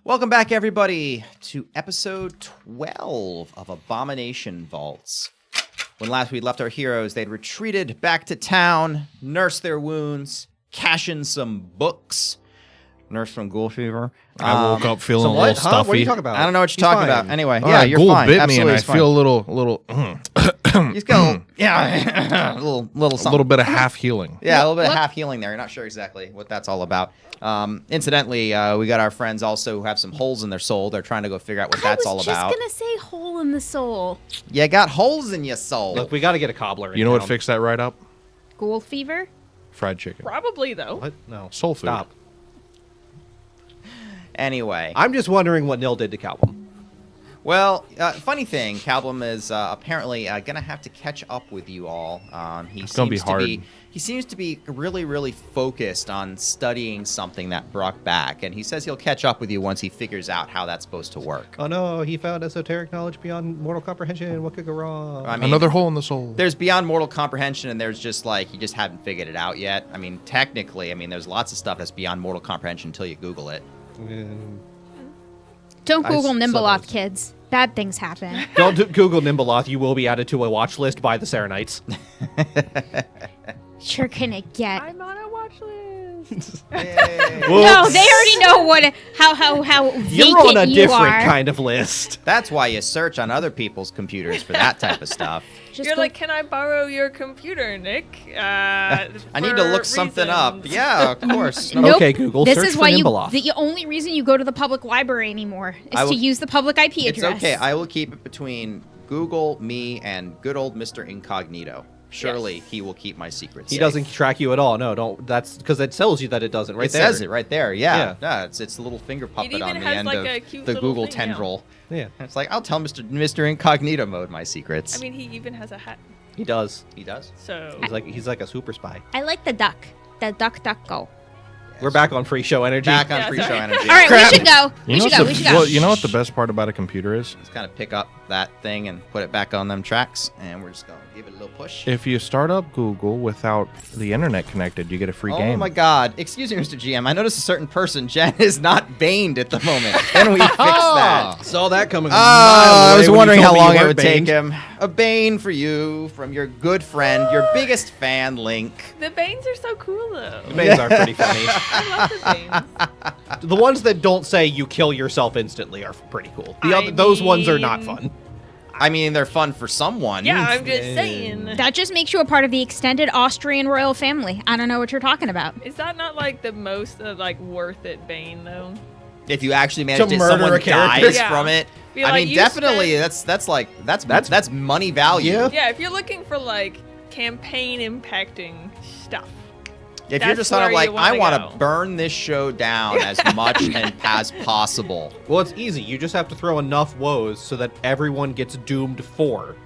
Welcome back, everybody, to episode 12 of Abomination Vaults. When last we left our heroes, they'd retreated back to town, nursed their wounds, cash in some books, nursed from ghoul fever. I woke up feeling a little stuffy. What are you talking about? I don't know what you're talking about. Anyway, Oh, yeah, you're ghoul fine. bit me, Absolutely and I fine. feel a little, He's got a little a something. little bit of half healing. Yeah, a little bit of half healing there. You're not sure exactly what that's all about. Incidentally, we got our friends also who have some holes in their soul. They're trying to go figure out what that's all about. I was just gonna say hole in the soul. You got holes in your soul. Look, we got to get a cobbler. You know what fixed that right up? Ghoul fever? Fried chicken. Probably, though. What? No. Soul food. Stop. Anyway. I'm just wondering what Nil did to Calvin. Well, funny thing, Calbum is apparently going to have to catch up with you all. It's gonna be hard. He seems to be really, really focused on studying something that brought back, and he says he'll catch up with you once he figures out how that's supposed to work. Oh no, he found esoteric knowledge beyond mortal comprehension. What could go wrong? I mean, Another hole in the soul. there's beyond mortal comprehension, and there's just like, you just haven't figured it out yet. I mean, technically, there's lots of stuff that's beyond mortal comprehension until you Google it. Don't I Google saw Nimbleoth, those. kids. Bad things happen. Don't Google Nimbleoth. You will be added to a watch list by the Serenites. You're gonna get. I'm on a watch list. No, they already know how You're on a vacant you different are. kind of list. That's why you search on other people's computers for that type of stuff. Just You're go- like, can I borrow your computer, Nick? I need to for look something up. reasons. Yeah, of course. No, Nope. Okay, Google, This search is for why Nimbleoth. the only reason you go to the public library anymore I is will- to use the public IP It's address. okay. I will keep it between Google, me, and good old Mr. Incognito. Surely he will keep my secrets. He safe. doesn't track you at all. No, don't. That's because it tells you that it doesn't. Right It there. says it right there. Yeah. Yeah. Yeah, it's a little finger puppet even on the has, end like, of a cute the little Google thing, yeah. tendril. Yeah, It's like, I'll tell Mr. Incognito mode my secrets. I mean, he even has a hat. he does. he does. So He's like a super spy. I like the duck. The duck go. We're back on free show energy. Back on Yeah, free sorry. show energy. All right, Crap. we should go. We should go. Well, you know what the best part about a computer is? Just kind of pick up that thing and put it back on them tracks, and we're just going to give it a little push. If you start up Google without the internet connected, you get a free Oh game. my God! Excuse me, Mr. GM. I noticed a certain person, Jen, is not baned at the moment. Can we fix that? Saw that coming. I was wondering how long it would take him. him. A bane for you from your good friend, your biggest fan, Link. the Banes are so cool, though. The Banes are pretty funny. I love the Banes. The ones that don't say you kill yourself instantly are pretty cool. I Those ones are not mean- fun. I mean, they're fun for someone. Yeah, I'm just saying. That just makes you a part of the extended Austrian royal family. I don't know what you're talking about. Is that not like the most worth it Bane though? If you actually manage to murder someone a character. dies Yeah. from it. Be I like, mean, you definitely, spent- that's money value. Yeah. Yeah, if you're looking for campaign impacting stuff. If you're That's just sort of where like, you I wanna want go. to burn this show down as much and as possible. Well, it's easy. You just have to throw enough woes so that everyone gets doomed 4,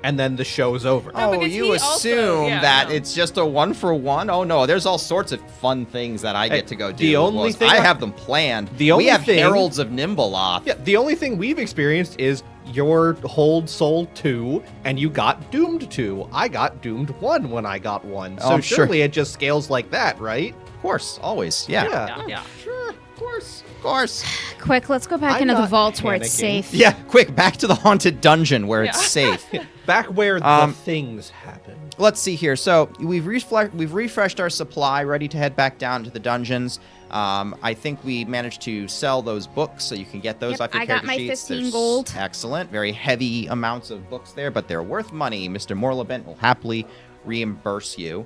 and then the show's over. No, Oh, because you he assume also- yeah, that no. it's just a 1-for-1? Oh no, there's all sorts of fun things that I get to go do. the only Well, thing I I- have them planned. The only we have thing- Heralds of Nimbleoth. Yeah, the only thing we've experienced is your hold soul 2, and you got doomed 2. I got doomed 1 when I got 1. Oh, So I'm sure. surely it just scales like that, right? Of course, always. Yeah. Yeah. Sure, of course, of course. Quick, let's go back I'm into the not vaults where it's panicking. safe. Yeah, quick, back to the haunted dungeon where it's Yeah. safe. Back where the things happen. Let's see here. So we've refreshed our supply, ready to head back down to the dungeons. I think we managed to sell those books, so you can get those Yep, off your I got character my sheets. 15 There's- gold. Excellent. Very heavy amounts of books there, but they're worth money. Mr. Morlabent will happily reimburse you.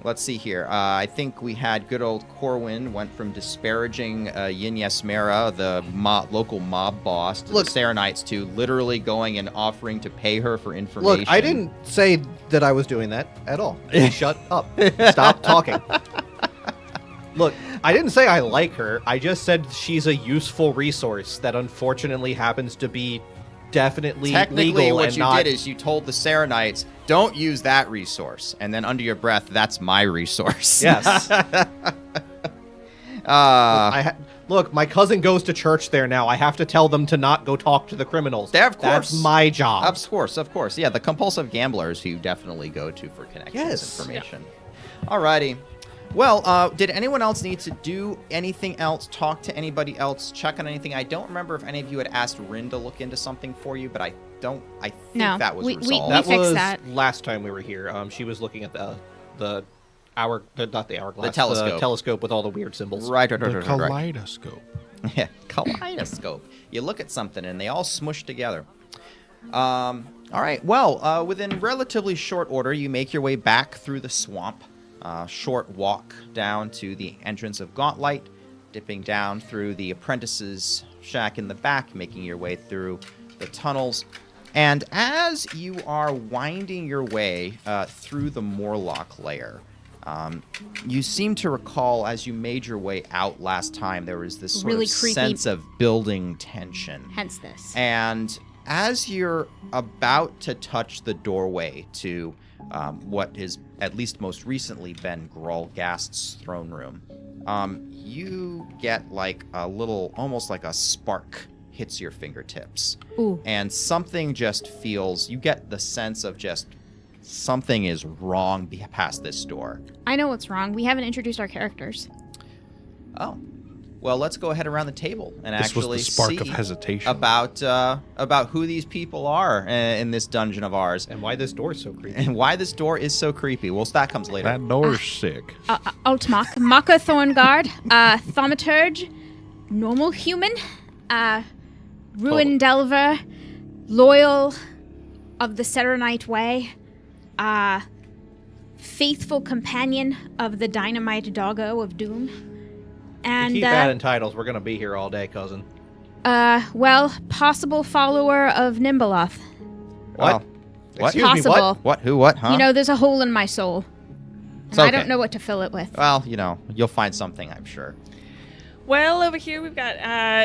Let's see here. I think we had good old Corwin went from disparaging Yin Yasmera, the local mob boss, to Look- the Serenites, to literally going and offering to pay her for information. Look, I didn't say that I was doing that at all. Shut up. Stop talking. Look, I didn't say I like her. I just said she's a useful resource that unfortunately happens to be definitely Technically, legal what and you not... did is you told the Serenites, don't use that resource. And then under your breath, that's my resource. Yes. Look, my cousin goes to church there now. I have to tell them to not go talk to the criminals. There, of course. That's my job. Of course. Yeah, the compulsive gamblers who you definitely go to for connections Yes. information. Alrighty. Well, did anyone else need to do anything else, talk to anybody else, check on anything? I don't remember if any of you had asked Rin to look into something for you, but I think No, that was we resolved. That fixed was that. last time we were here. She was looking at not the hourglass, The telescope. the telescope with all the weird symbols. Right. The kaleidoscope. Yeah, kaleidoscope. You look at something and they all smush together. All right. Well, within relatively short order, you make your way back through the swamp. Short walk down to the entrance of Gauntlight, dipping down through the apprentice's shack in the back, making your way through the tunnels. And as you are winding your way through the Morlock lair, you seem to recall as you made your way out last time, there was this sort Really of creepy- sense of building tension. Hence this. And as you're about to touch the doorway to what has at least most recently been Grolgast's throne room, you get like a little, almost like a spark hits your fingertips. Ooh. And something just feels, you get the sense of just something is wrong past this door. I know what's wrong. We haven't introduced our characters. Oh. Well, let's go ahead around the table and This was actually the spark see of hesitation. about who these people are in this dungeon of ours, And why this door is so creepy. and why this door is so creepy. Well, that comes later. That door's sick. Altmach, Maka Thorngard, Thaumaturge, Normal Human, Ruin Delver, Loyal of the Serenite Way, Faithful Companion of the Dynamite Doggo of Doom, and Keep adding titles. We're gonna be here all day, cousin. well, possible follower of Nimbaloth. Well, what? Excuse me, Possible. what? What? Who? What? Huh? You know, there's a hole in my soul. It's And I okay. don't know what to fill it with. Well, you'll find something, I'm sure. Well, over here we've got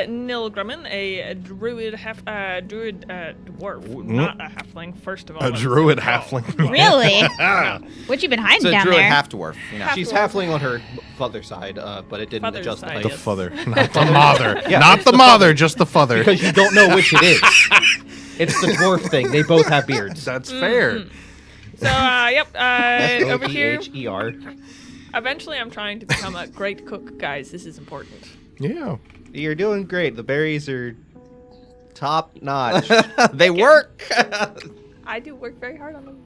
Nil Grumman, a druid dwarf, not a halfling. First of all, A let's druid say. Oh. halfling. Really? What you been hiding It's a down druid there? half dwarf. She's Half- halfling on her father side, but it didn't Father's adjust the side, height. The yes. father. Not the mother. Yeah, Not it's the the mother, just the father. Because you don't know which it is. It's the dwarf thing. They both have beards. That's fair. So, yep, over here, S-O-P-H-E-R. eventually I'm trying to become a great cook, guys. This is important. Yeah. You're doing great. The berries are top notch. They work. I do work very hard on them.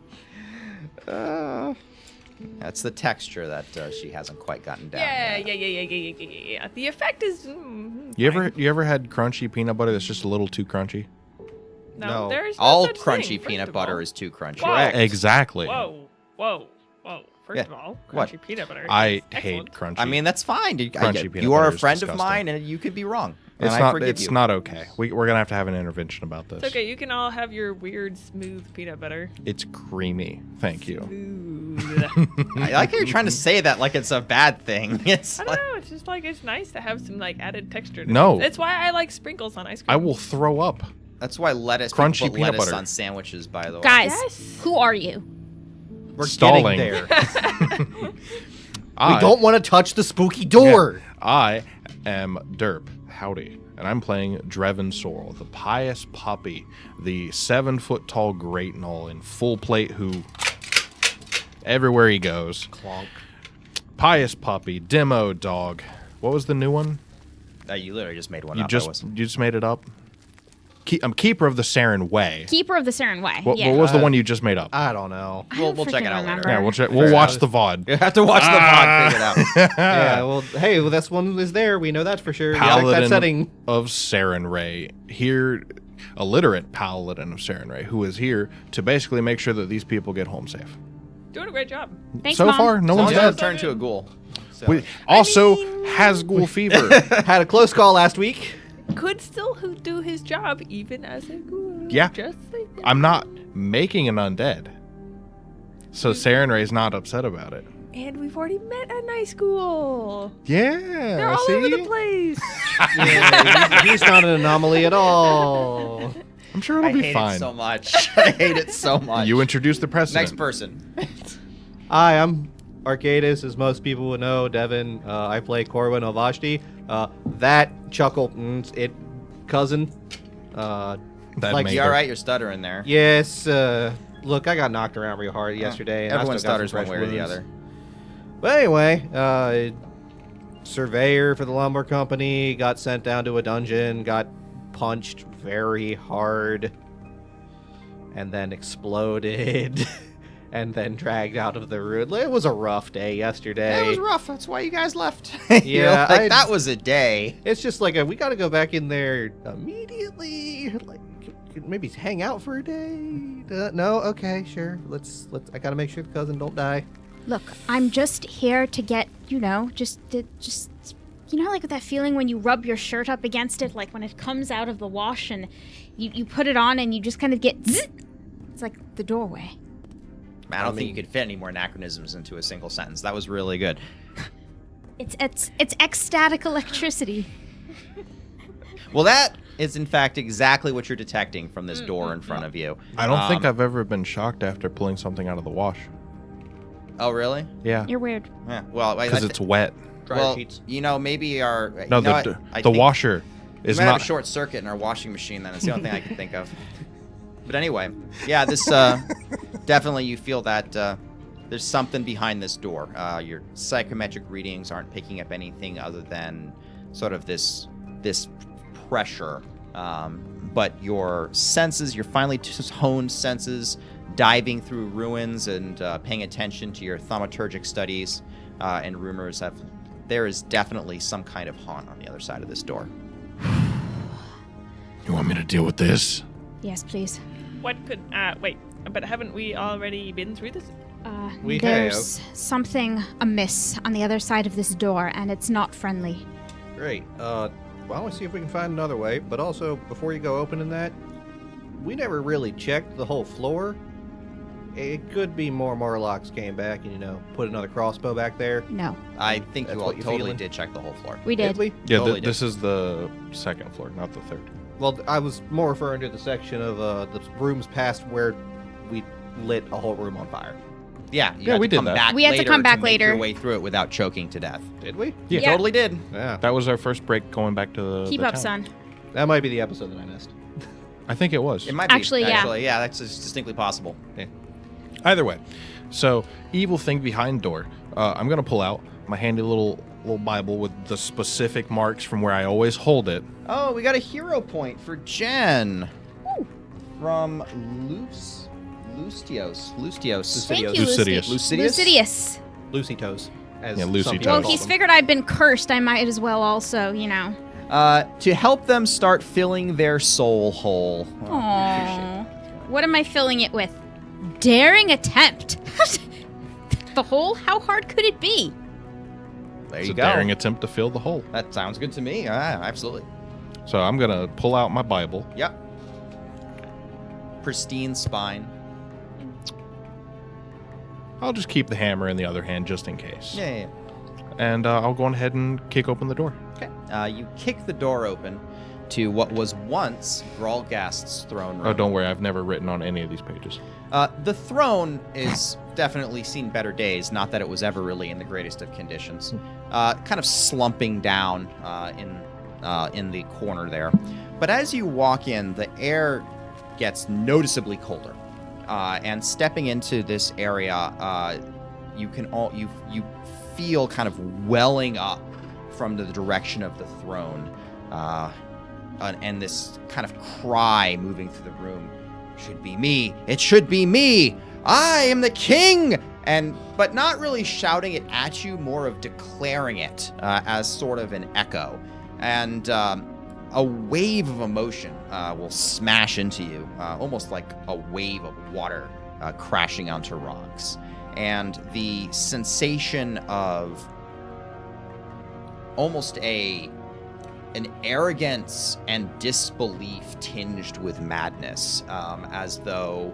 That's the texture that she hasn't quite gotten down. Yeah. yet. The effect is. You ever had crunchy peanut butter that's just a little too crunchy? No, there's no All such crunchy thing, first peanut of butter all. is too crunchy. Whoa. Correct. Exactly. Whoa. First Yeah. of all, What? crunchy peanut butter. I is hate excellent. crunchy. I mean, that's fine. You Crunchy peanut are butter a is friend of disgusting. mine, and you could be wrong. And it's I not. forgive It's you. not okay. We're gonna have to have an intervention about this. It's okay. You can all have your weird, smooth peanut butter. It's creamy. Thank you. Smooth. I like how you're trying to say that like it's a bad thing. It's I like, don't know. It's just like it's nice to have some like added texture. To No. it. That's why I like sprinkles on ice cream. I will throw up. that's why lettuce. Crunchy people put peanut lettuce butter. on sandwiches. By the way, Guys, Yes. who are you? We're Stalling. getting there. I We don't want to touch the spooky door. I am Derp. Howdy. And I'm playing Drevin Sorrel, the pious puppy, the 7-foot-tall great knoll in full plate who everywhere he goes. Clonk. Pious puppy, demo dog. What was the new one? you literally just made one You up. just made it up? I'm Keeper of the Saren Way. Keeper of the Saren Way. What yeah. was the one you just made up? I don't know. We'll check it freaking out remember. later. Yeah, we'll watch the VOD. You have to watch the VOD. Figure it out. Yeah, well, hey, well, this one is there. We know that for sure. We like that Paladin setting. of Saren Ray here, illiterate Paladin of Saren Ray, who is here to basically make sure that these people get home safe. Doing a great job. Thanks, so Mom. far, no As long one's as you don't dead. turn to a ghoul. So. Also has ghoul fever. Had a close call last week. Could still do his job even as a ghoul. Yeah. Just like that. I'm not making an undead. So Saren Ray's not upset about it. And we've already met a nice ghoul. Yeah, They're all see? over the place. Yeah, he's not an anomaly at all. I'm sure I it'll be hate fine. it so much. I hate it so much. You introduce the precedent. Next person. Hi, I'm Arcadis, as most people would know. Devin. I play Corwin Ovashti. That chuckle, it cousin. That like, maker. You all right? You're stuttering there. Yes. Look, I got knocked around real hard yesterday. And I Everyone still got some stutters one fresh way or the wounds. other. But anyway, surveyor for the lumber company got sent down to a dungeon, got punched very hard, and then exploded, and then dragged out of the room. It was a rough day yesterday. It was rough. That's why you guys left. Yeah, that was a day. It's just like we got to go back in there immediately. Like maybe hang out for a day. No, okay, sure. Let's. I gotta make sure the cousin don't die. Look, I'm just here to get, just like that feeling when you rub your shirt up against it, like when it comes out of the wash and you put it on and you just kind of get zzz. It's like the doorway. I don't think you could fit any more anachronisms into a single sentence. That was really good. It's ecstatic electricity. Well, that is in fact exactly what you're detecting from this door in front of you. I don't think I've ever been shocked after pulling something out of the wash. Oh, really? Yeah. You're weird. Yeah. Well, Because it's wet. Dryer sheets. Maybe our No, the the washer is we might have not. a short circuit in our washing machine. Then it's the only thing I can think of. But anyway, yeah, this definitely you feel that there's something behind this door. Your psychometric readings aren't picking up anything other than sort of this pressure. But your senses, your finely honed senses, diving through ruins and paying attention to your thaumaturgic studies and rumors have there is definitely some kind of haunt on the other side of this door. You want me to deal with this? Yes, please. What could... wait, but haven't we already been through this? We There's something amiss on the other side of this door, and it's not friendly. Great. Why don't we see if we can find another way? But also, before you go opening that, we never really checked the whole floor. It could be more Morlocks came back and, put another crossbow back there. No, I think That's you all what you're totally feeling? did check the whole floor. we did. we? Yeah, Totally this is the second floor, not the third. Well, I was more referring to the section of the rooms past where we lit a whole room on fire. Yeah, Yeah, had we to did come that. back We had to later come back make your later. way through it without choking to death. Did we? You Yeah. totally did. Yeah. That was our first break going back to the Keep the up, town. son. That might be the episode that I missed. I think it was. It might be. Actually, yeah. Yeah, that's distinctly possible. Either way. So, evil thing behind door. I'm going to pull out my handy little Bible with the specific marks from where I always hold it. Oh, we got a hero point for Jen. From Lustios. Thank you, Lucidius. Lucidius. Lucy Toes. As Yeah, Lucy some people Toes. Well, call he's them. figured I've been cursed. I might as well also, To help them start filling their soul hole. Oh, Aww. What am I filling it with? Daring attempt. The hole? How hard could it be? there It's you a go. daring attempt to fill the hole. That sounds good to me. Absolutely. So, I'm going to pull out my Bible. Yep. Pristine spine. I'll just keep the hammer in the other hand just in case. Yeah. And I'll go ahead and kick open the door. Okay. You kick the door open to what was once Gralgast's throne room. Oh, don't worry. I've never written on any of these pages. The throne is definitely seen better days. Not that it was ever really in the greatest of conditions. Kind of slumping down in the corner there. But as you walk in, the air gets noticeably colder. And stepping into this area, you feel kind of welling up from the direction of the throne, and this kind of cry moving through the room. Should be me. It should be me. I am the king. But not really shouting it at you, more of declaring it as sort of an echo. And a wave of emotion will smash into you, almost like a wave of water crashing onto rocks. And the sensation of almost an arrogance and disbelief tinged with madness, as though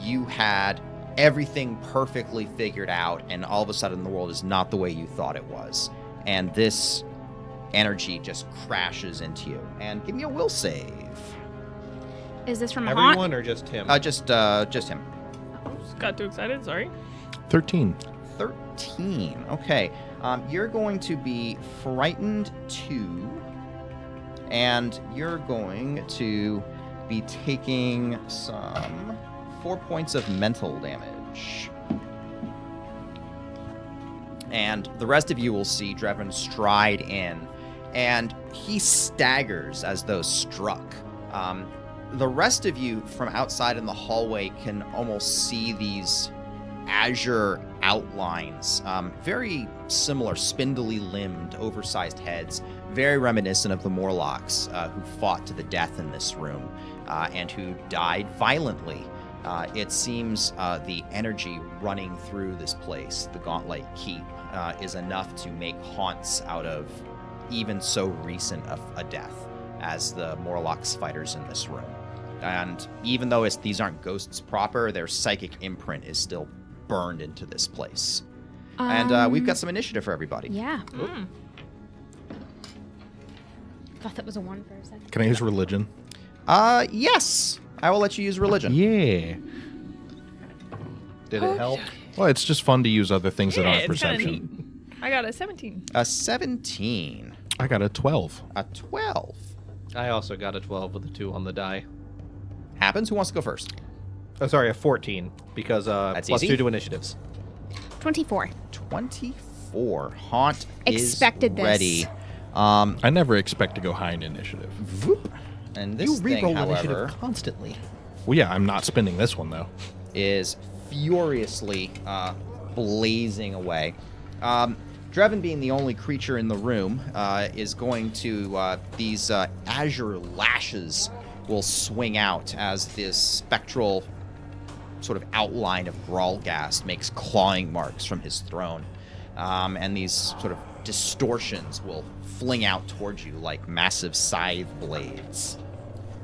you had everything perfectly figured out, and all of a sudden the world is not the way you thought it was. And this energy just crashes into you. And give me a will save. Is this from a haunt? Everyone or just him? Just him. Just got too excited, sorry. 13. 13. Okay. You're going to be frightened 2, and you're going to be taking some 4 points of mental damage. and the rest of you will see Drevin stride in, and he staggers as though struck. The rest of you from outside in the hallway can almost see these azure outlines, very similar, spindly limbed, oversized heads, very reminiscent of the Morlocks who fought to the death in this room and who died violently. It seems the energy running through this place, the Gauntlet Keep, is enough to make haunts out of even so recent a death as the Morlocks fighters in this room. And even though these aren't ghosts proper, their psychic imprint is still burned into this place. And we've got some initiative for everybody. Yeah. Thought that was a 1 for a second. Can I use religion? Yes. I will let you use religion. Yeah. Did it help? Well, it's just fun to use other things that aren't it's kinda perception. neat. I got a 17. A 17. I got a 12. A 12. I also got a 12 with a 2 on the die. Happens. Who wants to go first? Oh, sorry, a 14, because That's plus easy. 2 to initiatives. 24. 24. Haunt Expected is this. ready. I never expect to go high in initiative. Whoop. And this You thing, reroll however, initiative constantly. Well, yeah, I'm not spending this one, though. is furiously blazing away. Drevin, being the only creature in the room, is going to... these azure lashes will swing out as this spectral sort of outline of Gralgast makes clawing marks from his throne. And these sort of distortions will fling out towards you like massive scythe blades.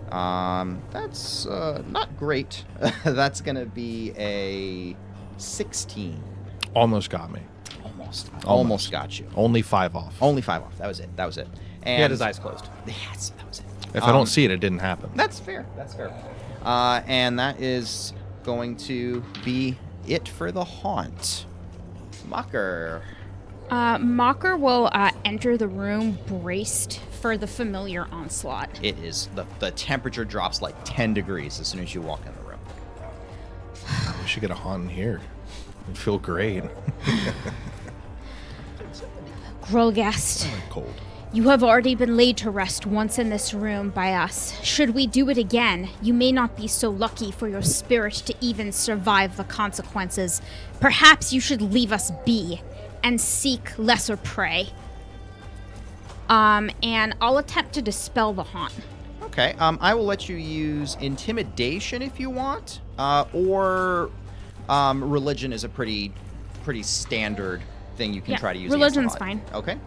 That's not great. That's going to be a 16. Almost got me. Almost got you. Only 5 off. Only 5 off. That was it. And He had his eyes closed. Yes, that was it. If I don't see it, it didn't happen. That's fair. And that is going to be it for the haunt. Mocker. Mocker will enter the room braced for the familiar onslaught. It is the temperature drops like 10 degrees as soon as you walk in the room. We should get a haunt in here. It'd feel great. Grolgast, Cold. you have already been laid to rest once in this room by us. Should we do it again, you may not be so lucky for your spirit to even survive the consequences. Perhaps you should leave us be and seek lesser prey. And I'll attempt to dispel the haunt. Okay. I will let you use intimidation if you want, or religion is a pretty standard thing you can try to use. Religion's against the haunt. fine. Okay.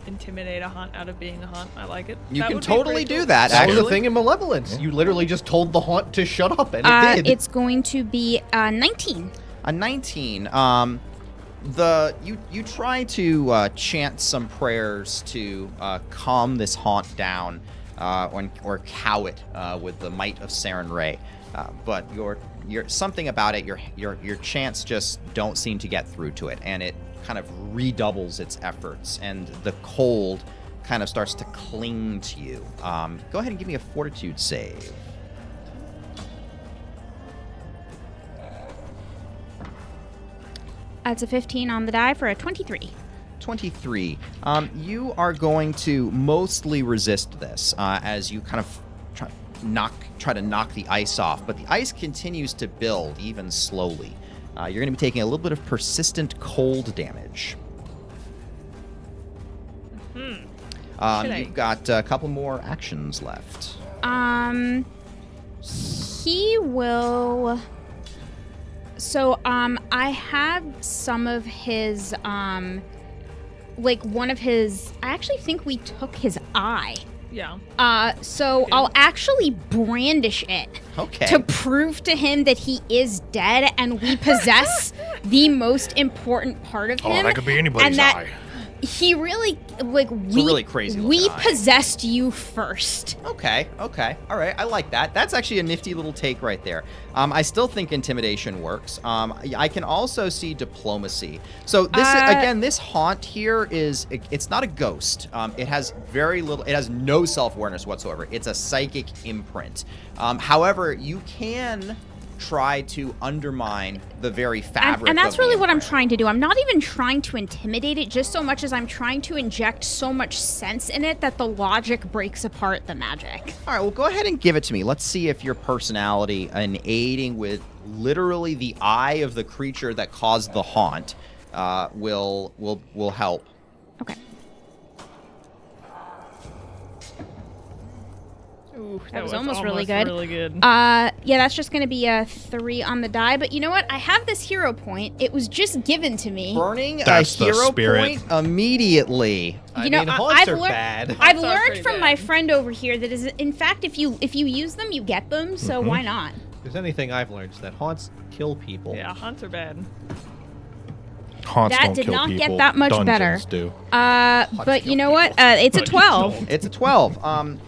Intimidate a haunt out of being a haunt. I like it. You That can would be totally pretty do cool. that. That was Actually, the thing in Malevolence. You literally just told the haunt to shut up, and it did. It's going to be 19. A 19. You try to chant some prayers to calm this haunt down, or cow it with the might of Saren Ray, but your something about it, your chants just don't seem to get through to it, and it kind of redoubles its efforts, and the cold kind of starts to cling to you. Go ahead and give me a fortitude save. That's a 15 on the die for a 23. 23. You are going to mostly resist this as you kind of try to knock the ice off, but the ice continues to build even slowly. You're going to be taking a little bit of persistent cold damage. You've got a couple more actions left. He will. So, I have some of his, like one of his. I actually think we took his eye. Yeah. So I'll actually brandish it Okay. to prove to him that he is dead and we possess the most important part of him. Oh, that could be anybody's and that eye. He really, like, really crazy we looking eye. possessed you first. Okay. All right. I like that. That's actually a nifty little take right there. I still think intimidation works. I can also see diplomacy. So this again, this haunt here it's not a ghost. It has very little. It has no self-awareness whatsoever. It's a psychic imprint. However, you can try to undermine the very fabric. And that's of the really what I'm imprint. trying to do. I'm not even trying to intimidate it, just so much as I'm trying to inject so much sense in it that the logic breaks apart the magic. All right, well, go ahead and give it to me. Let's see if your personality and aiding with literally the eye of the creature that caused the haunt will help. Okay. Ooh, That was almost really good. Really good. Yeah, that's just going to be a 3 on the die. But you know what? I have this hero point. It was just given to me. Burning That's a the hero spirit. point immediately. I You know, mean, haunts are learned. bad. I've Haunts are learned pretty from my bad. friend over here that is, in fact, if you use them, you get them. So why not? If there's anything I've learned, it's that haunts kill people. Yeah, haunts are bad. Haunts That don't did kill not get people. that much Dungeons better. do. But you know what? It's a 12. It's a 12.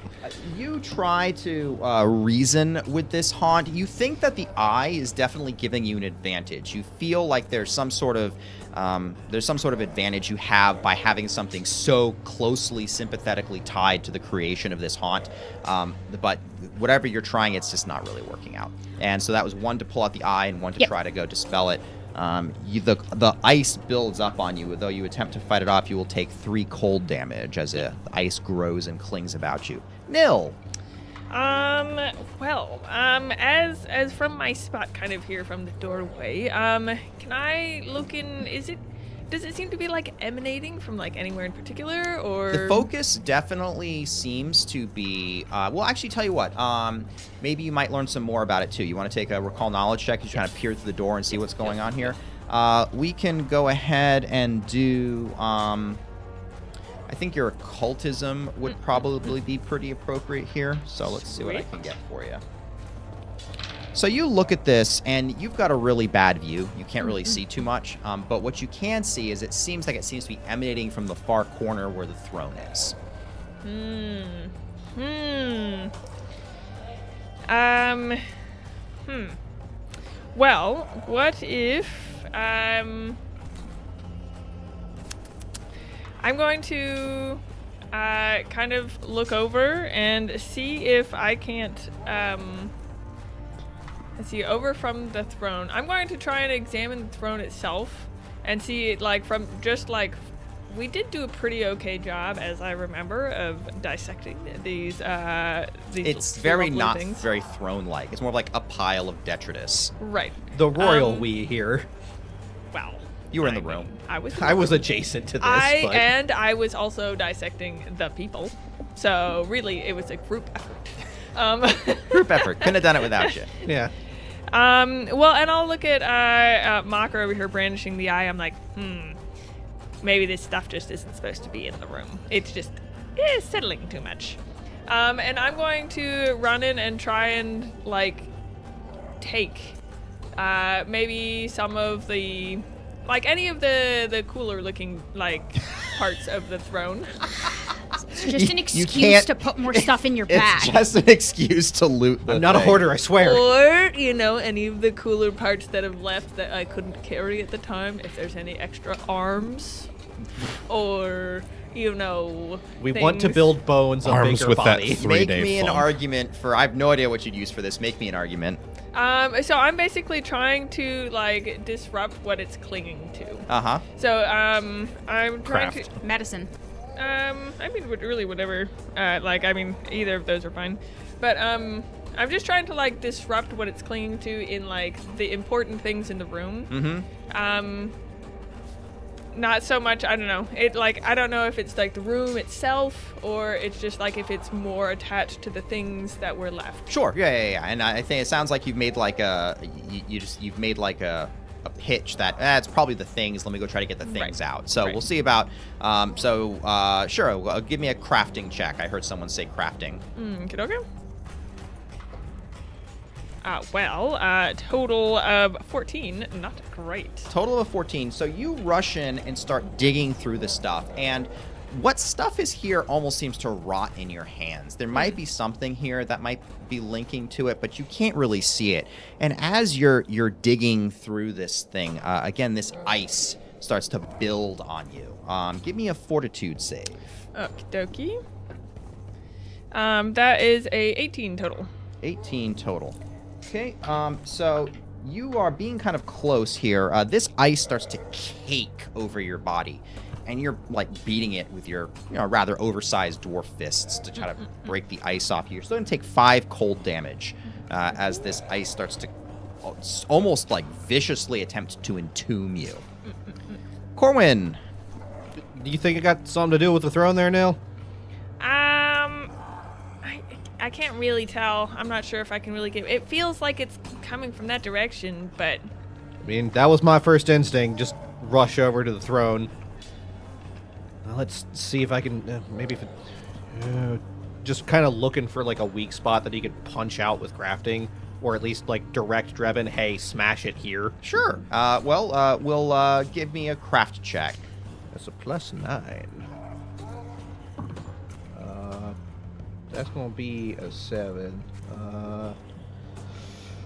You try to reason with this haunt. You think that the eye is definitely giving you an advantage. You feel like there's some sort of advantage you have by having something so closely, sympathetically tied to the creation of this haunt. But whatever you're trying, it's just not really working out. And so that was 1 to pull out the eye and 1 to Yep. try to go dispel it. The ice builds up on you. Though you attempt to fight it off, you will take 3 cold damage as the ice grows and clings about you. Nil. Well, as from my spot kind of here from the doorway, can I look in, does it seem to be like emanating from like anywhere in particular, or? The focus definitely seems to be, well, actually tell you what, maybe you might learn some more about it too. You want to take a recall knowledge check? You trying to peer through the door and see what's going on here? We can go ahead and do, I think your occultism would probably be pretty appropriate here. So let's see what I Sweet. can get for you. So you look at this, and you've got a really bad view. You can't really see too much. But what you can see is it seems to be emanating from the far corner where the throne is. Well, what if, I'm going to kind of look over and see if I can't, let's see, over from the throne. I'm going to try and examine the throne itself and see it like from just like, we did do a pretty okay job, as I remember, of dissecting these It's very lovely not things. very throne-like. It's more like a pile of detritus. Right. The royal we here. Wow. You were in the room. I was. I was adjacent to this, but And I was also dissecting the people. So really, it was a group effort. Group effort. Couldn't have done it without you. yeah. Well, and I'll look at Mocker over here brandishing the eye. I'm like, maybe this stuff just isn't supposed to be in the room. It's just settling too much. And I'm going to run in and try and like take maybe some of the, like any of the cooler looking like parts of the throne. It's just an You excuse can't- to put more stuff in your bag. It's just an excuse to loot the I'm not a thing. hoarder, I swear. Or, any of the cooler parts that have left that I couldn't carry at the time, if there's any extra arms. Or, We want to things. build bones of Arms bigger with that body. Make 3-day me an flump. argument for... I have no idea what you'd use for this. Make me an argument. So I'm basically trying to, like, disrupt what it's clinging to. Uh-huh. So, I'm trying Craft. Medicine. I mean, really, whatever. Either of those are fine. But, I'm just trying to, like, disrupt what it's clinging to in, like, the important things in the room. Mm-hmm. Not so much, I don't know. I don't know if it's, like, the room itself, or it's just, like, if it's more attached to the things that were left. Sure. Yeah. And I think it sounds like you've made like a... You've made like a pitch that it's probably the things. Let me go try to get the things out. So Right. we'll see about. Sure. Give me a crafting check. I heard someone say crafting. Okay. Total of 14. Not great. Total of 14. So you rush in and start digging through the stuff, and what stuff is here almost seems to rot in your hands. There might be something here that might be linking to it, but you can't really see it. And as you're digging through this thing, again, this ice starts to build on you. Give me a fortitude save. Okie dokie. That is a 18 total. 18 total. Okay, so you are being kind of close here. This ice starts to cake over your body, and you're like beating it with your rather oversized dwarf fists to try to break the ice off you. You're still going to take 5 cold damage as this ice starts to almost like viciously attempt to entomb you. Corwin. Do you think it got something to do with the throne there, Neil? I can't really tell. I'm not sure if I can really get. It feels like it's coming from that direction, but I mean, that was my first instinct. Just rush over to the throne. Let's see if I can maybe if it, just kind of looking for like a weak spot that he could punch out with crafting, or at least like direct Drebin. Hey, smash it here. Sure. We'll give me a craft check. That's a +9. That's going to be a 7.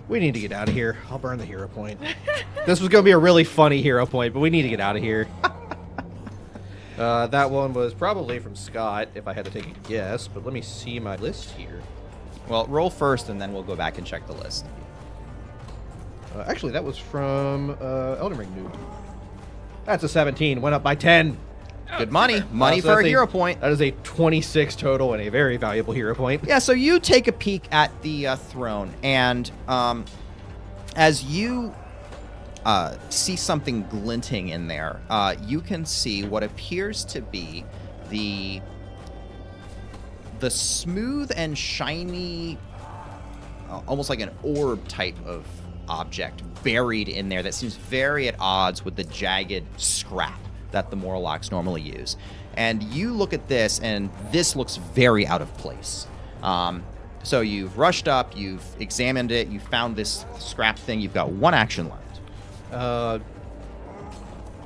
We need to get out of here. I'll burn the hero point. This was going to be a really funny hero point, but we need to get out of here. That one was probably from Scott, if I had to take a guess, but let me see my list here. Well, roll first, and then we'll go back and check the list. Actually, that was from Elden Ring Noob. That's a 17. Went up by 10. Good money. Money So for a that's hero point. That is a 26 total and a very valuable hero point. Yeah, so you take a peek at the throne, and as you see something glinting in there, you can see what appears to be the smooth and shiny, almost like an orb type of object buried in there that seems very at odds with the jagged scrap that the Morlocks normally use. And you look at this, and this looks very out of place. So you've rushed up, you've examined it, you found this scrap thing, you've got 1 action left.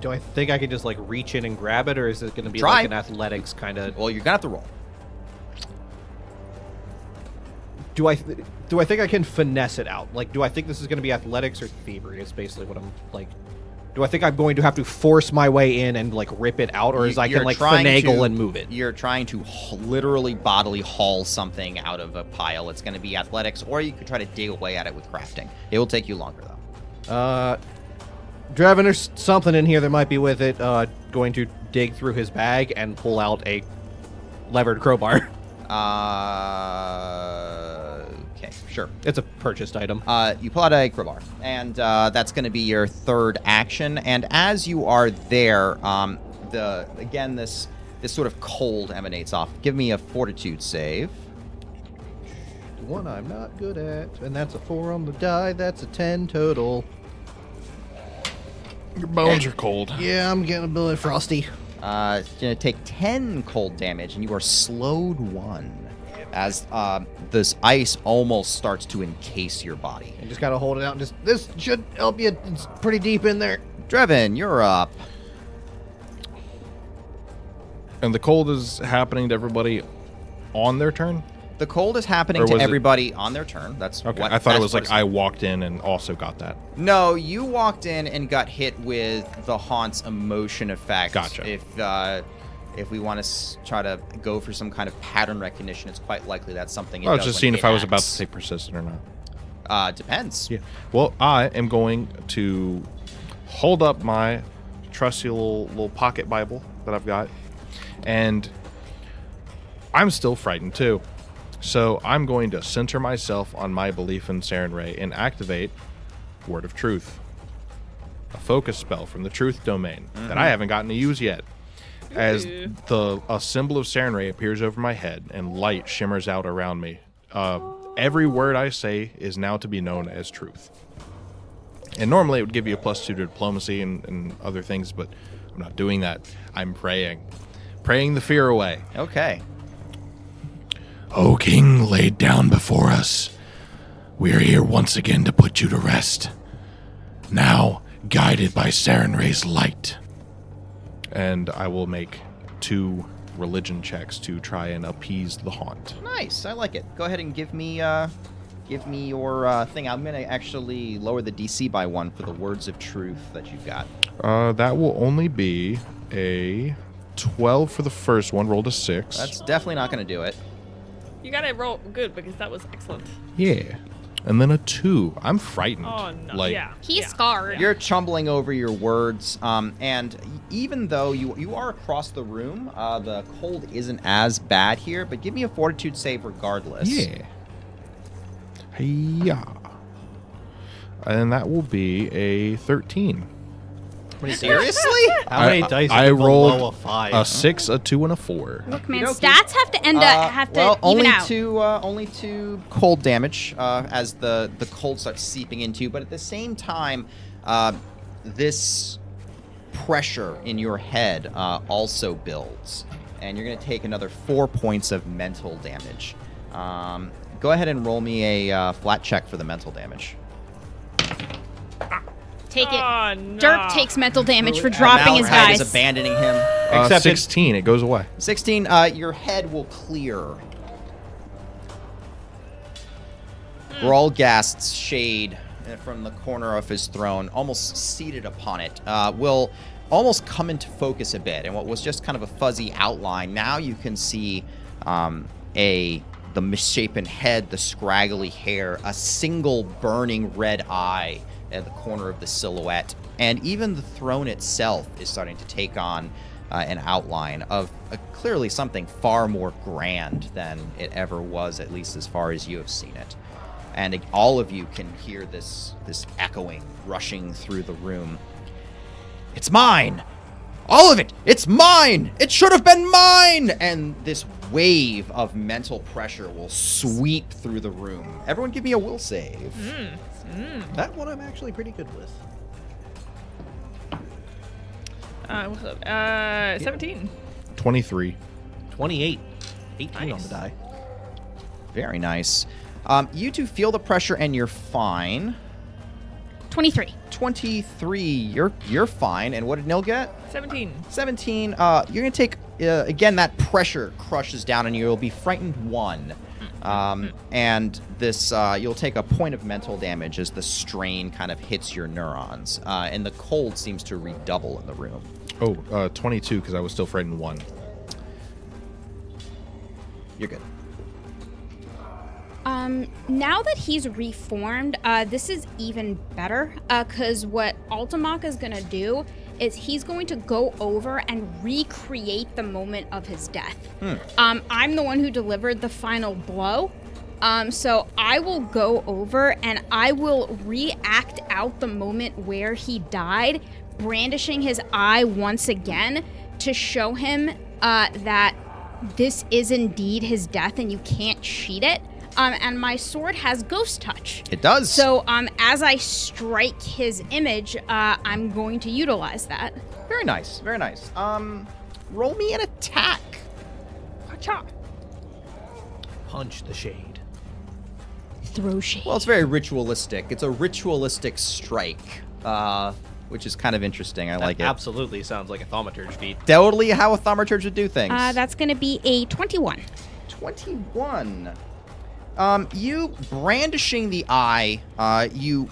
Do I think I can just like reach in and grab it, or is it going to be Try. like an athletics kind of? Well, you're gonna have to roll. Do I think I can finesse it out? Like, do I think this is going to be athletics or thievery? It's basically what I'm like. Do I think I'm going to have to force my way in and like rip it out, or is I can like finagle and move it? You're trying to literally bodily haul something out of a pile. It's going to be athletics, or you could try to dig away at it with crafting. It will take you longer though. Drebin, there's something in here that might be with it. Going to dig through his bag and pull out a levered crowbar. Okay, sure. It's a purchased item. You pull out a crowbar, and that's going to be your 3rd action. And as you are there, this sort of cold emanates off. Give me a fortitude save. The one I'm not good at, and that's a 4 on the die. That's a 10 total. Your bones are cold. Yeah, I'm getting a bit frosty. It's going to take 10 cold damage, and you are slowed 1 as this ice almost starts to encase your body. You just gotta hold it out. And this should help you. It's pretty deep in there. Drebin, you're up. And the cold is happening to everybody on their turn? The cold is happening Or to was it- everybody on their turn. That's Okay, what I thought it that's was what like it's- I walked in and also got that. No, you walked in and got hit with the Haunt's emotion effect. Gotcha. If we want to try to go for some kind of pattern recognition, it's quite likely that's something. I was just seeing if I was about to say persistent or not. Depends. Yeah. Well, I am going to hold up my trusty little pocket Bible that I've got, and I'm still frightened too. So I'm going to center myself on my belief in Saren Ray and activate Word of Truth, a focus spell from the Truth domain that I haven't gotten to use yet. As a symbol of Saren Ray appears over my head and light shimmers out around me. Every word I say is now to be known as truth. And normally it would give you a +2 to diplomacy and other things, but I'm not doing that. I'm praying. Praying the fear away. Okay. O King laid down before us, we are here once again to put you to rest. Now, guided by Saren Ray's light. And I will make 2 religion checks to try and appease the haunt. Nice. I like it. Go ahead and give me your thing. I'm gonna actually lower the DC by 1 for the words of truth that you've got. That will only be a 12 for the first one. Rolled a 6. That's definitely not gonna do it. you gotta roll good because that was excellent. Yeah. and then a 2. I'm frightened. Oh, no. Like, yeah. He's scarred. You're chumbling over your words, and even though you are across the room, the cold isn't as bad here, but give me a fortitude save regardless. Yeah. Hey-ya. And that will be a 13. Seriously? How many dice I are below rolled a 5? a 6, a 2, and a 4. Look, man, Okey-dokey. stats have to end up Well, even out. only two cold damage as the cold starts seeping into you, but at the same time, this pressure in your head also builds, and you're going to take another 4 points of mental damage. Go ahead and roll me a flat check for the mental damage. Take it. Oh, no. Derp takes mental damage for dropping his Malahide is dice. abandoning him. Except 16, it goes away. 16, your head will clear. Grolgast's shade from the corner of his throne, almost seated upon it, will almost come into focus a bit. And what was just kind of a fuzzy outline, now you can see the misshapen head, the scraggly hair, a single burning red eye at the corner of the silhouette, and even the throne itself is starting to take on an outline of clearly something far more grand than it ever was, at least as far as you have seen it. And all of you can hear this echoing, rushing through the room. It's mine! All of it! It's mine! It should have been mine! And this wave of mental pressure will sweep through the room. Everyone give me a will save. That one I'm actually pretty good with. What's up? 17. 23. 28. 18 on Nice. the die. Very nice. You two feel the pressure and you're fine. 23. 23, you're fine. And what did Nil get? 17. 17. You're gonna take again. That pressure crushes down on you. You'll be frightened 1, and this you'll take a point of mental damage as the strain kind of hits your neurons, and the cold seems to redouble in the room. Oh, 22 because I was still frightened 1. You're good. Now that he's reformed, this is even better, because what Altamach is going to do is he's going to go over and recreate the moment of his death. I'm the one who delivered the final blow, so I will go over and I will react out the moment where he died, brandishing his eye once again to show him that this is indeed his death and you can't cheat it. And my sword has ghost touch. It does. So as I strike his image, I'm going to utilize that. Very nice. Very nice. Roll me an attack. Cha. Punch the shade. Throw shade. Well, it's very ritualistic. It's a ritualistic strike, which is kind of interesting. I like it. Absolutely sounds like a thaumaturge feat. Totally how a thaumaturge would do things. That's going to be a 21. 21. You brandishing the eye, you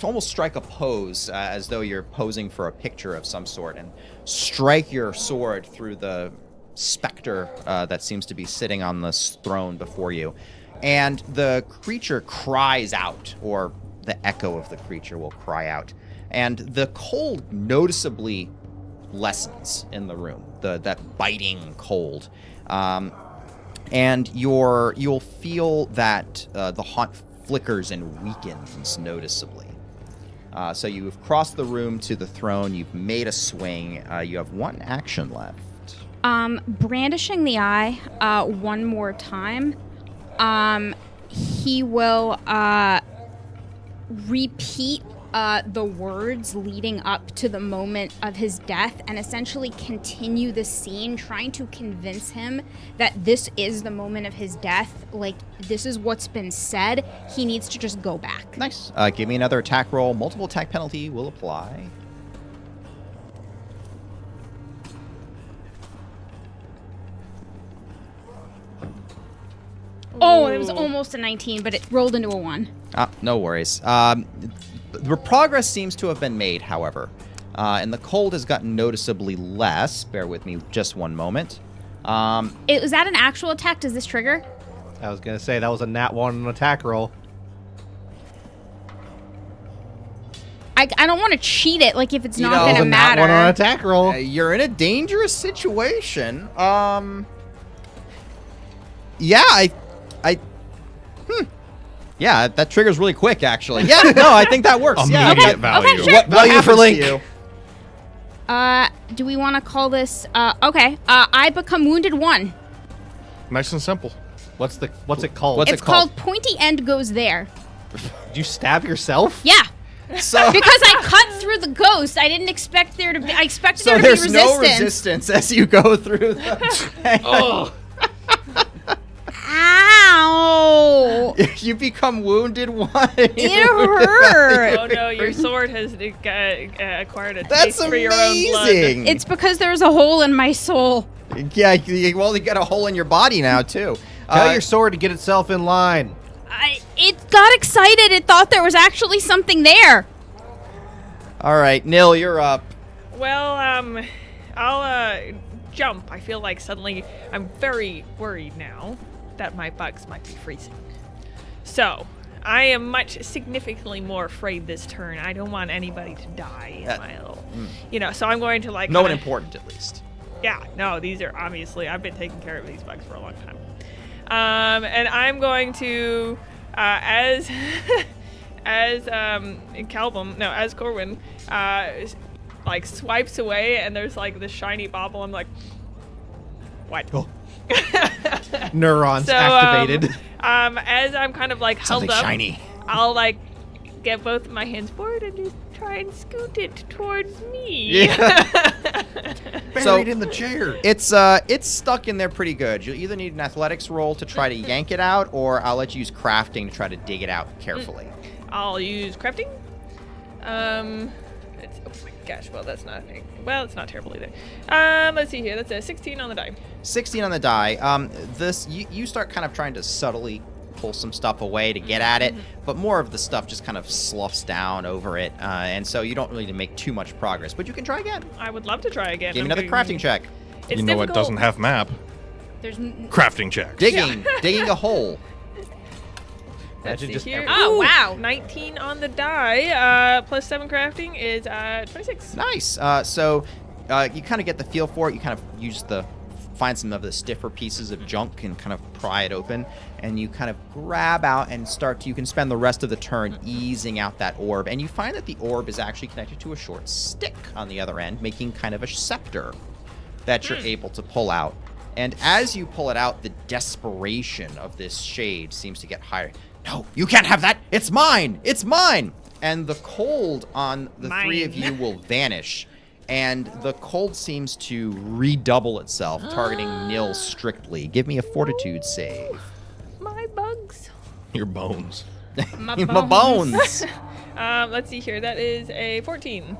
almost strike a pose as though you're posing for a picture of some sort and strike your sword through the specter that seems to be sitting on this throne before you. And the creature cries out, or the echo of the creature will cry out. And the cold noticeably lessens in the room, that biting cold. And you'll feel that the haunt flickers and weakens noticeably. So you've crossed the room to the throne. You've made a swing. You have 1 action left. Brandishing the eye one more time. He will repeat the words leading up to the moment of his death and essentially continue the scene, trying to convince him that this is the moment of his death. Like, this is what's been said. He needs to just go back. Nice. Give me another attack roll. Multiple attack penalty will apply. Oh, it was almost a 19, but it rolled into a 1. No worries. The progress seems to have been made, however. And the cold has gotten noticeably less. Bear with me just one moment. Was that an actual attack? Does this trigger? I was going to say, that was a nat 1 attack roll. I don't want to cheat it, like if it's You not know, gonna Wasn't that matter. one on an attack roll? You're in a dangerous situation. Yeah, Yeah, that triggers really quick, actually. Yeah, no, I think that works. Yeah. Immediate Okay, value. okay, sure. What Value for happens to Link. you? Do we want to call this? Okay. I become wounded 1. Nice and simple. What's it called? What's It's it called? called pointy end goes there. Did you stab yourself? Yeah. So, Because I cut through the ghost. I didn't expect there to be. I expected so there to be there's resistance. no resistance as you go through the. Oh. Ow! You become wounded 1. It hurt. Oh no, your sword has acquired a That's taste for your own blood. amazing. It's because there's a hole in my soul. Yeah, well, you got a hole in your body now too. Tell your sword to get itself in line. It got excited. It thought there was actually something there. All right, Nil, you're up. Well, I'll jump. I feel like suddenly I'm very worried now that my bugs might be freezing. So, I am much significantly more afraid this turn. I don't want anybody to die in my little, so I'm going to like... No one important, at least. Yeah, no, these are obviously, I've been taking care of these bugs for a long time. And I'm going to, as Corwin, like swipes away and there's like this shiny bauble, I'm like, what? Oh. Neurons So, activated. As I'm kind of like held Something up, shiny. I'll like get both of my hands forward and just try and scoot it towards me. Buried in the chair. It's stuck in there pretty good. You'll either need an athletics roll to try to yank it out, or I'll let you use crafting to try to dig it out carefully. I'll use crafting. Oh my gosh, well that's not, well it's not terrible either. Let's see here, that's a 16 on the die. 16 on the die. You start kind of trying to subtly pull some stuff away to get at it, but more of the stuff just kind of sloughs down over it, and so you don't really need to make too much progress. But you can try again. I would love to try again. Give me another crafting check. It's You know what difficult. doesn't have map? There's. Crafting checks. Digging a hole. Let's Imagine see just here. every- Oh, wow. 19 on the die, plus 7 crafting is 26. Nice. So you kind of get the feel for it. You kind of find some of the stiffer pieces of junk and kind of pry it open, and you kind of grab out and you can spend the rest of the turn easing out that orb, and you find that the orb is actually connected to a short stick on the other end, making kind of a scepter that you're able to pull out. And as you pull it out, the desperation of this shade seems to get higher. No, you can't have that. It's mine. It's mine. And the cold on the three of you will vanish. And the cold seems to redouble itself, targeting Nil strictly. Give me a fortitude save. My bugs. Your bones. My My bones. Let's see here. That is a 14.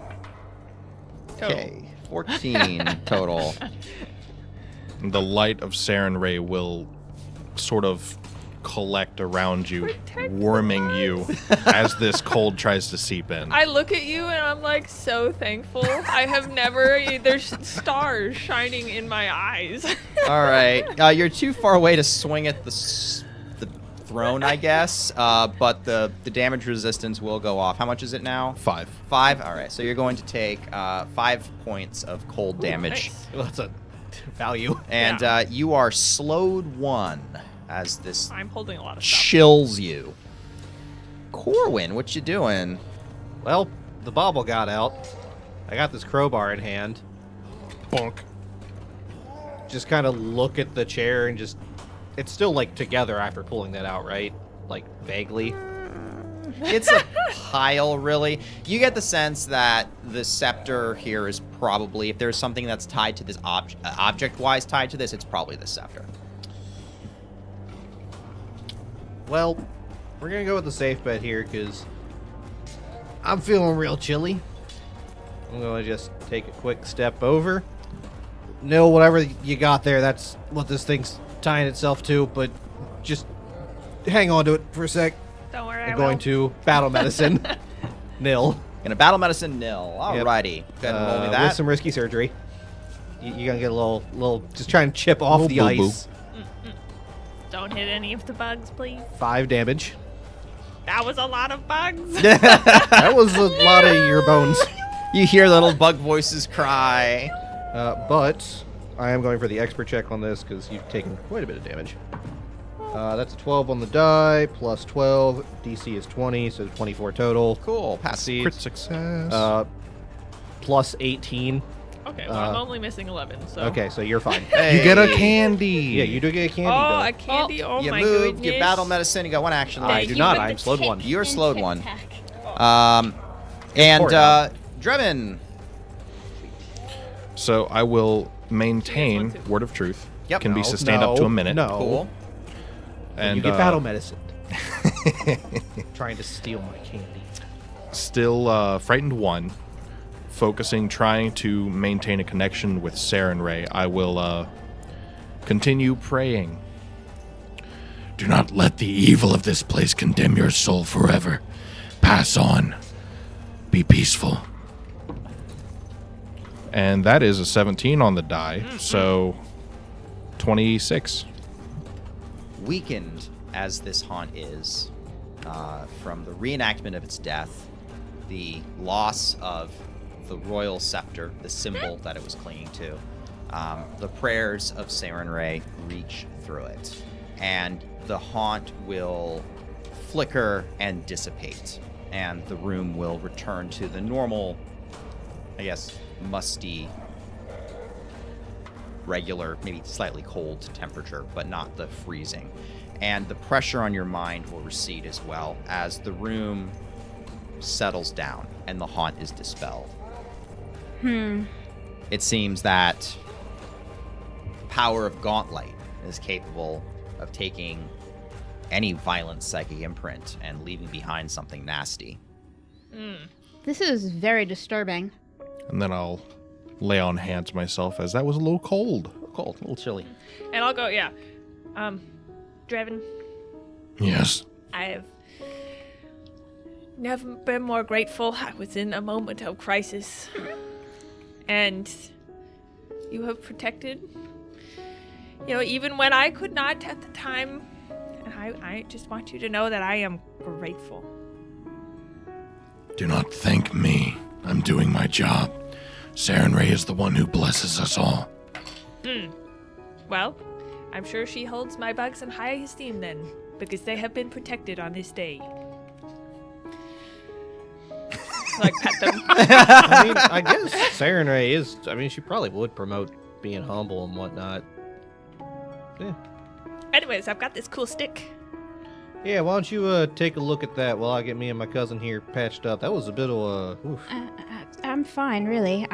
Total. Okay, 14 total. The light of Saren Ray will sort of collect around you, Protect warming you as this cold tries to seep in. I look at you and I'm like so thankful. I have never. There's stars shining in my eyes. All right, you're too far away to swing at the throne, I guess, but the damage resistance will go off. How much is it now? 5. 5? All right, so you're going to take 5 points of cold damage. Nice. Well, that's a value. And Yeah. you are slowed 1 as this I'm holding a lot of stuff. chills you. Corwin, what you doing? Well, the bauble got out. I got this crowbar in hand. Bonk. Just kind of look at the chair and just... It's still, like, together after pulling that out, right? Like, vaguely. It's a pile, really. You get the sense that the scepter here is probably, if there's something that's tied to this object-wise tied to this, it's probably the scepter. Well, we're gonna go with the safe bet here, because I'm feeling real chilly. I'm gonna just take a quick step over. No, whatever you got there, that's what this thing's tying itself to, but just hang on to it for a sec. Don't worry. I'm going to battle medicine. Nil. Gonna battle medicine nil. Alrighty. Go ahead and roll me that. With some risky surgery. You're gonna get a little, just try and chip off Little the boo-boo. ice. Don't hit any of the bugs, please. 5 damage. That was a lot of bugs. That was a lot of your bones. You hear little bug voices cry. But I am going for the expert check on this because you've taken quite a bit of damage. That's a 12 on the die, plus 12. DC is 20, so 24 total. Cool. Pass. Crit success. Plus 18. Okay, well, I'm only missing 11, so. Okay, so you're fine. You get a candy. Yeah, you do get a candy, Oh, though. a candy? Oh, You my move, goodness. you battle medicine, you got one action I left. do you, not. but I'm the slowed one. You're slowed one. Tack. And Poor dog. Drebin. So I will You maintain guys want to- Word of Truth. Yep. Can be No, sustained up to a minute. No. Cool. And you get battle medicine. Trying to steal my candy. Still frightened 1. Focusing, trying to maintain a connection with Saren Ray. I will continue praying. Do not let the evil of this place condemn your soul forever. Pass on. Be peaceful. And that is a 17 on the die, so 26. Weakened as this haunt is from the reenactment of its death, the loss of the royal scepter, the symbol that it was clinging to, the prayers of Saren Ray reach through it, and the haunt will flicker and dissipate, and the room will return to the normal, I guess, musty, regular, maybe slightly cold temperature, but not the freezing. And the pressure on your mind will recede as well as the room settles down and the haunt is dispelled. It seems that power of Gauntlet is capable of taking any violent psychic imprint and leaving behind something nasty. This is very disturbing. And then I'll lay on hands myself, as that was a little cold. Cold, a little chilly. And I'll go, yeah. Draven, Yes. I have never been more grateful. I was in a moment of crisis. And you have protected, even when I could not at the time. And I just want you to know that I am grateful. Do not thank me. I'm doing my job. Saren Ray is the one who blesses us all. Well, I'm sure she holds my bugs in high esteem then, because they have been protected on this day. Like, pet them. I mean, I guess Saren Ray is... I mean, she probably would promote being humble and whatnot. Yeah. Anyways, I've got this cool stick. Yeah, why don't you take a look at that while I get me and my cousin here patched up. That was a bit of a... oof. I'm fine, really.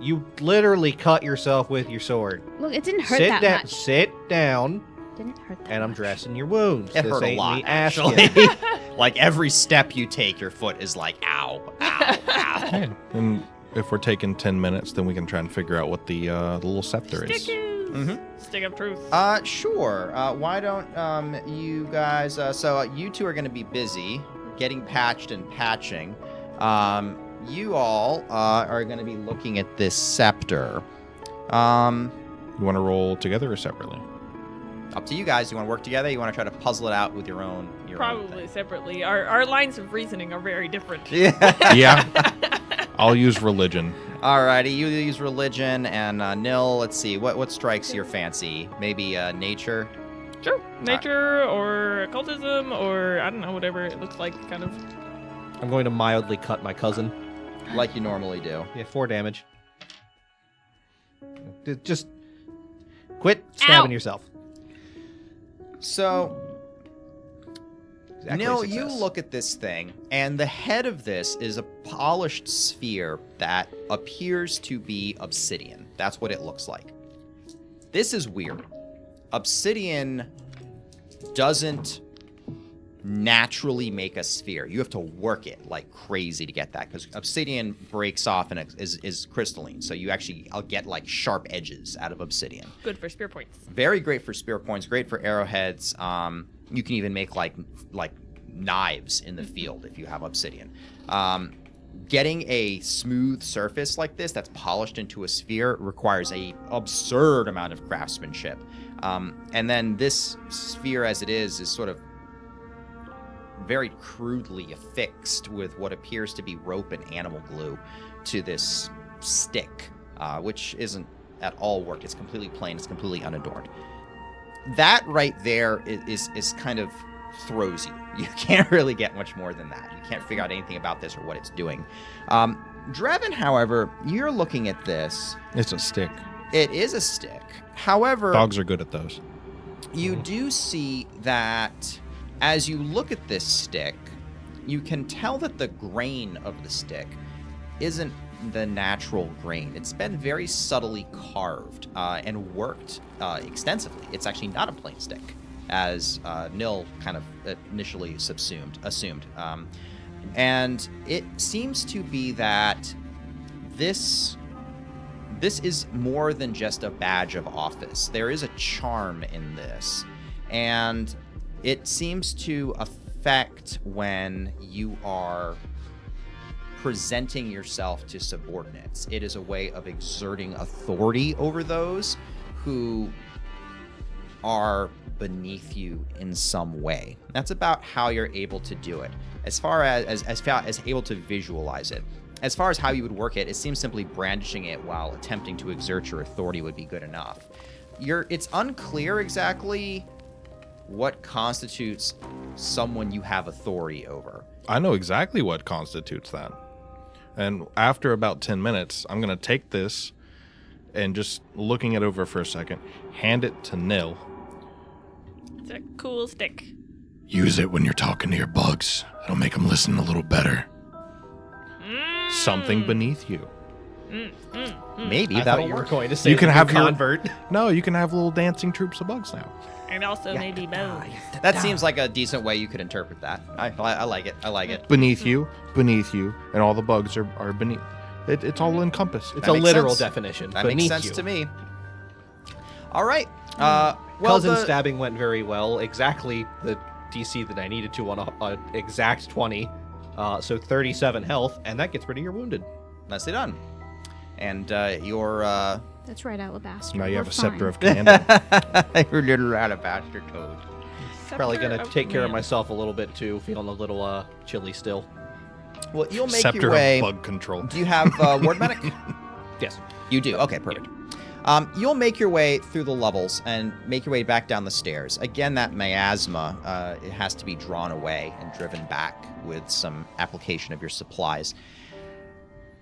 You literally cut yourself with your sword. Look, it didn't hurt that much. Sit down, Didn't hurt that and I'm much. dressing your wounds. It This hurt a ain't lot, me actually. asking. Like every step you take, your foot is like, ow, ow, ow. And if we're taking 10 minutes, then we can try and figure out what the little scepter is. Stickers. Stick of truth. Sure. Why don't you guys? So you two are going to be busy getting patched and patching. You all are going to be looking at this scepter. You want to roll together or separately? Up to you guys. You want to work together? You want to try to puzzle it out with your own? Probably separately. Our lines of reasoning are very different. Yeah. Yeah. I'll use religion. Alrighty. You use religion and Nil. Let's see. What strikes your fancy? Maybe nature. Sure. Nature or occultism or I don't know, whatever it looks like, kind of. I'm going to mildly cut my cousin. Like you normally do. Yeah, 4 damage. Just quit stabbing Ow. yourself. So, Exactly Nil, success. you look at this thing, and the head of this is a polished sphere that appears to be obsidian. That's what it looks like. This is weird. Obsidian doesn't naturally make a sphere. You have to work it like crazy to get that, because obsidian breaks off and is crystalline. So you actually, I'll get like sharp edges out of obsidian. Good for spear points. Very great for spear points, great for arrowheads. You can even make like knives in the field if you have obsidian. Getting a smooth surface like this that's polished into a sphere requires a absurd amount of craftsmanship. And then this sphere as it is sort of very crudely affixed with what appears to be rope and animal glue to this stick, which isn't at all worked. It's completely plain. It's completely unadorned. That right there is kind of throws you. You can't really get much more than that. You can't figure out anything about this or what it's doing. Drevin, however, you're looking at this. It's a stick. It is a stick. However, Dogs are good at those. you do see that as you look at this stick, you can tell that the grain of the stick isn't the natural grain. It's been very subtly carved and worked extensively. It's actually not a plain stick, as Nil kind of initially assumed. And it seems to be that this is more than just a badge of office. There is a charm in this, and it seems to affect when you are presenting yourself to subordinates. It is a way of exerting authority over those who are beneath you in some way. That's about how you're able to do it. As far as able to visualize it. As far as how you would work it, it seems simply brandishing it while attempting to exert your authority would be good enough. It's unclear exactly what constitutes someone you have authority over. I know exactly what constitutes that. And after about 10 minutes, I'm going to take this and just looking it over for a second, hand it to Nil. It's a cool stick. Use it when you're talking to your bugs. It'll make them listen a little better. Something beneath you. Maybe I that'll thought you were work. going to say You can that have your- convert. No, you can have little dancing troops of bugs now. And also maybe bones. That seems like a decent way you could interpret that. I like it. I like it. Beneath you, and all the bugs are beneath. It's all encompassed. It's That a makes literal sense. definition. That beneath makes sense you. to me. All right. Cousin stabbing went very well. Exactly the DC that I needed to on a exact 20. So 37 health, and that gets rid of your wounded. Nicely done. And your That's right, Alabaster. Now you have We're a scepter fine. of candle. your little alabaster toad. Probably Scepter gonna of take care of Command. myself a little bit too, feeling a little chilly still. Well, you'll make Scepter your way. of bug control. Do you have Ward Medic? Yes. You do. Okay, perfect. You'll make your way through the levels and make your way back down the stairs. Again, that miasma, it has to be drawn away and driven back with some application of your supplies.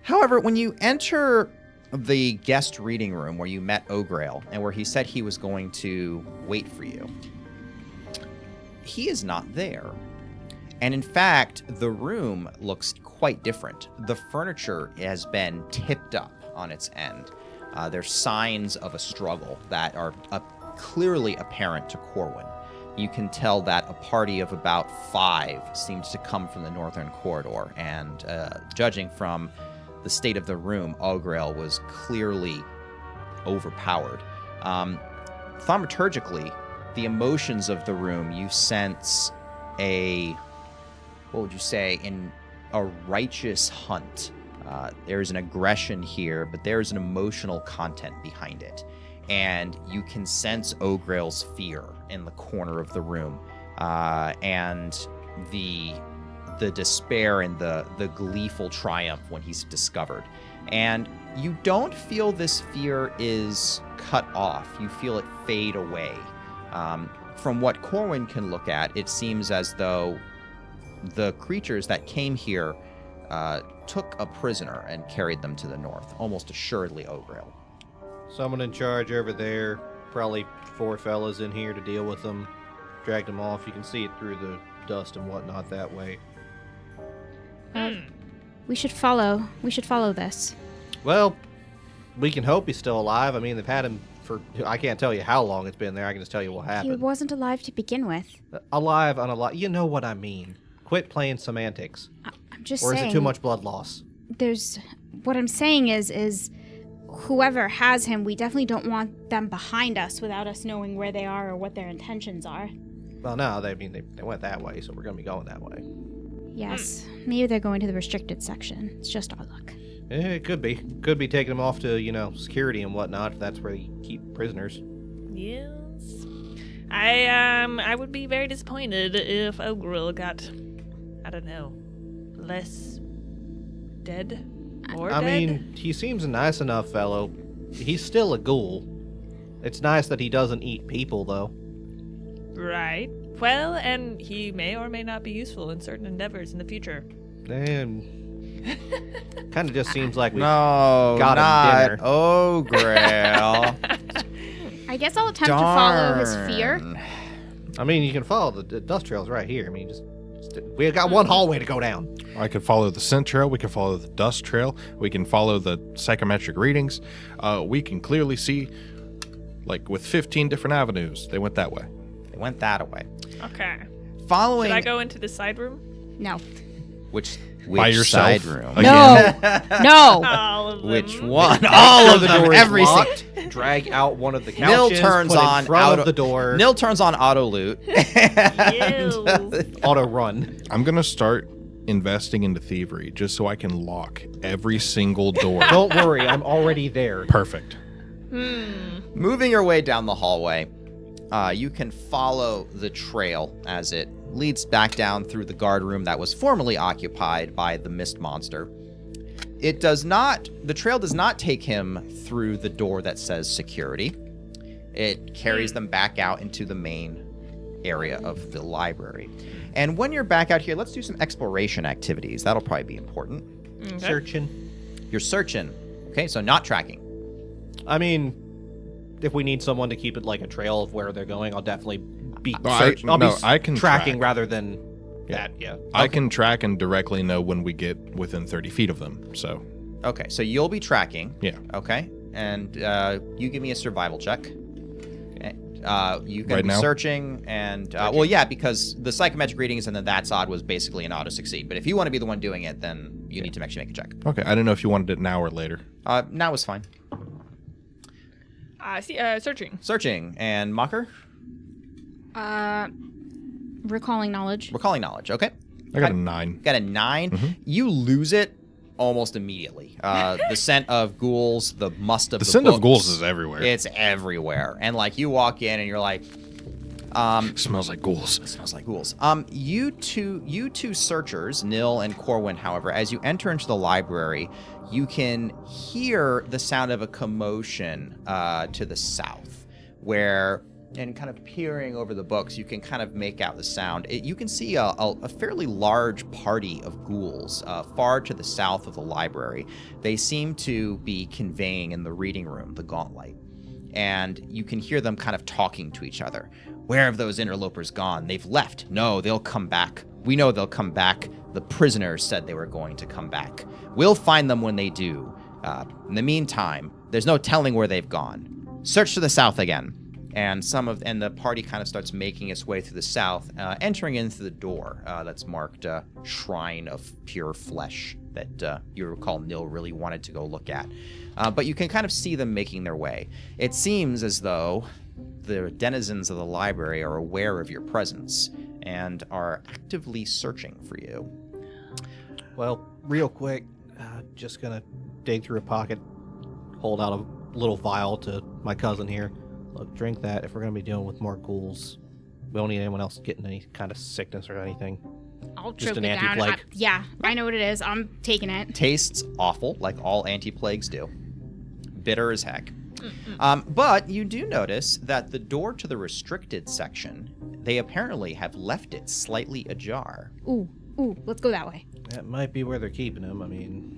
However, when you enter the guest reading room where you met Ograil and where he said he was going to wait for you, he is not there. And in fact, the room looks quite different. The furniture has been tipped up on its end. There's signs of a struggle that are clearly apparent to Corwin. You can tell that a party of about 5 seems to come from the northern corridor, and judging from the state of the room, Ograil was clearly overpowered. Thaumaturgically, the emotions of the room, you sense what would you say, in a righteous hunt. There's an aggression here, but there's an emotional content behind it. And you can sense Ograil's fear in the corner of the room, and the despair and the gleeful triumph when he's discovered. And you don't feel this fear is cut off. You feel it fade away. From what Corwin can look at, it seems as though the creatures that came here took a prisoner and carried them to the north, almost assuredly Ograil. Someone in charge over there, probably 4 fellas in here to deal with them. Dragged them off. You can see it through the dust and whatnot that way. We should follow this. Well, we can hope he's still alive. I mean, they've had him for, I can't tell you how long it's been there. I can just tell you what He happened. wasn't alive to begin with. Alive, unalive. You know what I mean. Quit playing semantics. I'm just Or is saying. it too much blood loss? What I'm saying is whoever has him, we definitely don't want them behind us without us knowing where they are or what their intentions are. Well, no, they went that way, so we're going to be going that way. Yes, maybe they're going to the restricted section. It's just our luck. It could be. Could be taking them off to, security and whatnot, if that's where you keep prisoners. Yes. I would be very disappointed if Ogril got, I don't know, less dead. More I dead? mean, he seems a nice enough fellow. He's still a ghoul. It's nice that he doesn't eat people, though. Right. Well, and he may or may not be useful in certain endeavors in the future. And kind of just seems like we No, got not him dinner. Ogril. I guess I'll attempt to follow his fear. Darn. I mean, you can follow the dust trails right here. I mean, we got one hallway to go down. I could follow the scent trail. We can follow the dust trail. We can follow the psychometric readings. We can clearly see, like, with 15 different avenues, they went that way. They went that way. Okay. Following Should I go into the side room? No. which By yourself? side room? Again? No. All of them. Which one? All of the them. door is Every single. locked. Drag out one of the Nil couches. turns put on in front auto- of the door. Nil turns on auto loot. Ew. Auto run. I'm going to start investing into thievery just so I can lock every single door. Don't worry, I'm already there. Perfect. Moving your way down the hallway, you can follow the trail as it leads back down through the guard room that was formerly occupied by the mist monster. The trail does not take him through the door that says security. It carries them back out into the main area of the library. And when you're back out here, let's do some exploration activities. That'll probably be important. Okay. Searching. You're searching. Okay, so not tracking. I mean, if we need someone to keep it like a trail of where they're going, I'll definitely be I can tracking track. rather than that. Yeah. I can track and directly know when we get within 30 feet of them. So, Okay, so you'll be tracking. yeah. Okay, and you give me a survival check. Okay. You can Right be now? searching, and well, yeah, because the psychometric readings and then that's odd was basically an auto succeed. But if you want to be the one doing it, then you need to actually make a check. Okay, I didn't know if you wanted it now or later. Now is fine. Searching. Searching and mocker, Recalling knowledge. recalling knowledge. Okay, I got a 9. got a 9. You lose it almost immediately. The scent of ghouls, the must of The the scent of books, ghouls is everywhere. It's everywhere, and like you walk in and you're like, Smells like ghouls. smells like ghouls. You two searchers, Nil and Corwin, however, as you enter into the library, you can hear the sound of a commotion to the south, where, and kind of peering over the books, you can kind of make out the sound. You can see a fairly large party of ghouls far to the south of the library. They seem to be conveying in the reading room, the Gauntlet. And you can hear them kind of talking to each other. Where have those interlopers gone? They've left. No, they'll come back. We know they'll come back. The prisoners said they were going to come back. We'll find them when they do. In the meantime, there's no telling where they've gone. Search to the south again. And the party kind of starts making its way through the south, entering into the door that's marked Shrine of Pure Flesh that you recall Nil really wanted to go look at. But you can kind of see them making their way. It seems as though the denizens of the library are aware of your presence and are actively searching for you. Well, real quick, just gonna dig through a pocket, hold out a little vial to my cousin here. Look, drink that. If we're gonna be dealing with more ghouls, we don't need anyone else getting any kind of sickness or anything. I'll Just choke an it down. anti-plague. Yeah, I know what it is. I'm taking it. Tastes awful, like all anti-plagues do. Bitter as heck. But you do notice that the door to the restricted section, they apparently have left it slightly ajar. Ooh, let's go that way. That might be where they're keeping him. I mean,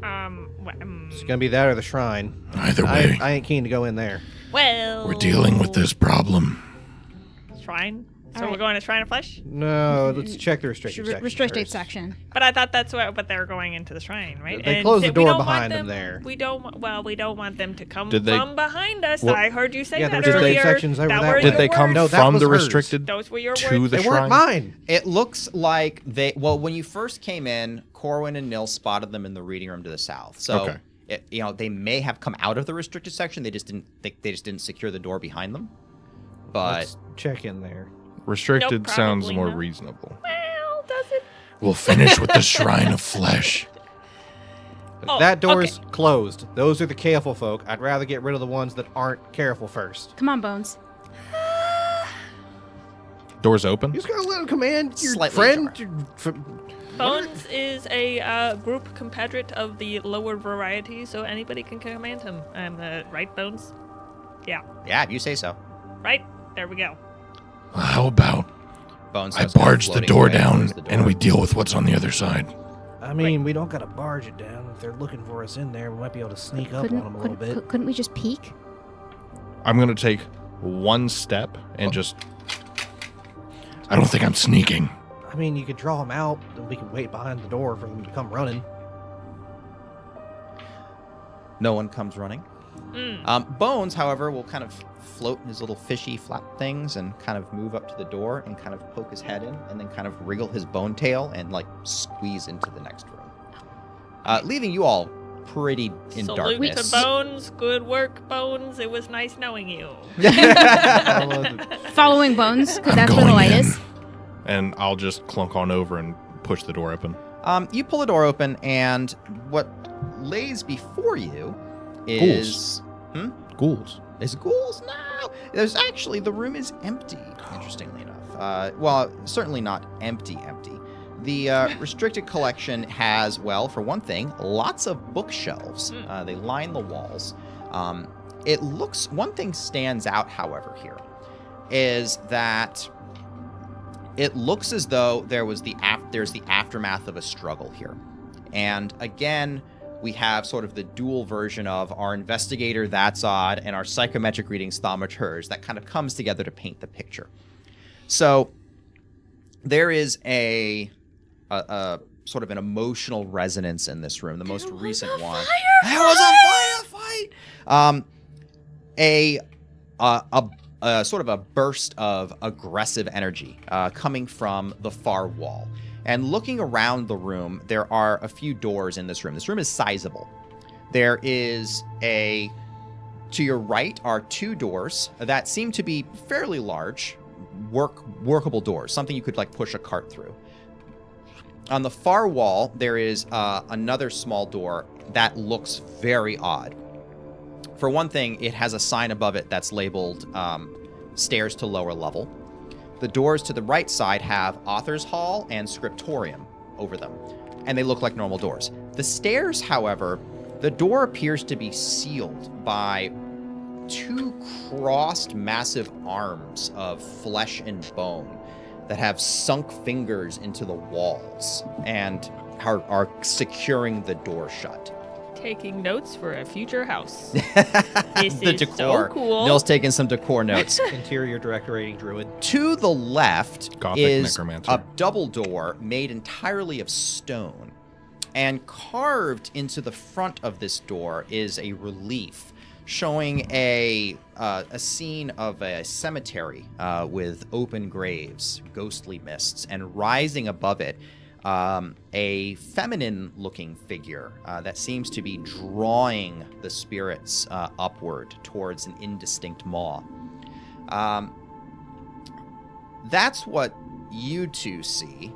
it's Well, gonna be that or the shrine. Either way, I ain't keen to go in there. we're dealing with this problem. Shrine. So All we're right. going to Shrine of Flesh. No, let's check the restricted section. Restricted first. section. But I thought that's what. But they're going into the shrine, right? They And closed the we door don't want behind them there. We don't. Well, we don't want them to come Did they- from behind us. Well- I heard you say Yeah, the that restricted earlier. section's over that were way. Did your they come No, that from was the hers. restricted Those were your to words. the They shrine? weren't mine. It looks like when you first came in, Corwin and Nil spotted them in the reading room to the south. So, Okay. they may have come out of the restricted section. They just didn't secure the door behind them. But Let's check in there. Restricted Nope, sounds probably more not. reasonable. Well, does it? We'll finish with the Shrine of Flesh. Oh, That door's closed. Those are the careful folk. I'd rather get rid of the ones that aren't careful first. Come on, Bones. Doors open. You just gotta let him command your Slightly friend. ajar. Bones is a group compatriot of the lower variety, so anybody can command him. Right, Bones? Yeah. Yeah, if you say so. Right? There we go. How about Bones I starts kind of barge the floating door away down towards the door. and we deal with what's on the other side? I mean, we don't gotta barge it down. If they're looking for us in there, we might be able to sneak up on them a little bit. Couldn't we just peek? I'm gonna take one step and just. I don't think I'm sneaking. I mean, you could draw them out, then we can wait behind the door for them to come running. No one comes running. Bones, however, will kind of float his little fishy flap things and kind of move up to the door and kind of poke his head in and then kind of wriggle his bone tail and like squeeze into the next room. Leaving you all pretty in Salute darkness. to Bones. Good work, Bones. It was nice knowing you. Following Bones, because I'm that's where the going light in. is. And I'll just clunk on over and push the door open. You pull the door open, and what lays before you is Ghouls. Is ghouls? No. There's actually, the room is empty, interestingly enough. Well, certainly not empty. The restricted collection has, well, for one thing, lots of bookshelves. They line the walls. It looks, one thing stands out, however, here, is that it looks as though there's the aftermath of a struggle here. And again, we have sort of the dual version of our investigator, that's odd, and our psychometric readings, thaumaturge, that kind of comes together to paint the picture. So there is a sort of an emotional resonance in this room, the most recent one. There was a fight! A sort of a burst of aggressive energy coming from the far wall. And looking around the room, there are a few doors in this room. This room is sizable. There is to your right are two doors that seem to be fairly large, workable doors, something you could like push a cart through. On the far wall, there is another small door that looks very odd. For one thing, it has a sign above it that's labeled stairs to lower level. The doors to the right side have Author's Hall and Scriptorium over them, and they look like normal doors. The stairs, however, the door appears to be sealed by two crossed massive arms of flesh and bone that have sunk fingers into the walls and are securing the door shut. Taking notes for a future house. This The is decor. so cool. Nill's taking some decor notes. Interior decorating druid. To the left Gothic is necromancer. a double door made entirely of stone. And carved into the front of this door is a relief showing a scene of a cemetery with open graves, ghostly mists, and rising above it, a feminine-looking figure that seems to be drawing the spirits upward towards an indistinct maw. That's what you two see.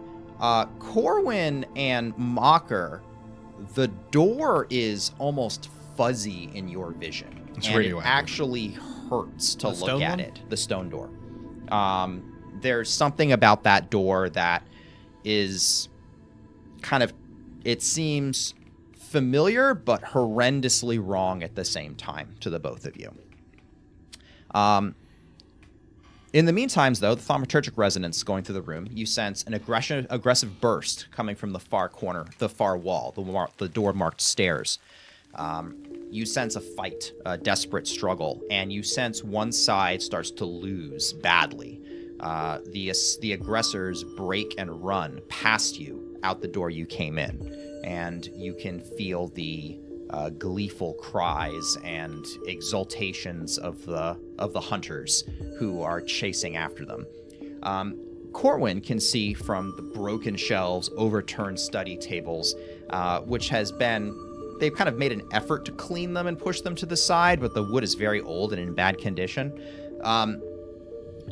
Corwin and Mocker, the door is almost fuzzy in your vision. It's and it radioactive. actually hurts to The look stone at one? it. The stone door. There's something about that door that is kind of, it seems familiar but horrendously wrong at the same time to the both of you. In the meantime, though, the thaumaturgic resonance going through the room, you sense an aggressive burst coming from the far corner, the far wall, the door marked stairs. You sense a fight, a desperate struggle, and you sense one side starts to lose badly. The aggressors break and run past you out the door you came in, and you can feel the gleeful cries and exultations of the hunters who are chasing after them. Corwin can see from the broken shelves, overturned study tables, which has been, they've kind of made an effort to clean them and push them to the side, but the wood is very old and in bad condition.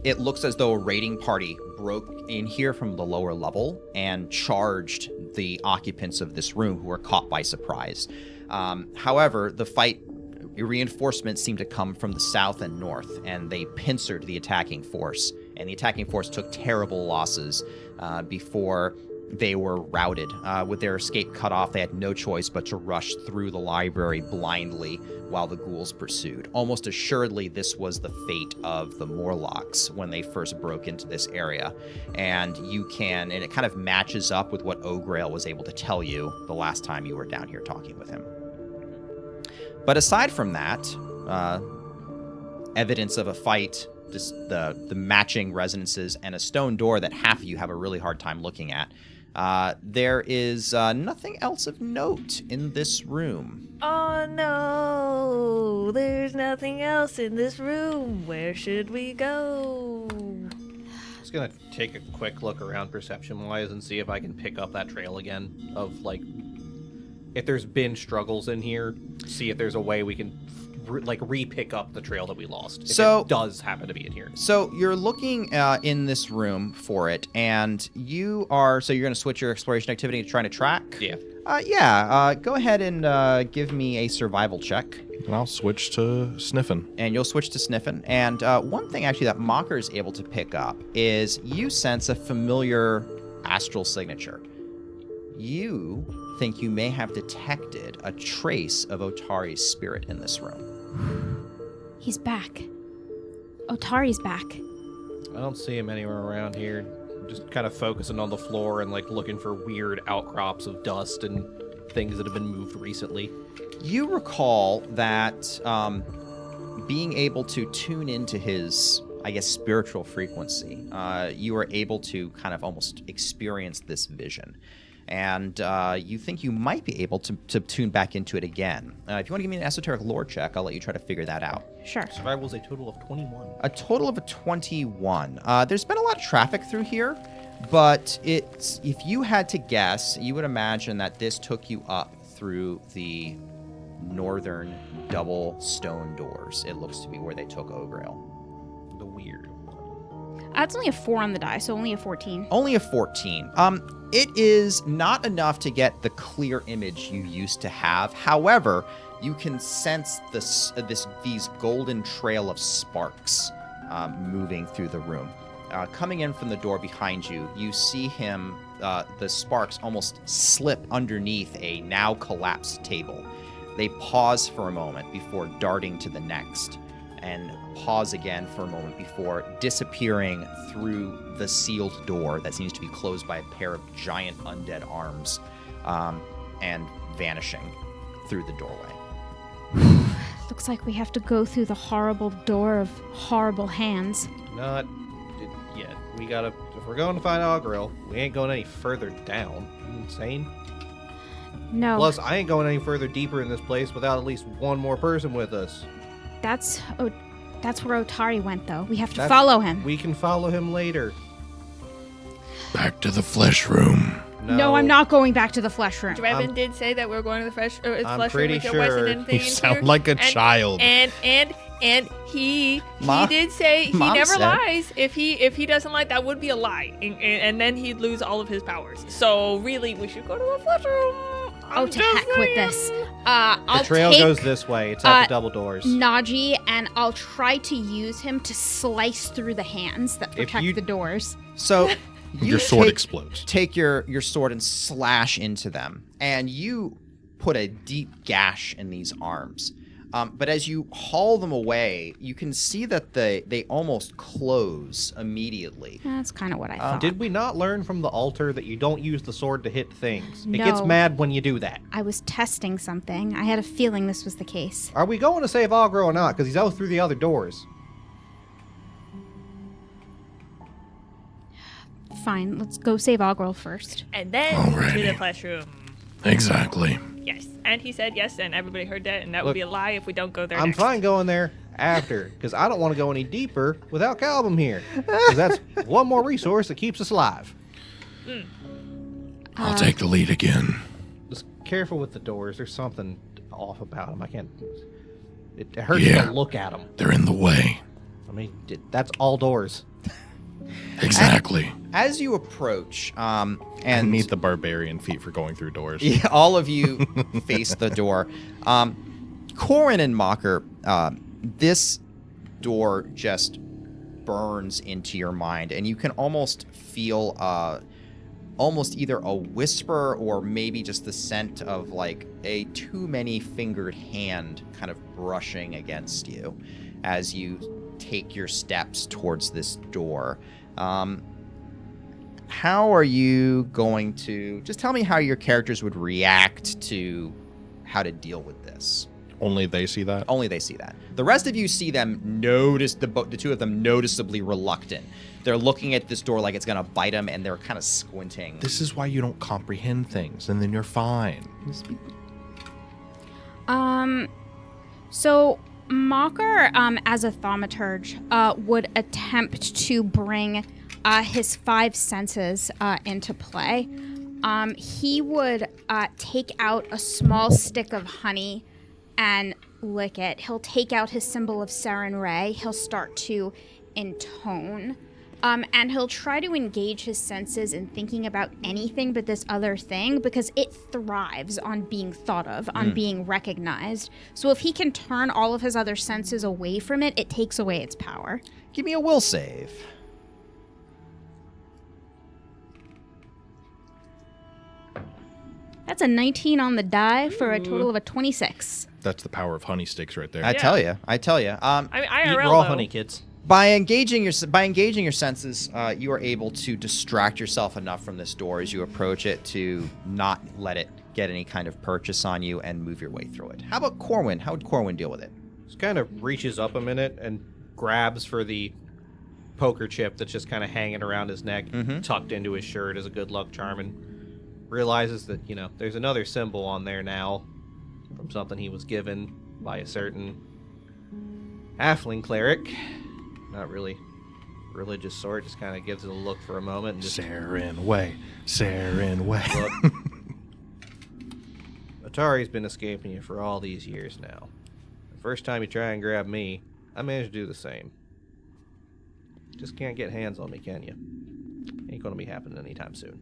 It looks as though a raiding party broke in here from the lower level and charged the occupants of this room who were caught by surprise. However, the fight reinforcements seemed to come from the south and north, and they pincered the attacking force and the attacking force took terrible losses before they were routed. With their escape cut off, they had no choice but to rush through the library blindly while the ghouls pursued. Almost assuredly, this was the fate of the Morlocks when they first broke into this area. And it kind of matches up with what O'Grail was able to tell you the last time you were down here talking with him. But aside from that, evidence of a fight, the matching resonances, and a stone door that half of you have a really hard time looking at, there is nothing else of note in this room. Oh no, there's nothing else in this room. Where should we go? I'm just gonna take a quick look around perception-wise and see if I can pick up that trail again of, like, if there's been struggles in here, see if there's a way we can re-pick up the trail that we lost. If it does happen to be in here. So you're looking in this room for it, and you're going to switch your exploration activity to trying to track? Yeah. Go ahead and give me a survival check. And I'll switch to sniffing. And you'll switch to sniffing. And one thing actually that Mocker is able to pick up is you sense a familiar astral signature. You think you may have detected a trace of Otari's spirit in this room. He's back. Otari's back. I don't see him anywhere around here. I'm just kind of focusing on the floor and, like, looking for weird outcrops of dust and things that have been moved recently. You recall that being able to tune into his, I guess, spiritual frequency, you were able to kind of almost experience this vision. And you think you might be able to tune back into it again. If you want to give me an esoteric lore check, I'll let you try to figure that out. Sure. Survival is a total of 21. A total of 21. There's been a lot of traffic through here, but if you had to guess, you would imagine that this took you up through the northern double stone doors. It looks to be where they took O'Grail. The weird one. That's only a 4 on the die, so only a 14. Only a 14. It is not enough to get the clear image you used to have. However, you can sense these golden trail of sparks moving through the room. Coming in from the door behind you, you see him, the sparks almost slip underneath a now collapsed table. They pause for a moment before darting to the next, and pause again for a moment before disappearing through the sealed door that seems to be closed by a pair of giant undead arms, and vanishing through the doorway. Looks like we have to go through the horrible door of horrible hands. Not yet. We gotta. If we're going to find O'Grail, we ain't going any further down. Are you insane? No. Plus, I ain't going any further deeper in this place without at least one more person with us. That's where Otari went, though. We have to follow him. We can follow him later. Back to the flesh room. No, I'm not going back to the flesh room. Drebin did say that we were going to the flesh room. I'm pretty There wasn't sure. anything You in sound here. like a child. And he Ma- did say he Mom never said- lies. If he doesn't lie, that would be a lie, and then he'd lose all of his powers. So really, we should go to the flesh room. Oh, to heck with this. I'll The trail take goes this way. It's at the double doors. Naji, and I'll try to use him to slice through the hands that protect you- the doors. So Your sword explodes. Take your sword and slash into them, and you put a deep gash in these arms. But as you haul them away, you can see that they almost close immediately. That's kind of what I thought. Did we not learn from the altar that you don't use the sword to hit things? It No. gets mad when you do that. I was testing something. I had a feeling this was the case. Are we going to save O'Grail or not? Because he's out through the other doors. Fine, let's go save Oggrel first. And then to the Alrighty. flesh room. Exactly. Yes. And he said yes, and everybody heard that, and that would Look, be a lie if we don't go there I'm next. fine going there after, because I don't want to go any deeper without Calvin here. Because that's one more resource that keeps us alive. I'll take the lead again. Just careful with the doors. There's something off about them. I can't. It hurts Yeah. to look at them. They're in the way. I mean, that's all doors. Exactly. As you approach, And and meet the barbarian feat for going through doors. yeah, all of you face the door. Corin and Mocker, this door just burns into your mind, and you can almost feel almost either a whisper or maybe just the scent of like a too many fingered hand kind of brushing against you as you take your steps towards this door. How are you going to just tell me how your characters would react to how to deal with this? Only they see that? Only they see that. The rest of you see them the two of them noticeably reluctant. They're looking at this door like it's going to bite them, and they're kind of squinting. This is why you don't comprehend things, and then you're fine. So Mocker, as a thaumaturge, would attempt to bring his 5 senses into play. He would take out a small stick of honey and lick it. He'll take out his symbol of Saren Ray. He'll start to intone. And he'll try to engage his senses in thinking about anything but this other thing, because it thrives on being thought of, on being recognized. So if he can turn all of his other senses away from it, it takes away its power. Give me a will save. That's a 19 on the die for a total of a 26. That's the power of honey sticks right there. I tell you. I mean, IRL, Eat raw though. honey, kids. By engaging your senses, you are able to distract yourself enough from this door as you approach it to not let it get any kind of purchase on you and move your way through it. How about Corwin? How would Corwin deal with it? Just kind of reaches up a minute and grabs for the poker chip that's just kind of hanging around his neck, tucked into his shirt as a good luck charm, and realizes that, there's another symbol on there now from something he was given by a certain halfling cleric. Not really religious sort, just kind of gives it a look for a moment and just Saren way. look. Atari's been escaping you for all these years now. The first time you try and grab me, I managed to do the same. Just can't get hands on me, can you? Ain't gonna be happening anytime soon.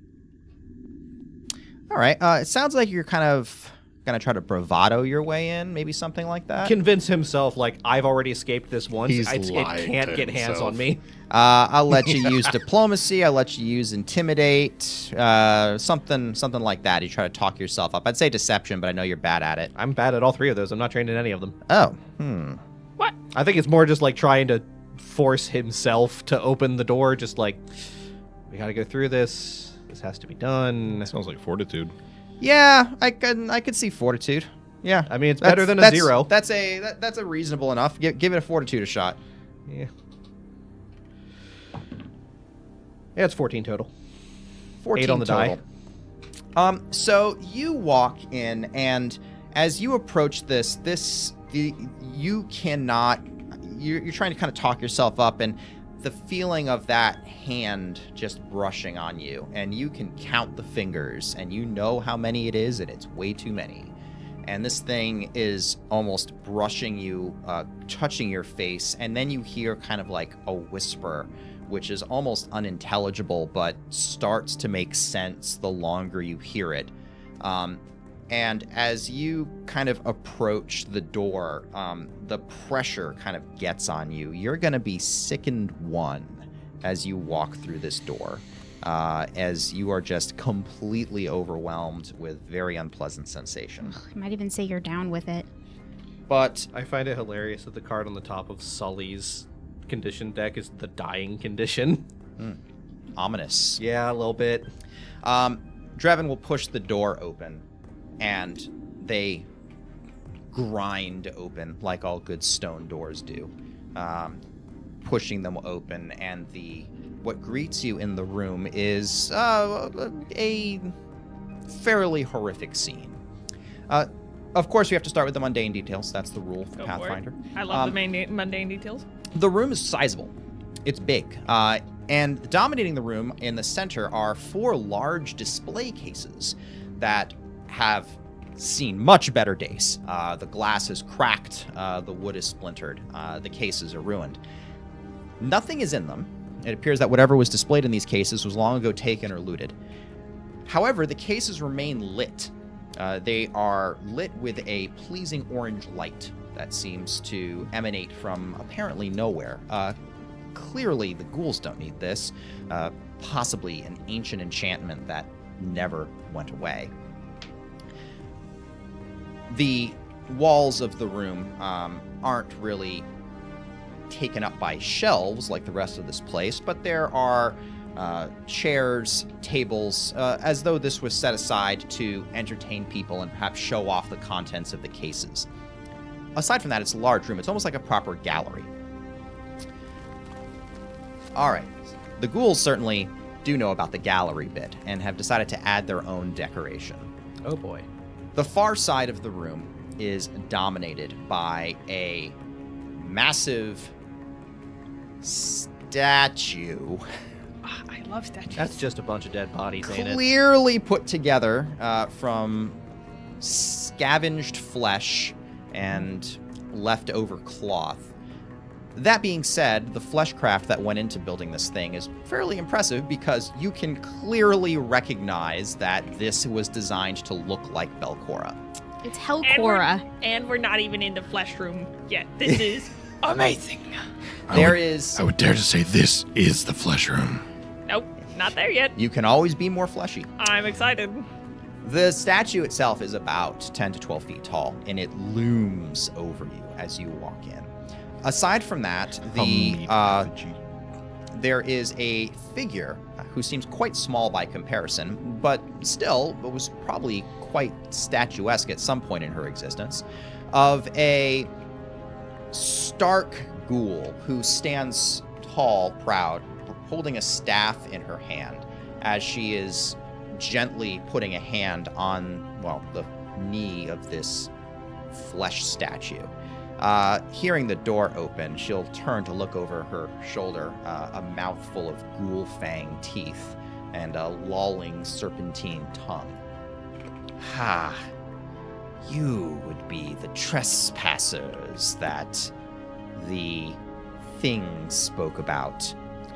All right. It sounds like you're kind of going to try to bravado your way in, maybe something like that. Convince himself, like, I've already escaped this once. He's It lying can't to get hands himself. on me. I'll let you use diplomacy. I'll let you use intimidate. Something like that. You try to talk yourself up. I'd say deception, but I know you're bad at it. I'm bad at all 3 of those. I'm not trained in any of them. Oh. What? I think it's more just like trying to force himself to open the door. Just like, we gotta go through this. This has to be done. That sounds like fortitude. Yeah, I could see fortitude. Yeah. I mean, it's better than a 0. That's a reasonable enough. Give it a fortitude a shot. Yeah. Yeah, it's 14 total. 14 8 on the total. die. So you walk in, and as you approach you cannot. You're trying to kind of talk yourself up, and the feeling of that hand just brushing on you, and you can count the fingers, and you know how many it is, and it's way too many. And this thing is almost brushing you, touching your face, and then you hear kind of like a whisper, which is almost unintelligible, but starts to make sense the longer you hear it. And as you kind of approach the door, the pressure kind of gets on you. You're going to be sickened 1 as you walk through this door, as you are just completely overwhelmed with very unpleasant sensation. I might even say you're down with it. But I find it hilarious that the card on the top of Sully's condition deck is the dying condition. ominous. Yeah, a little bit. Drevin will push the door open, and they grind open like all good stone doors do, pushing them open, and what greets you in the room is a fairly horrific scene. Of course, we have to start with the mundane details. That's the rule for Go Pathfinder. For it. I love the mundane details. The room is sizable. It's big. And dominating the room in the center are 4 large display cases that have seen much better days. The glass is cracked. The wood is splintered. The cases are ruined. Nothing is in them. It appears that whatever was displayed in these cases was long ago taken or looted. However, the cases remain lit. They are lit with a pleasing orange light that seems to emanate from apparently nowhere. clearly the ghouls don't need this. Possibly an ancient enchantment that never went away. The walls of the room aren't really taken up by shelves like the rest of this place, but there are chairs, tables, as though this was set aside to entertain people and perhaps show off the contents of the cases. Aside from that, it's a large room. It's almost like a proper gallery. All right. The ghouls certainly do know about the gallery bit and have decided to add their own decoration. Oh boy. The far side of the room is dominated by a massive statue. I love statues. That's just a bunch of dead bodies, ain't it? Clearly put together from scavenged flesh and leftover cloth. That being said, the fleshcraft that went into building this thing is fairly impressive because you can clearly recognize that this was designed to look like Belcora. It's Hellcora. And we're not even in the flesh room yet. This is amazing. I would dare to say this is the flesh room. Nope, not there yet. You can always be more fleshy. I'm excited. The statue itself is about 10 to 12 feet tall, and it looms over you as you walk in. Aside from that, there is a figure who seems quite small by comparison, but still was probably quite statuesque at some point in her existence, of a stark ghoul who stands tall, proud, holding a staff in her hand as she is gently putting a hand on, well, the knee of this flesh statue. Hearing the door open, she'll turn to look over her shoulder, a mouthful of ghoul fang teeth and a lolling serpentine tongue. Ha! You would be the trespassers that the thing spoke about.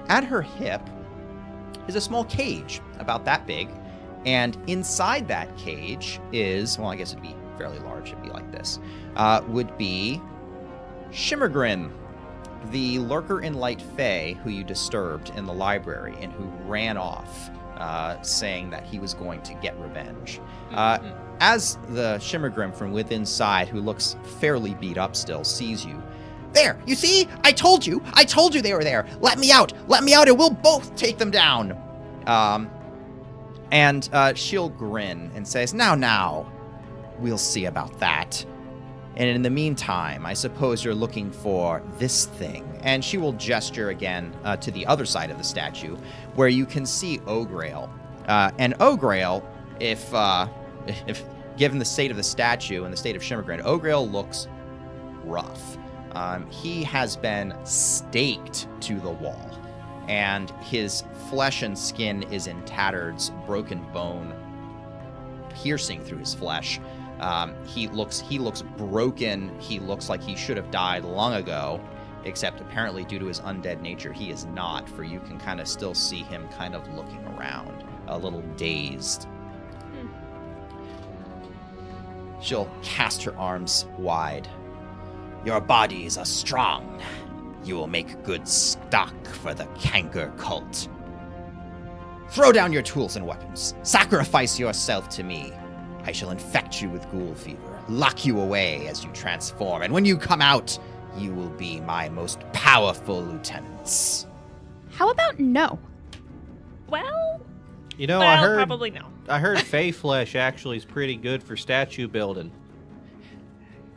At her hip is a small cage, about that big, and inside that cage is, well, I guess it'd be fairly large, it'd be like this, would be Shimmergrin, the lurker in Light Fae who you disturbed in the library and who ran off, saying that he was going to get revenge. As the Shimmergrim from within side, who looks fairly beat up still, sees you, there, you see? I told you they were there. Let me out, and we'll both take them down. And she'll grin and says, now, we'll see about that. And in the meantime, I suppose you're looking for this thing. And she will gesture again to the other side of the statue, where you can see Ograil. And Ograil, if given the state of the statue and the state of Shimmergrin, Ograil looks rough. He has been staked to the wall, and his flesh and skin is in tatters, broken bone piercing through his flesh. He looks broken. He looks like he should have died long ago, except apparently due to his undead nature, he is not, for you can kind of still see him kind of looking around, a little dazed. She'll cast her arms wide. Your bodies are strong. You will make good stock for the Ghoul Cult. Throw down your tools and weapons. Sacrifice yourself to me. I shall infect you with ghoul fever, lock you away as you transform, and when you come out, you will be my most powerful lieutenants. How about no? Well, You know, I heard probably no. I heard Fey flesh actually is pretty good for statue building.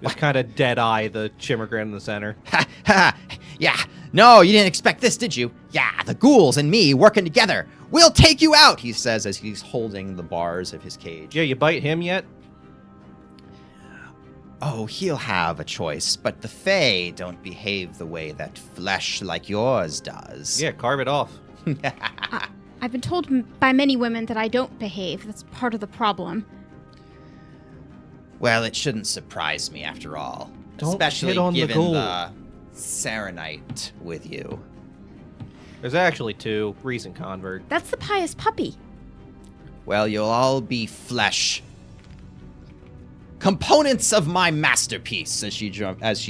Just kind of dead eye the Shimmergrin in the center. Ha ha! Yeah, no, you didn't expect this, did you? Yeah, the ghouls and me working together. We'll take you out, he says as he's holding the bars of his cage. Yeah, you bite him yet? Oh, he'll have a choice, but the Fae don't behave the way that flesh like yours does. Yeah, carve it off. I've been told by many women that I don't behave. That's part of the problem. Well, it shouldn't surprise me after all. Don't especially hit on the given ghoul. the Serenite with you. There's actually two. Recent convert. That's the pious puppy. Well, you'll all be flesh components of my masterpiece as she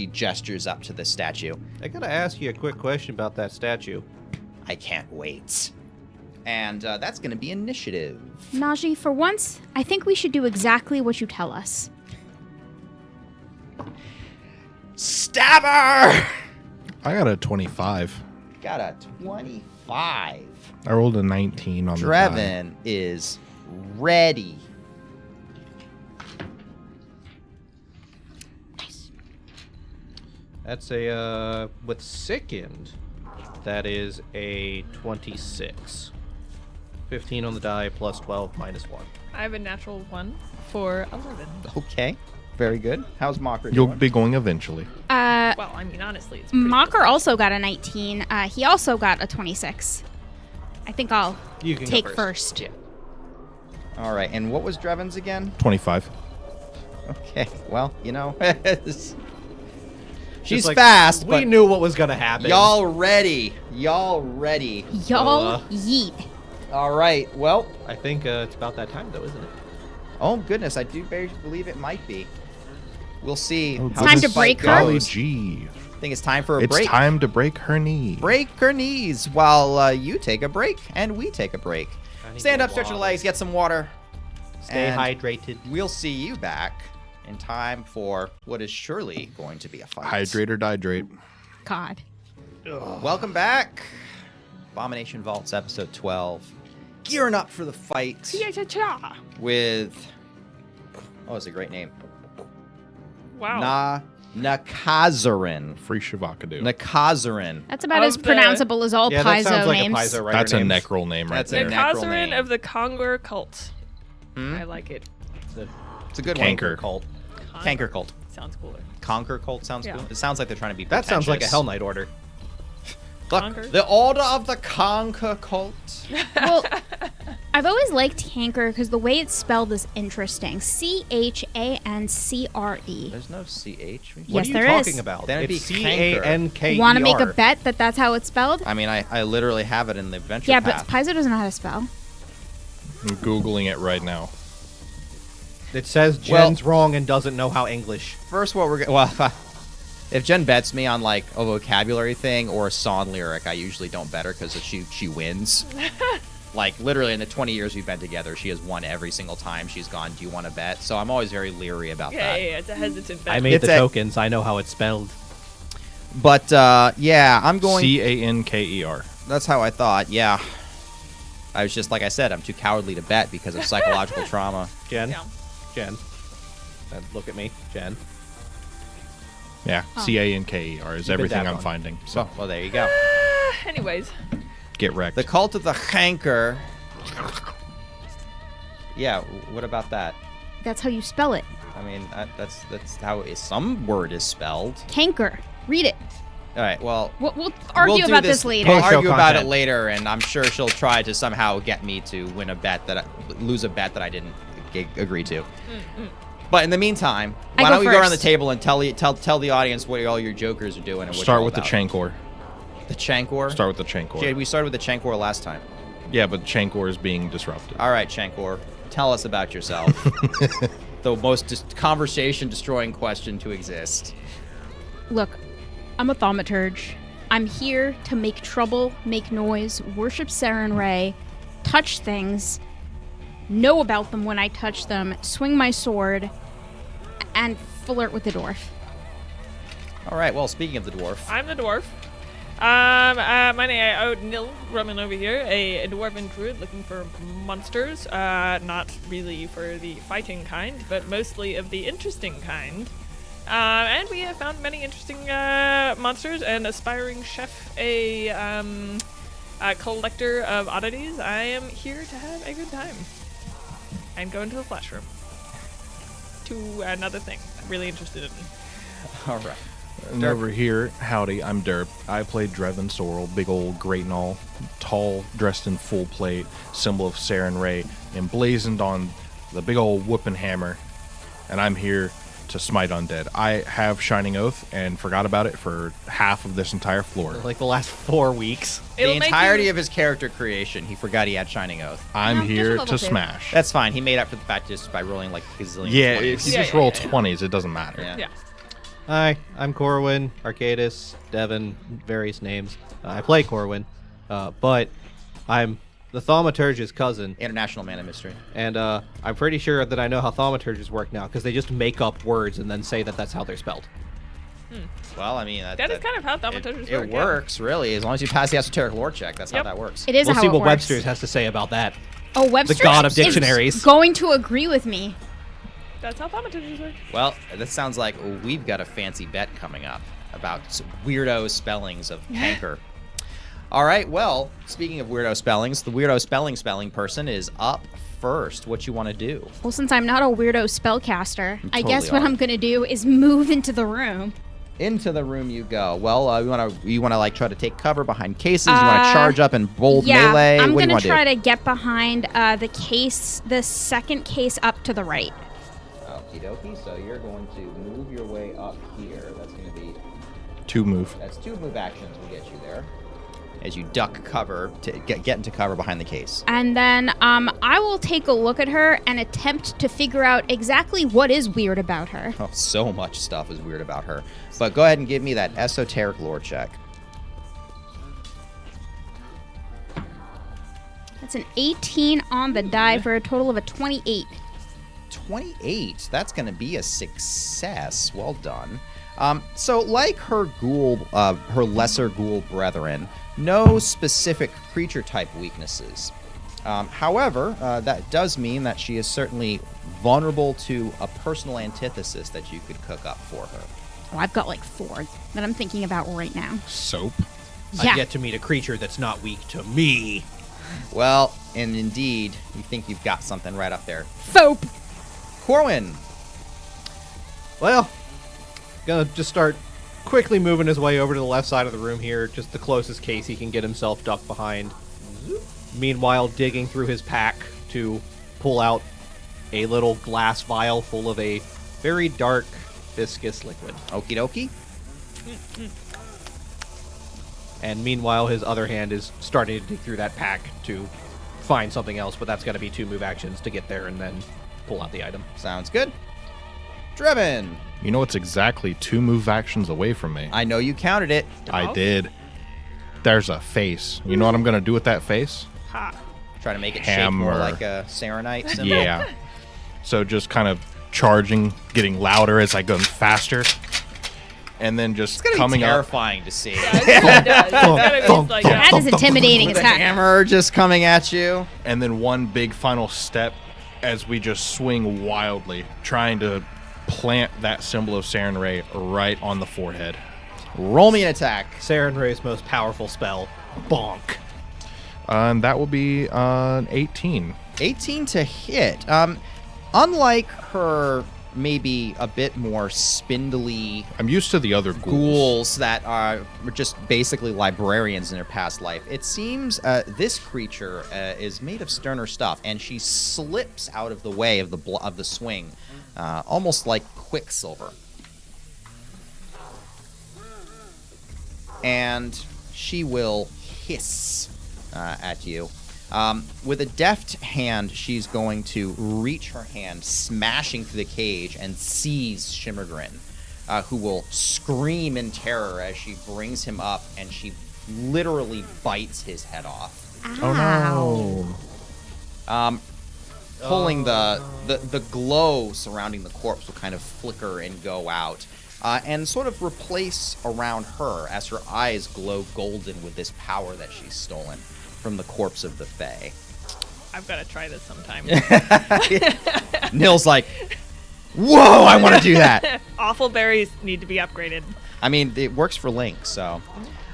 gestures up to the statue. I gotta ask you a quick question about that statue. I can't wait. And that's going to be initiative. Najee, for once, I think we should do exactly what you tell us. Stabber! I got a 25. Got a 25. I rolled a 19 on the die. Drevin is ready. That's a, with sickened, that is a 26. 15 on the die, plus 12, minus 1. I have a natural 1 for 11. Okay. Very good. How's Mocker You'll doing? be going eventually. Well, I mean, honestly, it's pretty Mocker close. also got a 19. He also got a 26. I think I'll You can go take first. first. Yeah. All right. And what was Drevin's again? 25. Okay. Well, you know, she's Just like, fast, We but knew what was gonna happen. y'all ready. Y'all ready. Y'all yeet. All right. Well, I think it's about that time, though, isn't it? oh, goodness. I do believe it might be. We'll see. Oh, how Time this to break fight her? Golly goes. gee. I think it's time for a It's break. time to break her knee. Break her knees while you take a break and we take a break. I need Stand more up, stretch your water. legs, get some water. Stay And hydrated. We'll see you back in time for what is surely going to be a fight. Hydrate or dihydrate. God. Welcome back. Abomination Vaults, episode 12. Gearing up for the fight Cha-cha-cha. with... Oh, it's a great name. Wow. Nakazarin. Free Shavakadu. Nakazarin. That's about Of as the- pronounceable as all Yeah, that sounds Paizo like names. a Paizo writer That's a name. necral name right That's there. a The necral Kazarin name. of the Conger Cult. Hmm? I like it. It's a good Canker. one. Cult. Canker cult. Sounds cooler. Conquer cult sounds Yeah. cool. It sounds like they're trying to be That sounds like a pretentious. Hell Knight order. Look, Conquer? the Order of the Conquer cult. Well, I've always liked Hanker because the way it's spelled is interesting. Chancre. There's no CH. What Yes, are you there talking is. about? Then it'd It's be Canker. Canker. Want to make a bet that that's how it's spelled? I mean, I literally have it in the adventure Yeah, path. but Paizo doesn't know how to spell. I'm Googling it right now. It says Jen's wrong and doesn't know how English. First, what we're well, if Jen bets me on like a vocabulary thing or a song lyric, I usually don't bet her because she wins. Like literally in the 20 years we've been together, she has won every single time she's gone. Do you want to bet? So I'm always very leery about Yeah, that. yeah, it's a hesitant bet. I made It's the a- tokens. I know how it's spelled. But yeah, I'm going. Canker. That's how I thought. Yeah, I was just like I said, I'm too cowardly to bet because of psychological trauma. Jen. Yeah. Jen. Look at me, Jen. Yeah, Oh. Canker is been everything dabbed I'm on. finding. So Well, there you go. Anyways. get wrecked. The cult of the Hanker. Yeah, what about that? That's how you spell it. I mean, that's how some word is spelled. Hanker. Read it. All right, well, We'll argue we'll do about this later. We'll Post-show argue about it content. later, and I'm sure she'll try to somehow get me to win a bet lose a bet that I didn't agree to. But in the meantime, I why go don't we go around the first. tell the audience what all your jokers are doing and what Start you're with the all about. Chankor. The Chankor. Start with the Chankor. Jade, we started with the Chankor last time. Yeah, but Chankor is being disrupted. All right, Chankor, tell us about yourself. The most conversation-destroying question to exist. Look, I'm a thaumaturge. I'm here to make trouble, make noise, worship Saren Ray, touch things, know about them when I touch them, swing my sword, and flirt with the dwarf. All right, well, speaking of the dwarf, I'm the dwarf. My name is Nil Roman over here, a dwarven druid looking for monsters. Not really for the fighting kind, but mostly of the interesting kind. And we have found many interesting monsters. An aspiring chef, a collector of oddities. I am here to have a good time and go into the flash room to another thing I'm really interested in. all right. And over here, howdy, I'm Derp. I play Drevin Sorrel, big old great and all, tall, dressed in full plate, symbol of Saren Ray, emblazoned on the big old whooping hammer. And I'm here to smite undead. I have Shining Oath and forgot about it for half of this entire floor. Like the last 4 weeks. It'll The make entirety you- of his character creation, he forgot he had Shining Oath. I'm No, there's a here level to 2. smash. That's fine. He made up for the fact just by rolling like gazillion. Yeah, 20s. if you Yeah, just yeah, roll yeah. 20s, it doesn't matter. Yeah. Yeah. Hi, I'm Corwin, Arcadis, Devin, various names. I play Corwin, but I'm the Thaumaturge's cousin, International Man of Mystery. and I'm pretty sure that I know how Thaumaturges work now, because they just make up words and then say that that's how they're spelled. Well, I mean, That is kind of how thaumaturges it work. yeah. works, really. As long as you pass the esoteric lore check, that's Yep. how that works. It is We'll how see it what works. Webster's has to say about that. Oh, Webster's god of is dictionaries. going to agree with me. That's how thaumaturges work. Well, this sounds like we've got a fancy bet coming up about weirdo spellings of canker. All right, well, speaking of weirdo spellings, the weirdo spelling person is up first. What you want to do? Well, since I'm not a weirdo spellcaster, I guess totally what are. I'm going to do is move into the room. Into the room you go. Well, you want to like try to take cover behind cases. You want to charge up and bold Yeah, melee. I'm What do going you want to to try do? to get behind the second case up to the right. Okie dokie. So you're going to move your way up here. That's going to be 2 move. That's 2 move actions will get you there. As you duck cover to get into cover behind the case. And then I will take a look at her and attempt to figure out exactly what is weird about her. Oh, so much stuff is weird about her. But go ahead and give me that esoteric lore check. That's an 18 on the die for a total of a 28. 28. That's going to be a success. Well done. So, like her her lesser ghoul brethren, no specific creature type weaknesses. However, that does mean that she is certainly vulnerable to a personal antithesis that you could cook up for her. Oh, I've got like 4 that I'm thinking about right now. Soap. Yeah. I've yet to meet a creature that's not weak to me. Well, and indeed, you think you've got something right up there. Fope. Corwin. Well, gonna just start quickly moving his way over to the left side of the room here, just the closest case he can get himself ducked behind. Meanwhile, digging through his pack to pull out a little glass vial full of a very dark, viscous liquid. Okie dokie. And meanwhile, his other hand is starting to dig through that pack to find something else, but that's got to be 2 move actions to get there and then pull out the item. Sounds good. Drevin. You know it's exactly 2 move actions away from me. I know you counted it. I did. There's a face. You know what I'm going to do with that face? Ha. Try to make it shape more Hammer. like a Serenite symbol. Yeah. So just kind of charging, getting louder as I go faster. And then just It's gonna coming be up. terrifying to see. Yeah, it really does. It's gotta be like, That is intimidating as The heck. hammer just coming at you. And then one big final step as we just swing wildly, trying to plant that symbol of Saren Ray right on the forehead. Roll me an attack. Saren Ray's most powerful spell, Bonk. And that will be an 18. 18 to hit. Unlike her maybe a bit more spindly I'm used to the other ghouls. ghouls that are just basically librarians in their past life, it seems this creature is made of sterner stuff, and she slips out of the way of the swing, almost like Quicksilver. And she will hiss at you. With a deft hand, she's going to reach her hand, smashing through the cage, and seize Shimmergrin, who will scream in terror as she brings him up, and she literally bites his head off, Oh no. pulling the glow surrounding the corpse will kind of flicker and go out, and sort of replace around her as her eyes glow golden with this power that she's stolen from the corpse of the Fae. I've got to try this sometime. Nil's like, whoa, I want to do that. Awful berries need to be upgraded. I mean, it works for Link, so.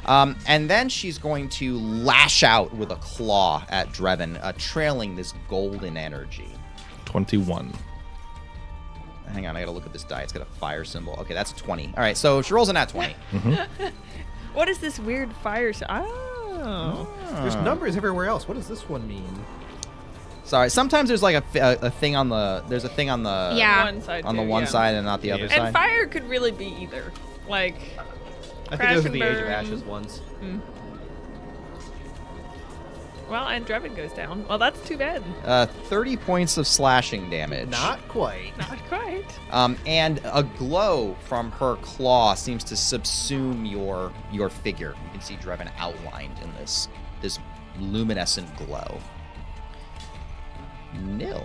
And then she's going to lash out with a claw at Drevin, trailing this golden energy. 21. Hang on, I gotta look at this die. It's got a fire symbol. Okay, that's 20. All right, so she rolls a nat 20. What is this weird fire? Oh. There's numbers everywhere else. What does this one mean? Sorry. Sometimes there's like a thing on the. There's a thing on the. Yeah. One side On the too, one yeah. side and not the other And side. And fire could really be either. Like, I think Crash those are and the Age of burn. Ashes ones. well, and Drevin goes down. Well, that's too bad. 30 points of slashing damage. Not quite. Not quite. And a glow from her claw seems to subsume your figure. You can see Drevin outlined in this luminescent glow. Nil.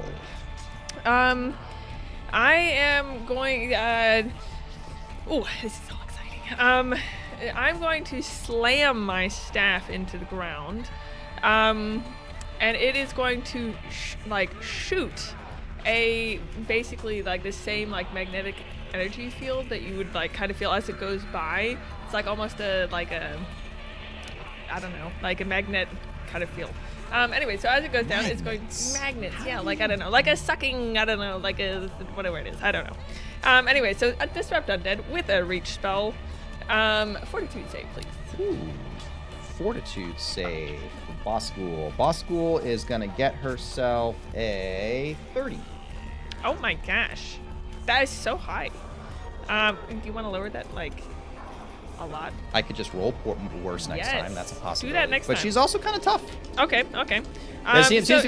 I am going. Oh, this is so exciting. I'm going to slam my staff into the ground, and it is going to shoot basically like the same like magnetic energy field that you would like kind of feel as it goes by. It's like almost a I don't know, like a magnet kind of feel. Anyway, so as it goes down, it's going magnets. Yeah, like I don't know, like a sucking. I don't know, like a whatever it is. I don't know. Anyway, so disrupt undead with a reach spell. Fortitude save, please. Ooh. Fortitude save for Boss Ghoul. Boss Ghoul is going to get herself a 30. Oh my gosh, that is so high. Do you want to lower that like a lot? I could just roll worse next Yes. time. That's a Do possibility. that next but time. she's also kind of tough. Okay.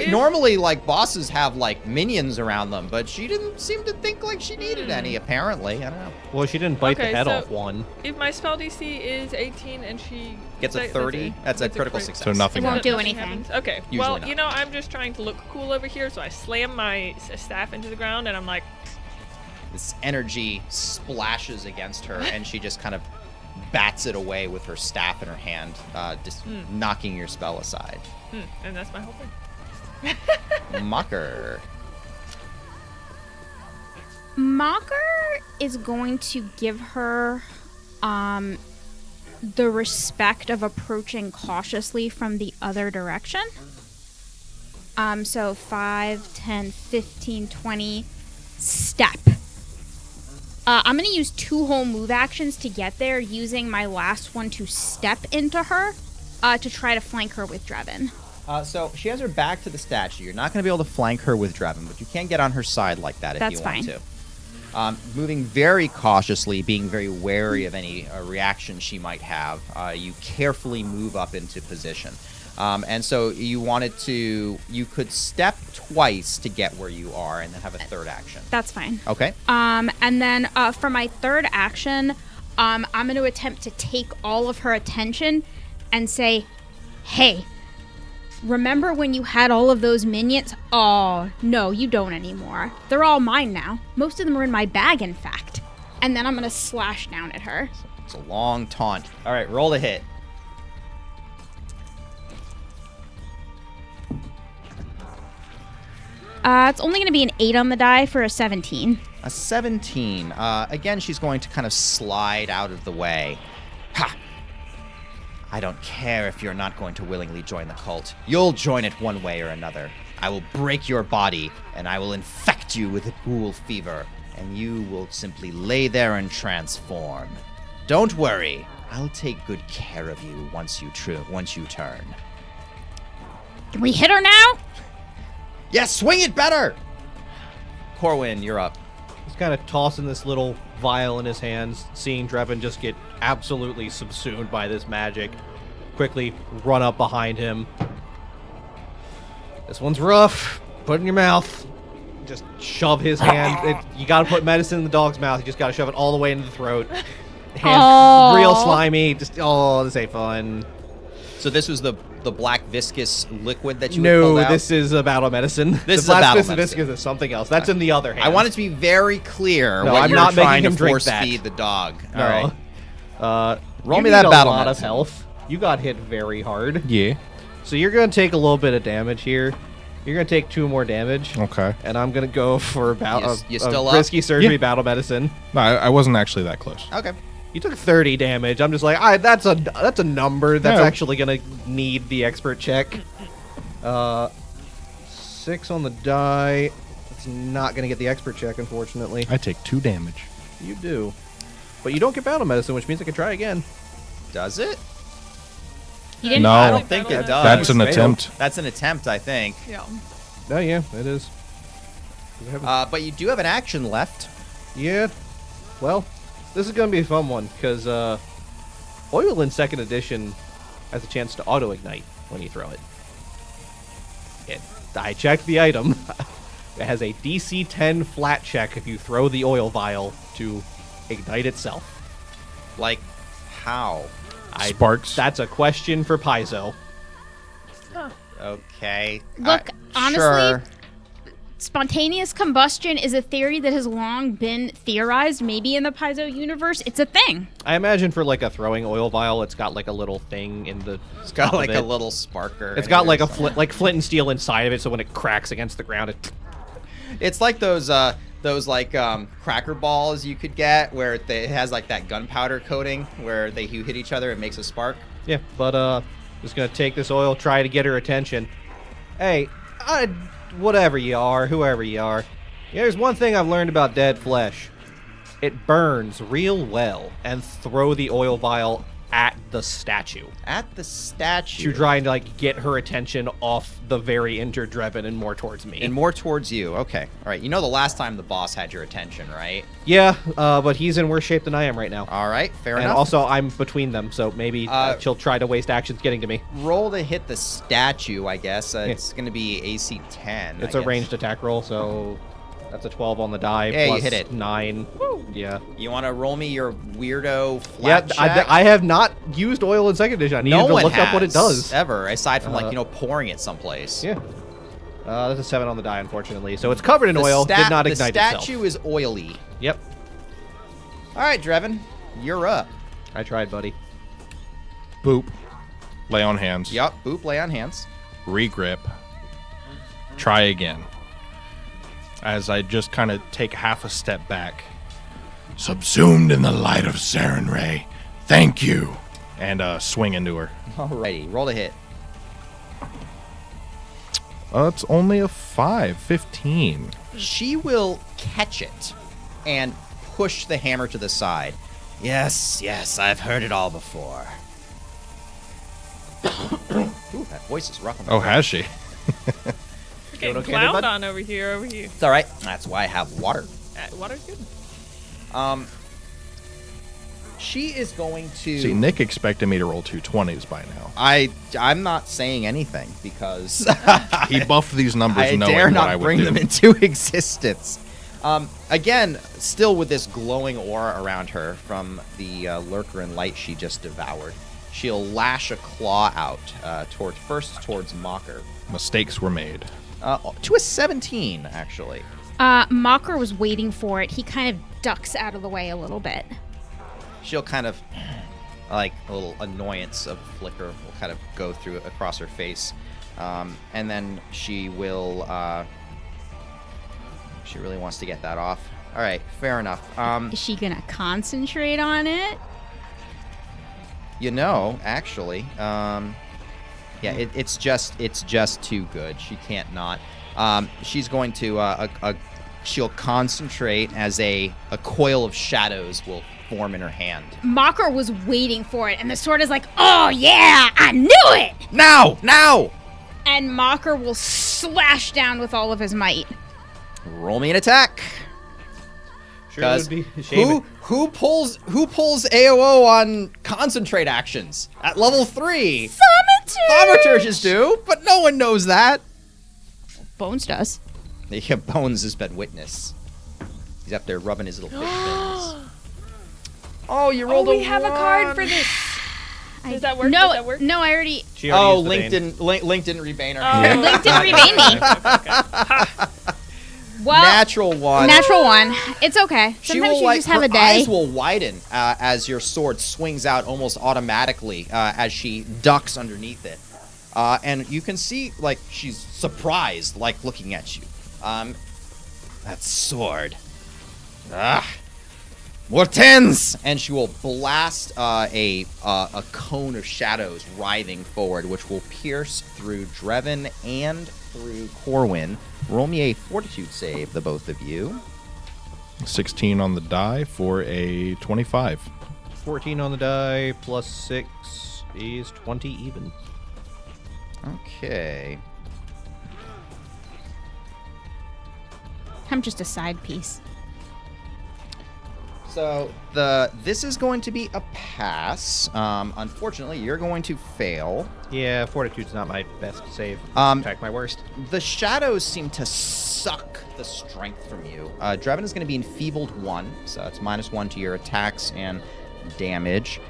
Normally, like, bosses have, like, minions around them, but she didn't seem to think like she needed any, apparently. I don't know. Well, she didn't bite the Okay, head so- off one. If my spell DC is 18 and she Gets a 30, that's a critical success. So nothing It won't happens. do anything. happens? Okay. Usually well, not. you know, I'm just trying to look cool over here, so I slam my staff into the ground, and I'm like, This energy splashes against her, and she just kind of bats it away with her staff in her hand, just knocking your spell aside. and that's my whole thing. Mocker. Mocker is going to give her the respect of approaching cautiously from the other direction. So 5, 10, 15, 20, step. I'm going to use 2 whole move actions to get there, using my last one to step into her to try to flank her with Drevin. So she has her back to the statue. You're not going to be able to flank her with Drevin, but you can get on her side like that if That's you want fine. to. Moving very cautiously, being very wary of any reaction she might have, you carefully move up into position. And so you could step twice to get where you are and then have a third action. That's fine. Okay. And then for my third action, I'm going to attempt to take all of her attention and say, hey, remember when you had all of those minions? Oh, no, you don't anymore. They're all mine now. Most of them are in my bag, in fact. And then I'm going to slash down at her. It's a long taunt. All right, roll to hit. It's only going to be an 8 on the die for a 17. A 17. Again, she's going to kind of slide out of the way. Ha! I don't care if you're not going to willingly join the cult. You'll join it one way or another. I will break your body, and I will infect you with a ghoul fever, and you will simply lay there and transform. Don't worry. I'll take good care of you once you turn. Can we hit her now? Yes, swing it better! Corwin, you're up. He's kind of tossing this little vial in his hands, seeing Drevin just get absolutely subsumed by this magic. Quickly run up behind him. This one's rough. Put it in your mouth. Just shove his hand. You gotta put medicine in the dog's mouth. You just gotta shove it all the way into the throat. Hand real slimy. Just, this ain't fun. So this was the black viscous liquid that you pulled out? No, this is a battle medicine. This is the a black battle viscous medicine. is something else. That's in the other hand. I want it to be very clear No, what I'm you're not making trying him to drink force that. feed the dog. No. All right. Roll you me need that a battle lot medicine. of health. You got hit very hard. Yeah. So you're going to take a little bit of damage here. You're going to take 2 more damage. Okay. And I'm going to go for You still up? risky surgery Yeah. battle medicine. No, I wasn't actually that close. Okay. You took 30 damage. I'm just like, that's a number that's Yeah. actually going to need the expert check. 6 on the die. It's not going to get the expert check, unfortunately. I take 2 damage. You do. But you don't get battle medicine, which means I can try again. Does it? You didn't No. I don't think it does. That's an Fail. attempt. That's an attempt, I think. Yeah. Oh, yeah, it is. But you do have an action left. Yeah. Well, this is going to be a fun one, because Oil in 2nd edition has a chance to auto-ignite when you throw it. I checked the item. It has a DC 10 flat check if you throw the oil vial to ignite itself. Like, how? Sparks. That's a question for Paizo. Okay. Look, honestly, sure. spontaneous combustion is a theory that has long been theorized. Maybe in the Paizo universe, it's a thing. I imagine for like a throwing oil vial, it's got like a little thing in the. It's got top of like it. a little sparker. It's got like a flint and steel inside of it, so when it cracks against the ground, it. It's like those cracker balls you could get where it has like that gunpowder coating where you hit each other, it makes a spark. Yeah, but just gonna take this oil, try to get her attention. Hey, whatever you are, whoever you are, there's one thing I've learned about dead flesh. It burns real well, and throw the oil vial at the statue. At the statue. To try and like get her attention off the very injured Drevin and more towards me. And more towards you. Okay. All right. You know the last time the boss had your attention, right? Yeah, but he's in worse shape than I am right now. All right. Fair And enough. also, I'm between them, so maybe she'll try to waste actions getting to me. Roll to hit the statue, I guess. It's going to be AC 10. It's I a guess. ranged attack roll, so that's a 12 on the die. Yeah, you plus hit it. 9. Yeah. You want to roll me your weirdo flat check? I have not used oil in 2nd edition. I needed No to one look up what it has, does. ever, aside from pouring it someplace. Yeah. That's a 7 on the die, unfortunately. So it's covered in oil, did not ignite The itself. statue is oily. Yep. All right, Drevin, you're up. I tried, buddy. Boop. Lay on hands. Yup, boop, lay on hands. Regrip. Try again. As I just kind of take half a step back. Subsumed in the light of Sarenrae. Thank you. And swing into her. Alrighty, roll to hit. It's only a 5. 15. She will catch it and push the hammer to the side. Yes, I've heard it all before. Ooh, that voice is rough on the Oh, has she? We're getting okay, clowned bud? on over here. It's all right. That's why I have water. Water's good. She is going to. See, Nick expected me to roll 2 20s by now. I'm not saying anything because He buffed these numbers I knowing dare what not I would bring do. them into existence. Again, still with this glowing aura around her from the lurker and light she just devoured, she'll lash a claw out towards Mocker. Mistakes were made. To a 17, actually. Mocker was waiting for it. He kind of ducks out of the way a little bit. She'll kind of, like a little annoyance of flicker will kind of go through across her face. And then she will, she really wants to get that off. All right, fair enough. Is she gonna concentrate on it? Actually, it's just too good. She can't not. She's going to, she'll concentrate as a coil of shadows will form in her hand. Mocker was waiting for it, and the sword is like, oh yeah, I knew it! Now! And Mocker will slash down with all of his might. Roll me an attack. Sure would be a shame. Who pulls AOO on concentrate actions at level 3? Thaumaturges do, but no one knows that. Bones does. Yeah, Bones has been witness. He's up there rubbing his little fish fins. Oh, you rolled we have a card for this. Does that work? No, Does that work? no, I already. She already used the Link Bane. didn't rebane her. Oh. Link didn't remain me. Well, Natural one. Natural one. It's okay. She Sometimes will, you just have her a day. eyes will widen as your sword swings out almost automatically as she ducks underneath it. And you can see, like, she's surprised, like, looking at you. That sword. More 10s! And she will blast a cone of shadows writhing forward, which will pierce through Drevin and through Corwin. Roll me a fortitude save, the both of you. 16 on the die for a 25. 14 on the die, plus 6 is 20 even. Okay. I'm just a side piece. So this is going to be a pass. Unfortunately, you're going to fail. Yeah, Fortitude's not my best save. In fact, my worst. The shadows seem to suck the strength from you. Drevin is going to be enfeebled 1, so it's -1 to your attacks and damage.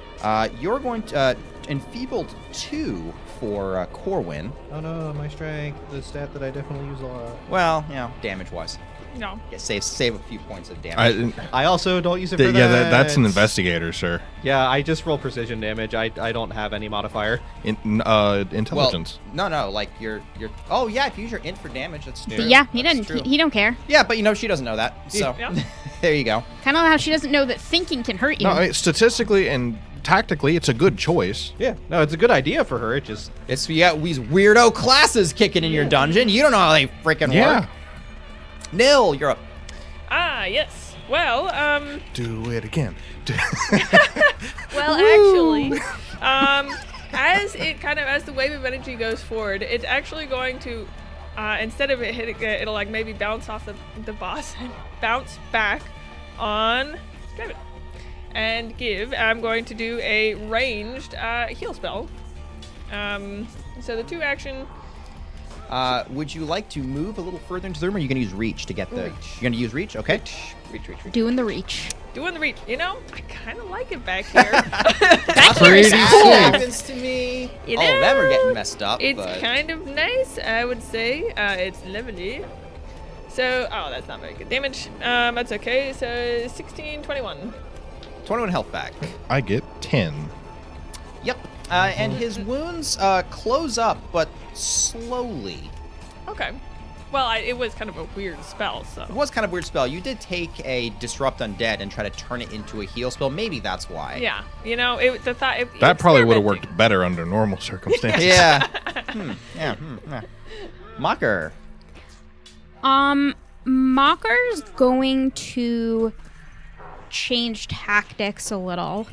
You're going to enfeebled 2 for Corwin. Oh no, my strength, the stat that I definitely use a lot. Well, damage-wise. No. Yeah, save a few points of damage. I also don't use it for that. Yeah, that's an investigator, sir. Yeah, I just roll precision damage. I don't have any modifier. Intelligence. Well, no, like you're. Oh yeah, if you use your int for damage, that's true. But yeah, he That's doesn't. true. He don't care. Yeah, but she doesn't know that. So Yeah. there you go. Kind of how she doesn't know that thinking can hurt you. No, I mean, statistically and tactically, it's a good choice. Yeah, no, it's a good idea for her. It just It's these weirdo classes kicking in your dungeon. You don't know how they freaking work. Nil, you're up. Ah, yes. Well, Do it again. Well, actually, as the wave of energy goes forward, it's actually going to, instead of it hitting, it'll like maybe bounce off the boss and bounce back on Draven. And I'm going to do a ranged heal spell. So the 2 action. Would you like to move a little further into the room, or are you going to use reach to get the? Reach. You're going to use reach, okay? Reach. Doing the reach. Doing the reach. I kind of like it back here. Back here Pretty is That cool. happens to me. You All of them are know, getting messed up. It's but kind of nice, I would say. It's lovely. So, that's not very good damage. That's okay. So 16, 21. 21 health back. I get 10. Yep. And his wounds close up, but slowly. Okay. Well, it was kind of a weird spell, so. It was kind of a weird spell. You did take a Disrupt Undead and try to turn it into a heal spell. Maybe that's why. Yeah. That probably would have worked better under normal circumstances. Yeah. Yeah. Mocker. Mocker's going to change tactics a little.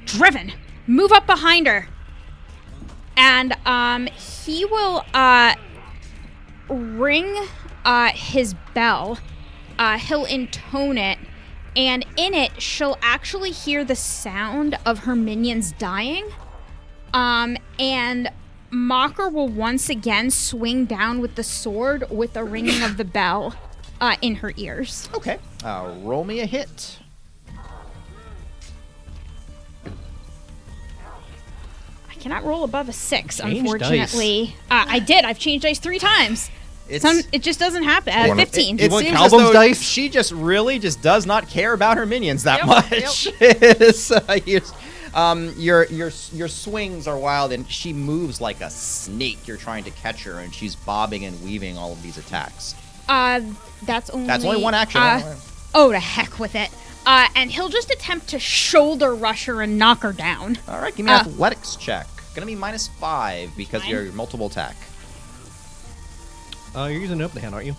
Driven, move up behind her. And he will ring his bell. He'll intone it, and in it, she'll actually hear the sound of her minions dying. And Mocker will once again swing down with the sword with the ringing of the bell in her ears. Okay. Roll me a hit. I cannot roll above a 6, Change unfortunately. I did. I've changed dice 3 times. It just doesn't happen. 15. It want seems Calvum's as though dice? she just really just does not care about her minions that Yep, much. So your swings are wild, and she moves like a snake. You're trying to catch her, and she's bobbing and weaving all of these attacks. That's only one action. Oh, to heck with it. And he'll just attempt to shoulder rush her and knock her down. All right, give me an athletics check. Gonna be -5 because Fine. you're multiple attack. you're using an open hand, aren't you?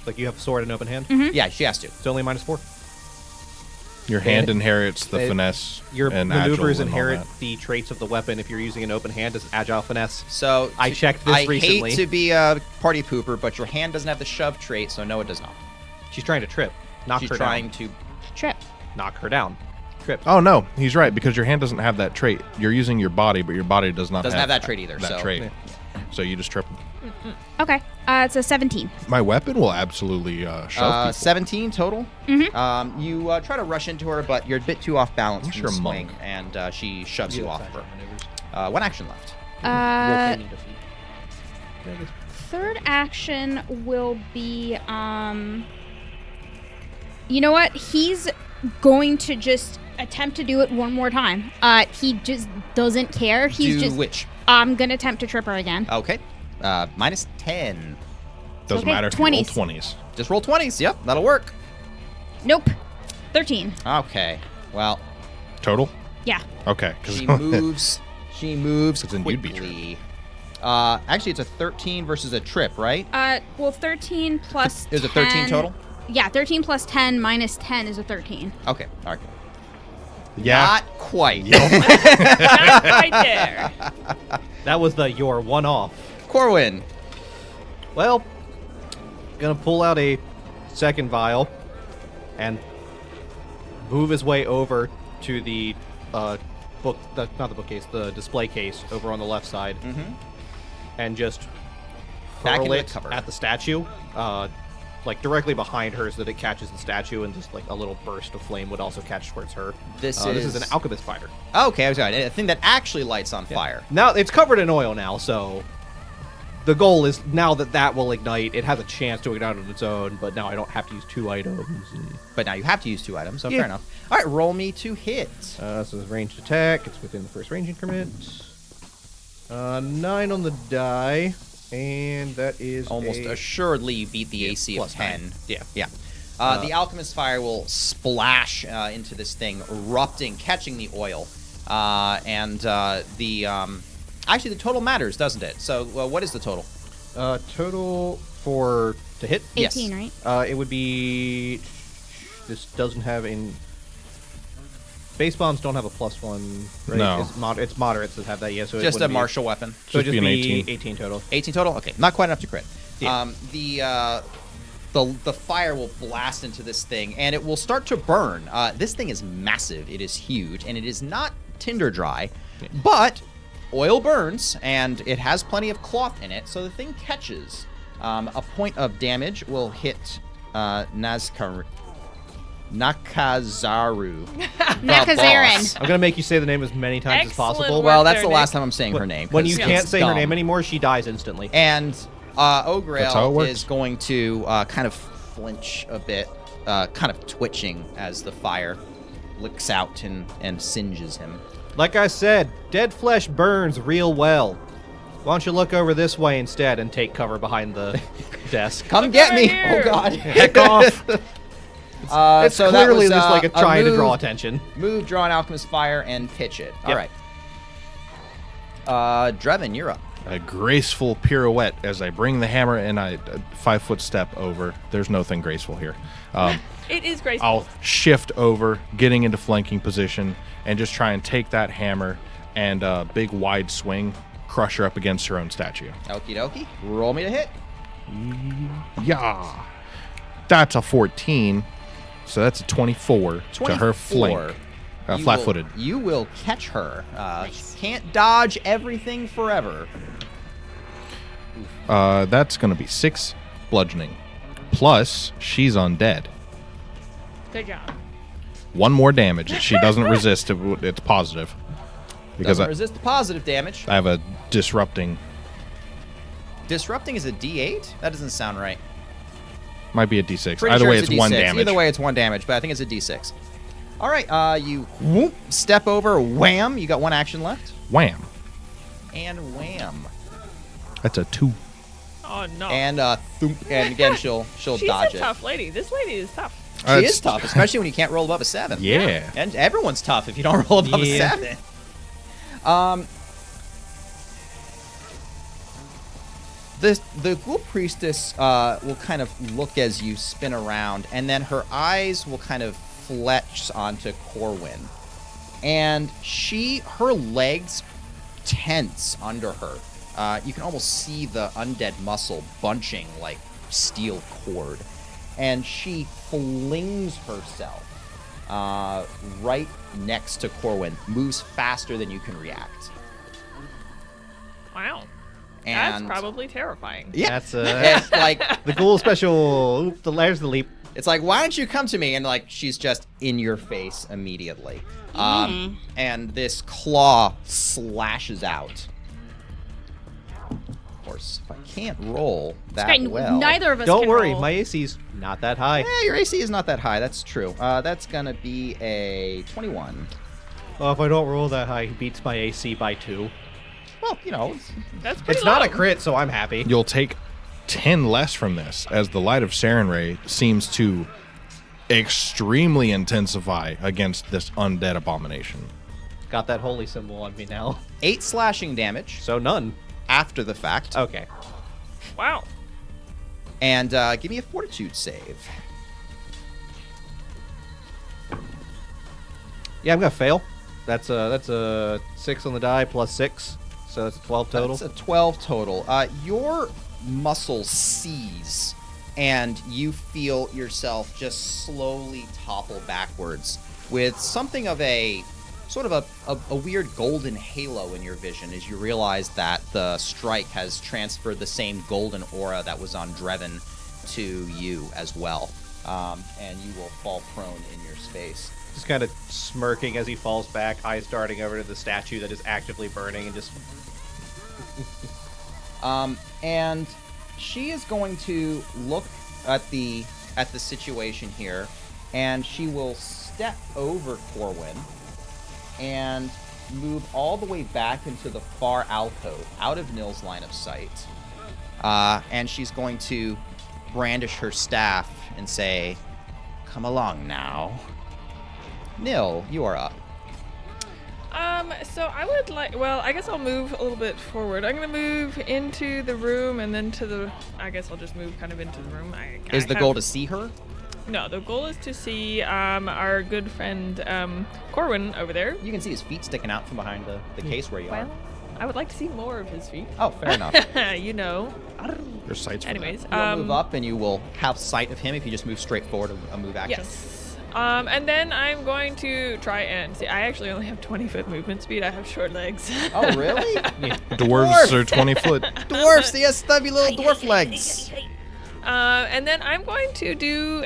Like you have sword and open hand. Yeah, she has to. It's only -4. Your hand inherits the It- finesse. Your and maneuvers agile and all inherit that. the traits of the weapon if you're using an open hand as agile finesse. So I checked this recently. I hate to be a party pooper, but your hand doesn't have the shove trait, so no, it does not. She's trying to trip. Knock She's her trying down. to. Trip. Knock her down. Trip. Oh no, he's right because your hand doesn't have that trait. You're using your body, but your body doesn't have that trait either, That so- trait. Yeah. So you just trip. Okay. It's a 17. My weapon will absolutely shove people. 17 total. Mm-hmm. You try to rush into her, but you're a bit too off balance Unless from the you're a swing, monk. and she shoves you off her. Maneuvers. One action left. Roll training defeat. Third action will be, you know what? He's going to just attempt to do it one more time. He just doesn't care. He's Do just. which? I'm gonna attempt to trip her again. Okay. -10. Doesn't okay, matter if 20s. you roll 20s. Just roll 20s. Yep, that'll work. Nope. 13. Okay. Well, Total? Yeah. Okay. 'cause- she moves. She moves Because then you'd be quickly. Actually, it's a 13 versus a trip, right? Well, 13 plus. Is it 13 total? Yeah, 13 plus 10 minus 10 is a 13. Okay. All right. yeah. Not quite. Not right there. That was your one off. Corwin. Well, gonna pull out a second vial and move his way over to the not the bookcase, the display case over on the left side, and just Back hurl into the it cover. at the statue, like directly behind her, so that it catches the statue, and just like a little burst of flame would also catch towards her. This This is is an alchemist fighter. Okay, I was right. A thing that actually lights on fire. Now it's covered in oil now, so the goal is now that will ignite. It has a chance to ignite on its own, but now I don't have to use 2 items. But now you have to use 2 items, so Yeah. fair enough. All right, roll me to hit. So this is ranged attack. It's within the first range increment. 9 on the die, and that is Almost a assuredly you beat the AC of plus 10. 9. Yeah. Yeah. The alchemist fire will splash into this thing, erupting, catching the oil, actually the total matters, doesn't it? So what is the total? Total to hit. 18, Yes. right? It would be. This doesn't have in. Base bombs don't have a +1. Right? No. It's moderates that have that. Yeah. So Just it a wouldn't martial weapon. Be, so Just it'd be just an be 18. 18 total. 18 total? Okay, not quite enough to crit. Yeah. The fire will blast into this thing, and it will start to burn. This thing is massive. It is huge, and it is not tinder dry, but oil burns, and it has plenty of cloth in it, so the thing catches. A point of damage will hit Nakazaru. Nakazarin. I'm gonna make you say the name as many times as possible. Excellent Well, work that's there, the last Nick. time I'm saying her name. When you 'cause can't it's say her dumb. name anymore, she dies instantly. And That's how it O'Grail works. is going to kind of flinch a bit, kind of twitching as the fire licks out and singes him. Like I said, dead flesh burns real well. Why don't you look over this way instead and take cover behind the desk? Come Look get over me! here. Oh God! Heck off! It's so that clearly was, just like a trying to move, draw attention. Move, draw an alchemist fire, and pitch it. All Yep. right. Drevin, you're up. A graceful pirouette as I bring the hammer and I 5-foot step over. There's nothing graceful here. It is graceful. I'll shift over, getting into flanking position, and just try and take that hammer and big wide swing, crush her up against her own statue. Okie dokie. Roll me to hit. Yeah. That's a 14. So that's a 24 to her 24. flank. You Flat-footed. You will catch her. Can't dodge everything forever. That's going to be 6 bludgeoning. Plus, she's undead. Good job. 1 more damage. If she doesn't resist, it's positive. Because Doesn't resist the positive damage. I have a disrupting. Disrupting is a D8? That doesn't sound right. Might be a D6. Pretty Either sure way, it's it's a 1 D6. damage. Either way, it's 1 damage, but I think it's a D6. All right, you whoop, step over, wham. You got 1 action left. Wham. And wham. That's a 2. Oh no. And thump, and again she'll She's dodge a it. tough lady. This lady is tough. She is tough, especially when you can't roll above a 7. Yeah. And everyone's tough if you don't roll above Yeah. a 7. The Ghoul Priestess will kind of look as you spin around, and then her eyes will kind of fletch onto Corwin. And her legs tense under her. You can almost see the undead muscle bunching like steel cord. And she flings herself right next to Corwin, moves faster than you can react. Wow. And That's probably terrifying. yeah, That's it's like the ghoul special. Oop, there's the leap. it's like, why don't you come to me? And like she's just in your face immediately. And this claw slashes out. Of course, if I can't roll that Great, well, neither of us Don't can worry, roll. my AC's not that high. Yeah, your AC is not that high. That's true. That's gonna be a 21. Well, if I don't roll that high, he beats my AC by 2. Well, you know, That's pretty It's not low. a crit, so I'm happy. You'll take 10 less from this, as the light of Sarenrae seems to extremely intensify against this undead abomination. Got that holy symbol on me now. 8 slashing damage So none. after the fact. Okay. Wow. And give me a fortitude save. Yeah, I'm gonna fail. That's a 6 on the die plus 6, so that's a 12 total. That's a 12 total. Your muscles seize and you feel yourself just slowly topple backwards with something of a sort of a weird golden halo in your vision as you realize that the strike has transferred the same golden aura that was on Dreven to you as well. And you will fall prone in your space. Just kind of smirking as he falls back, eyes darting over to the statue that is actively burning, and just... And she is going to look at the situation here, and she will step over Corwin and move all the way back into the far alcove, out of Nil's line of sight. And she's going to brandish her staff and say, "Come along now." Nil, you are up. So I would like, well, I guess I'll move a little bit forward. I'm going to move into the room and then to the, I guess I'll just move kind of into the room. Is the goal to see her? No, the goal is to see our good friend Corwin over there. You can see his feet sticking out from behind the case where you are. Well, I would like to see more of his feet. Oh, fair enough. You know. There's sights for Anyways, You'll move up and you will have sight of him if you just move straight forward, a move action. Yes. And then I'm going to try and see. I actually only have 20-foot movement speed. I have short legs. Oh, really? Dwarves are 20 foot. Dwarfs, he has stubby little dwarf legs. And then I'm going to do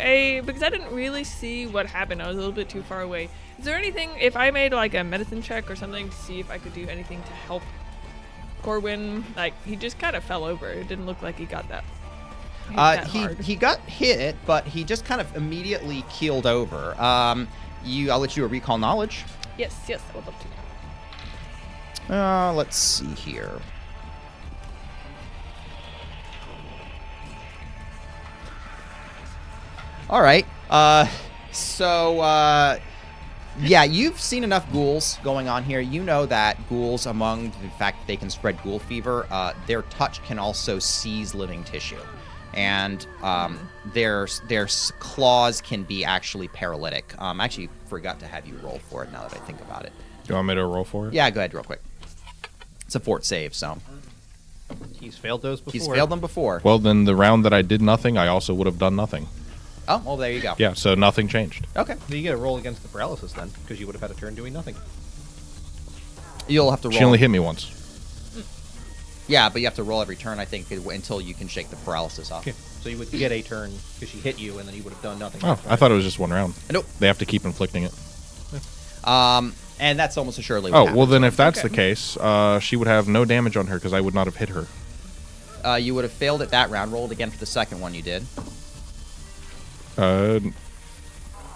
because I didn't really see what happened. I was a little bit too far away. Is there anything, if I made like a medicine check or something to see if I could do anything to help Corwin? Like, he just kind of fell over. It didn't look like he got that. He got hit, but he just kind of immediately keeled over. I'll let you recall knowledge. Yes, I would love to. Let's see here. All right. Yeah, you've seen enough ghouls going on here. You know that ghouls, among the fact that they can spread ghoul fever, their touch can also seize living tissue. And their claws can be actually paralytic. I actually forgot to have you roll for it now that I think about it. Do you want me to roll for it? Yeah, go ahead real quick. It's a fort save, so. He's failed those before. He's failed them before. Well, then the round that I did nothing, I also would have done nothing. Oh, well, there you go. Yeah, so nothing changed. Okay. You get a roll against the paralysis then, because you would have had a turn doing nothing. You'll have to roll. She only hit me once. Yeah, but you have to roll every turn, I think, until you can shake the paralysis off. Yeah. So you would get a turn because she hit you, and then you would have done nothing. Oh, I thought it was just one round. Nope. They have to keep inflicting it. And that's almost assuredly what Oh, well happens. then if that's Okay. the case, she would have no damage on her because I would not have hit her. You would have failed at that round. Rolled again for the second one you did.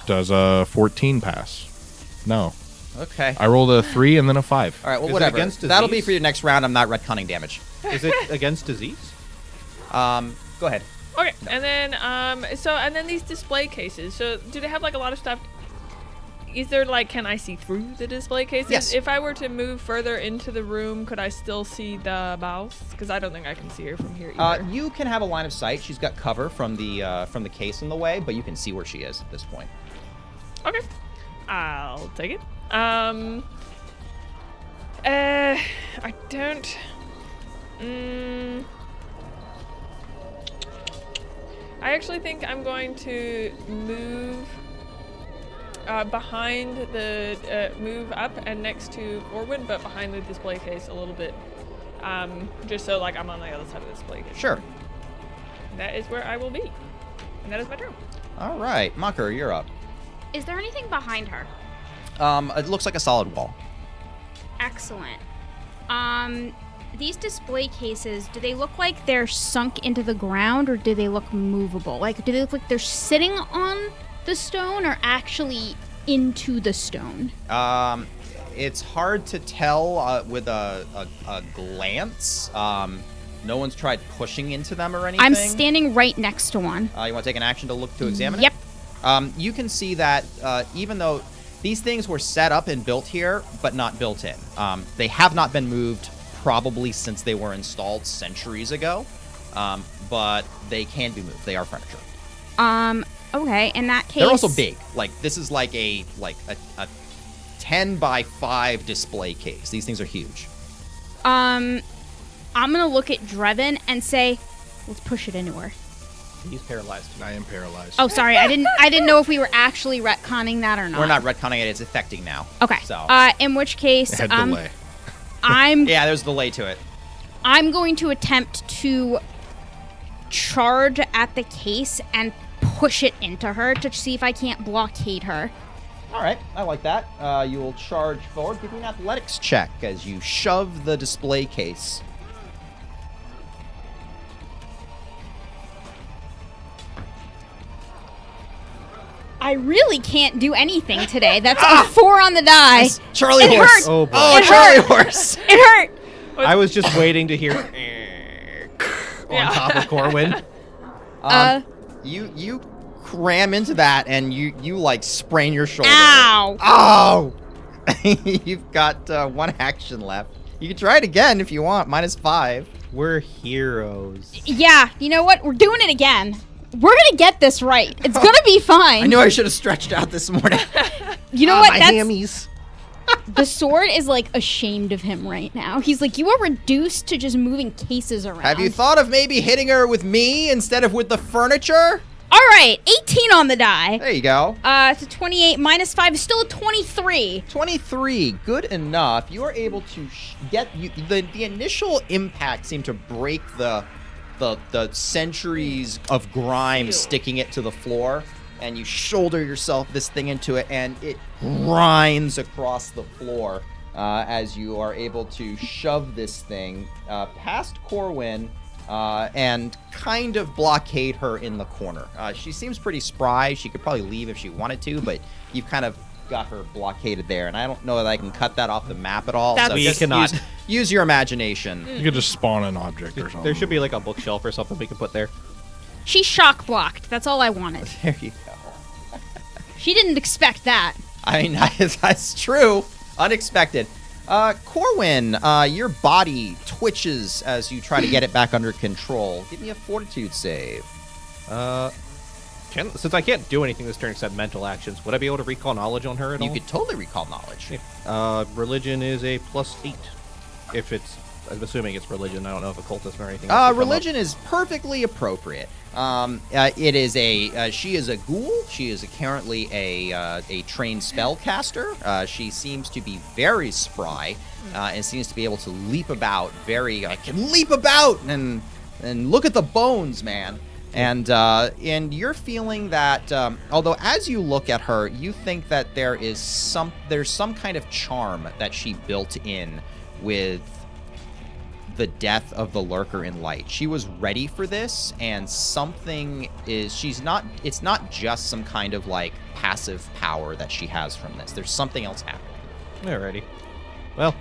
Does a 14 pass? No. Okay. I rolled a 3 and then a 5. All right, well, Is it whatever. against That'll be disease? for your next round. I'm not retconning damage. Is it against disease? Go ahead. Okay, and then these display cases. So do they have like a lot of stuff? Is there like, can I see through the display cases? Yes. If I were to move further into the room, could I still see the mouse? Because I don't think I can see her from here either. You can have a line of sight. She's got cover from the case in the way, but you can see where she is at this point. Okay, I'll take it. I don't. I actually think I'm going to move behind the move up and next to Corwin, but behind the display case a little bit, just so like I'm on the other side of the display case. Sure. That is where I will be, and that is my turn. All right, Mocker, you're up. Is there anything behind her? It looks like a solid wall. Excellent. These display cases, do they look like they're sunk into the ground, or do they look movable? Like, do they look like they're sitting on the stone or actually into the stone? It's hard to tell with a glance. No one's tried pushing into them or anything. I'm standing right next to one. You want to take an action to look to examine Yep. it? You can see that even though these things were set up and built here, but not built in. They have not been moved probably since they were installed centuries ago, but they can be moved. They are furniture. Okay, in that case... They're also big. Like, this is like a 10 by 5 display case. These things are huge. I'm gonna look at Dreven and say, let's push it into her. He's paralyzed. I am paralyzed. Oh, sorry. I didn't know if we were actually retconning that or not. We're not retconning it. It's affecting now. Okay. So. In which case, Head delay. Yeah, there's a delay to it. I'm going to attempt to charge at the case and push it into her to see if I can't blockade her. All right, I like that. You will charge forward. Give me an athletics check as you shove the display case. I really can't do anything today. That's a 4 on the die. Charlie It horse. hurt. Oh, boy. Oh, It Charlie hurt. horse. It hurt. I was just waiting to hear on top of Corwin. You cram into that and you like sprain your shoulder. Ow. Oh! You've got 1 action left. You can try it again if you want. -5. We're heroes. Yeah, you know what? We're doing it again. We're gonna get this right. It's gonna be fine. I knew I should have stretched out this morning. You know what? My That's hammies. the sword is like ashamed of him right now. He's like, you are reduced to just moving cases around. Have you thought of maybe hitting her with me instead of with the furniture? All right, 18 on the die. There you go. It's a 28 -5 is still a 23. 23, good enough. You are able to the initial impact seemed to break the centuries of grime sticking it to the floor, and you shoulder yourself this thing into it, and it grinds across the floor as you are able to shove this thing past Corwin and kind of blockade her in the corner. She seems pretty spry. She could probably leave if she wanted to, but you've kind of got her blockaded there, and I don't know that I can cut that off the map at all. That's- So We just cannot. use your imagination. You could just spawn an object or something. There should be like a bookshelf or something we can put there. She shock blocked. That's all I wanted. There you go. She didn't expect that. I mean, that's true. Unexpected. Corwin, your body twitches as you try to get it back under control. Give me a fortitude save. Since I can't do anything this turn except mental actions, would I be able to recall knowledge on her at You all? could totally recall knowledge. Religion is a +8. If it's, I'm assuming it's religion. I don't know if occultism or anything. else would come up. Religion is perfectly appropriate. It is she is a ghoul. She is currently a trained spellcaster. She seems to be very spry and seems to be able to leap about. I can leap about and look at the bones, man. And you're feeling that although as you look at her, you think that there's some kind of charm that she built in with the death of the lurker in light. She was ready for this, and it's not just some kind of like passive power that she has from this. There's something else happening. Alrighty. Well,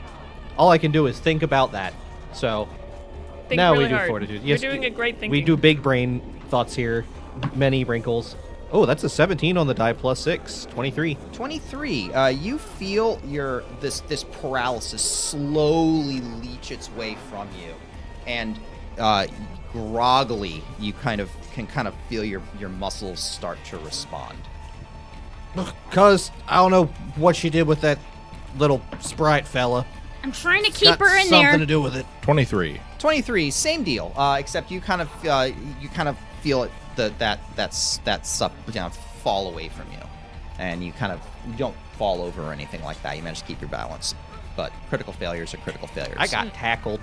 all I can do is think about that. So Think now really we do hard. fortitude. We're Yes, doing a great thinking. we do big brain thoughts here. Many wrinkles. Oh, that's a 17 on the die +6. 23. 23. You feel this paralysis slowly leach its way from you, and groggily you can feel your muscles start to respond. Cause I don't know what she did with that little sprite fella. I'm trying to keep Got her in something there. to do with it. 23. 23, same deal. Except you kind of feel it fall away from you, and you don't fall over or anything like that. You manage to keep your balance, but critical failures are critical failures. I got tackled.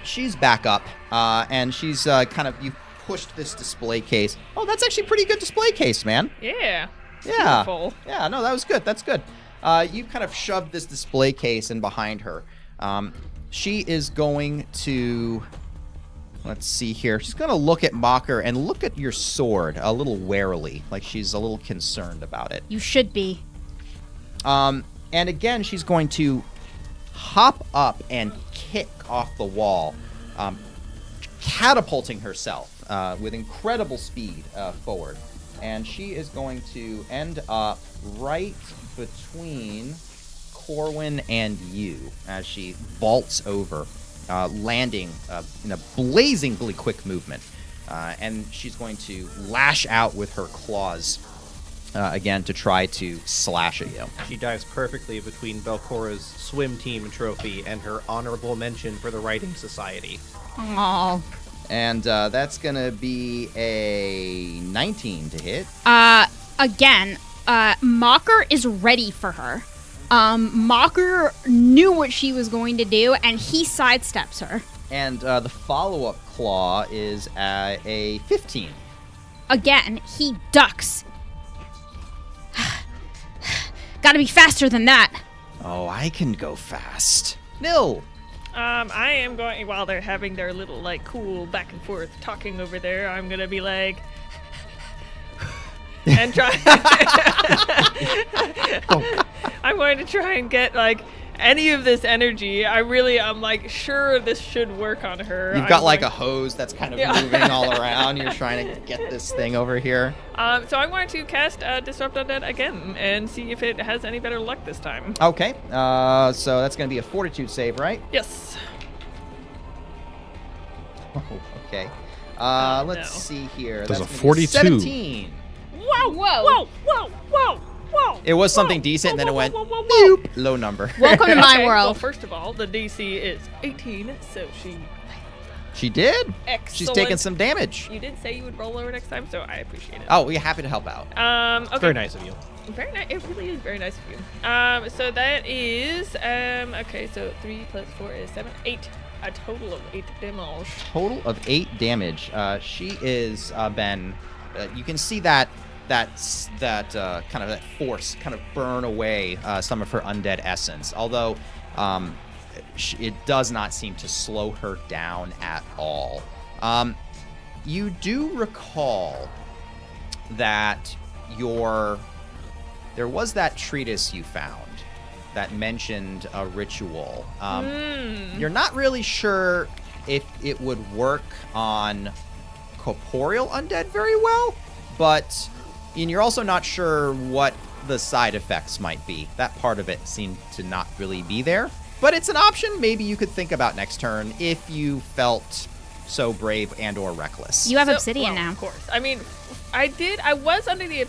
She's back up, and she's you pushed this display case. Oh, that's actually a pretty good display case, man. Yeah. Yeah. Beautiful. Yeah, no, that was good. That's good. You kind of shoved this display case in behind her. She is going to... Let's see here. She's going to look at Mocker and look at your sword a little warily, like she's a little concerned about it. You should be. And again, she's going to hop up and kick off the wall, catapulting herself with incredible speed forward. And she is going to end up right between Corwin and you as she vaults over, landing in a blazingly quick movement. And she's going to lash out with her claws again to try to slash at you. She dives perfectly between Belcora's swim team trophy and her honorable mention for the Writing Society. Oh. And that's going to be a 19 to hit. Again, Mocker is ready for her. Mocker knew what she was going to do, and he sidesteps her. And the follow-up claw is a 15. Again, he ducks. Gotta be faster than that. Oh, I can go fast. Nil. I am going, while they're having their little, like, cool back and forth talking over there, I'm gonna be like, and try. I'm going to try and get, like, any of this energy. I'm like, sure, this should work on her. You've got like a hose that's kind of moving all around. You're trying to get this thing over here. So I'm going to cast Disrupt Undead again and see if it has any better luck this time. Okay. So that's going to be a Fortitude save, right? Yes. Oh, okay. Let's see here. There's That's a gonna be 42. 17. Whoa! Whoa. Whoa! Whoa! Whoa! Whoa! It was something Whoa, decent, and then it whoa, went whoa, whoa, whoa, whoa. boop, low number. Welcome to my Okay, Well, world. first of all, the DC is 18, so she. She did. Excellent. She's taking some damage. You did say you would roll lower next time, so I appreciate it. Oh, we're happy to help out. Okay. Very nice of you. Very nice. It really is very nice of you. So that is okay. So 3 + 4 is 7, 8. A total of 8 damage. Total of 8 damage. She is Ben. You can see that kind of that force kind of burn away some of her undead essence. Although it does not seem to slow her down at all. You do recall that there was that treatise you found that mentioned a ritual. You're not really sure if it would work on corporeal undead very well, and you're also not sure what the side effects might be. That part of it seemed to not really be there. But it's an option maybe you could think about next turn if you felt so brave and or reckless. You have obsidian now. Of course. I mean, I was under the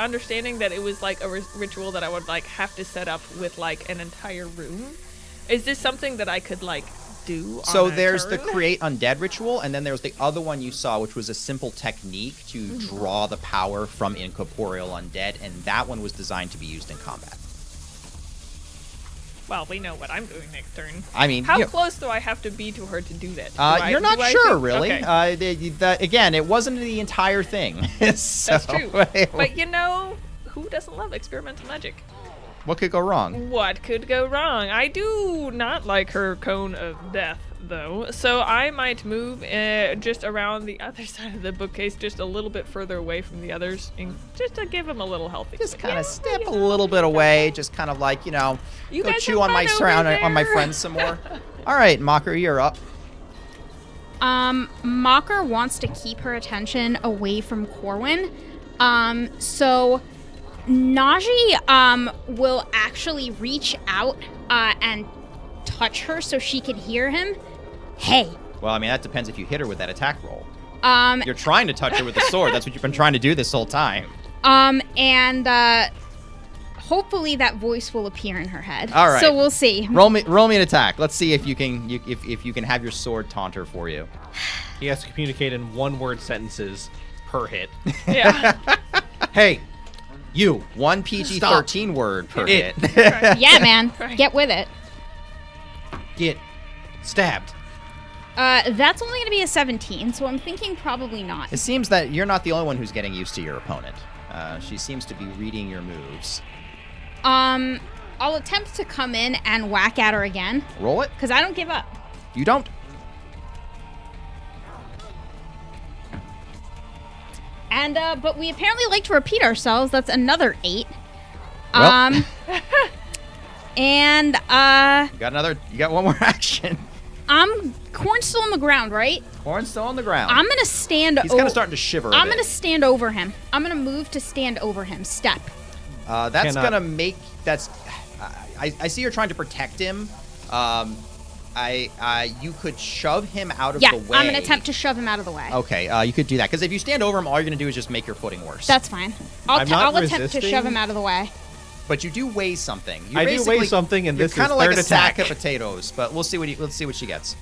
understanding that it was like a ritual that I would like have to set up with like an entire room. Is this something that I could like do So on a there's turn? the create undead ritual, and then there's the other one you saw, which was a simple technique to draw the power from incorporeal undead, and that one was designed to be used in combat. Well, we know what I'm doing next turn. I mean, How close do I have to be to her to do that? you're not do I sure, think- really. Okay. Again, it wasn't the entire thing. So, That's true. But you know, who doesn't love experimental magic? what could go wrong? What could go wrong? I do not like her cone of death, though, so I might move just around the other side of the bookcase, just a little bit further away from the others, and just to give them a little healthy. Just kind of step a little bit away, just kind of like, You go guys chew have on my fun over on my there. friends some more. All right, Mocker, you're up. Mocker wants to keep her attention away from Corwin. So Najee will actually reach out and touch her so she can hear him. Hey. Well, I mean, that depends if you hit her with that attack roll. Um, You're trying to touch her with the sword. That's what you've been trying to do this whole time. and hopefully that voice will appear in her head. All right. So we'll see. Roll me an attack. Let's see if you can if you can have your sword taunt her for you. He has to communicate in one-word sentences per hit. Yeah. Hey, you. 1 PG-13 word per It. hit. Yeah, man. Right. Get with it. Get stabbed. That's only going to be a 17, so I'm thinking probably not. It seems that you're not the only one who's getting used to your opponent. She seems to be reading your moves. I'll attempt to come in and whack at her again, Roll it. because I don't give up. You don't. And, but we apparently like to repeat ourselves. That's another 8. Well. And, You got one more action. Corn's still on the ground, right? Corn's still on the ground. I'm gonna stand He's kind of starting to shiver a I'm bit. gonna stand over him. I'm gonna move to stand over him. Step. That's Cannot- gonna make I see you're trying to protect him. You could shove him out of Yeah, the way. I'm gonna attempt to shove him out of the way. Okay, you could do that because if you stand over him, all you're gonna do is just make your footing worse. That's fine. I'm not I'll attempt to resisting. shove him out of the way. But you do weigh something. You I do weigh something, and you're this kind is of like third a sack attack. of potatoes. But let's see what she gets.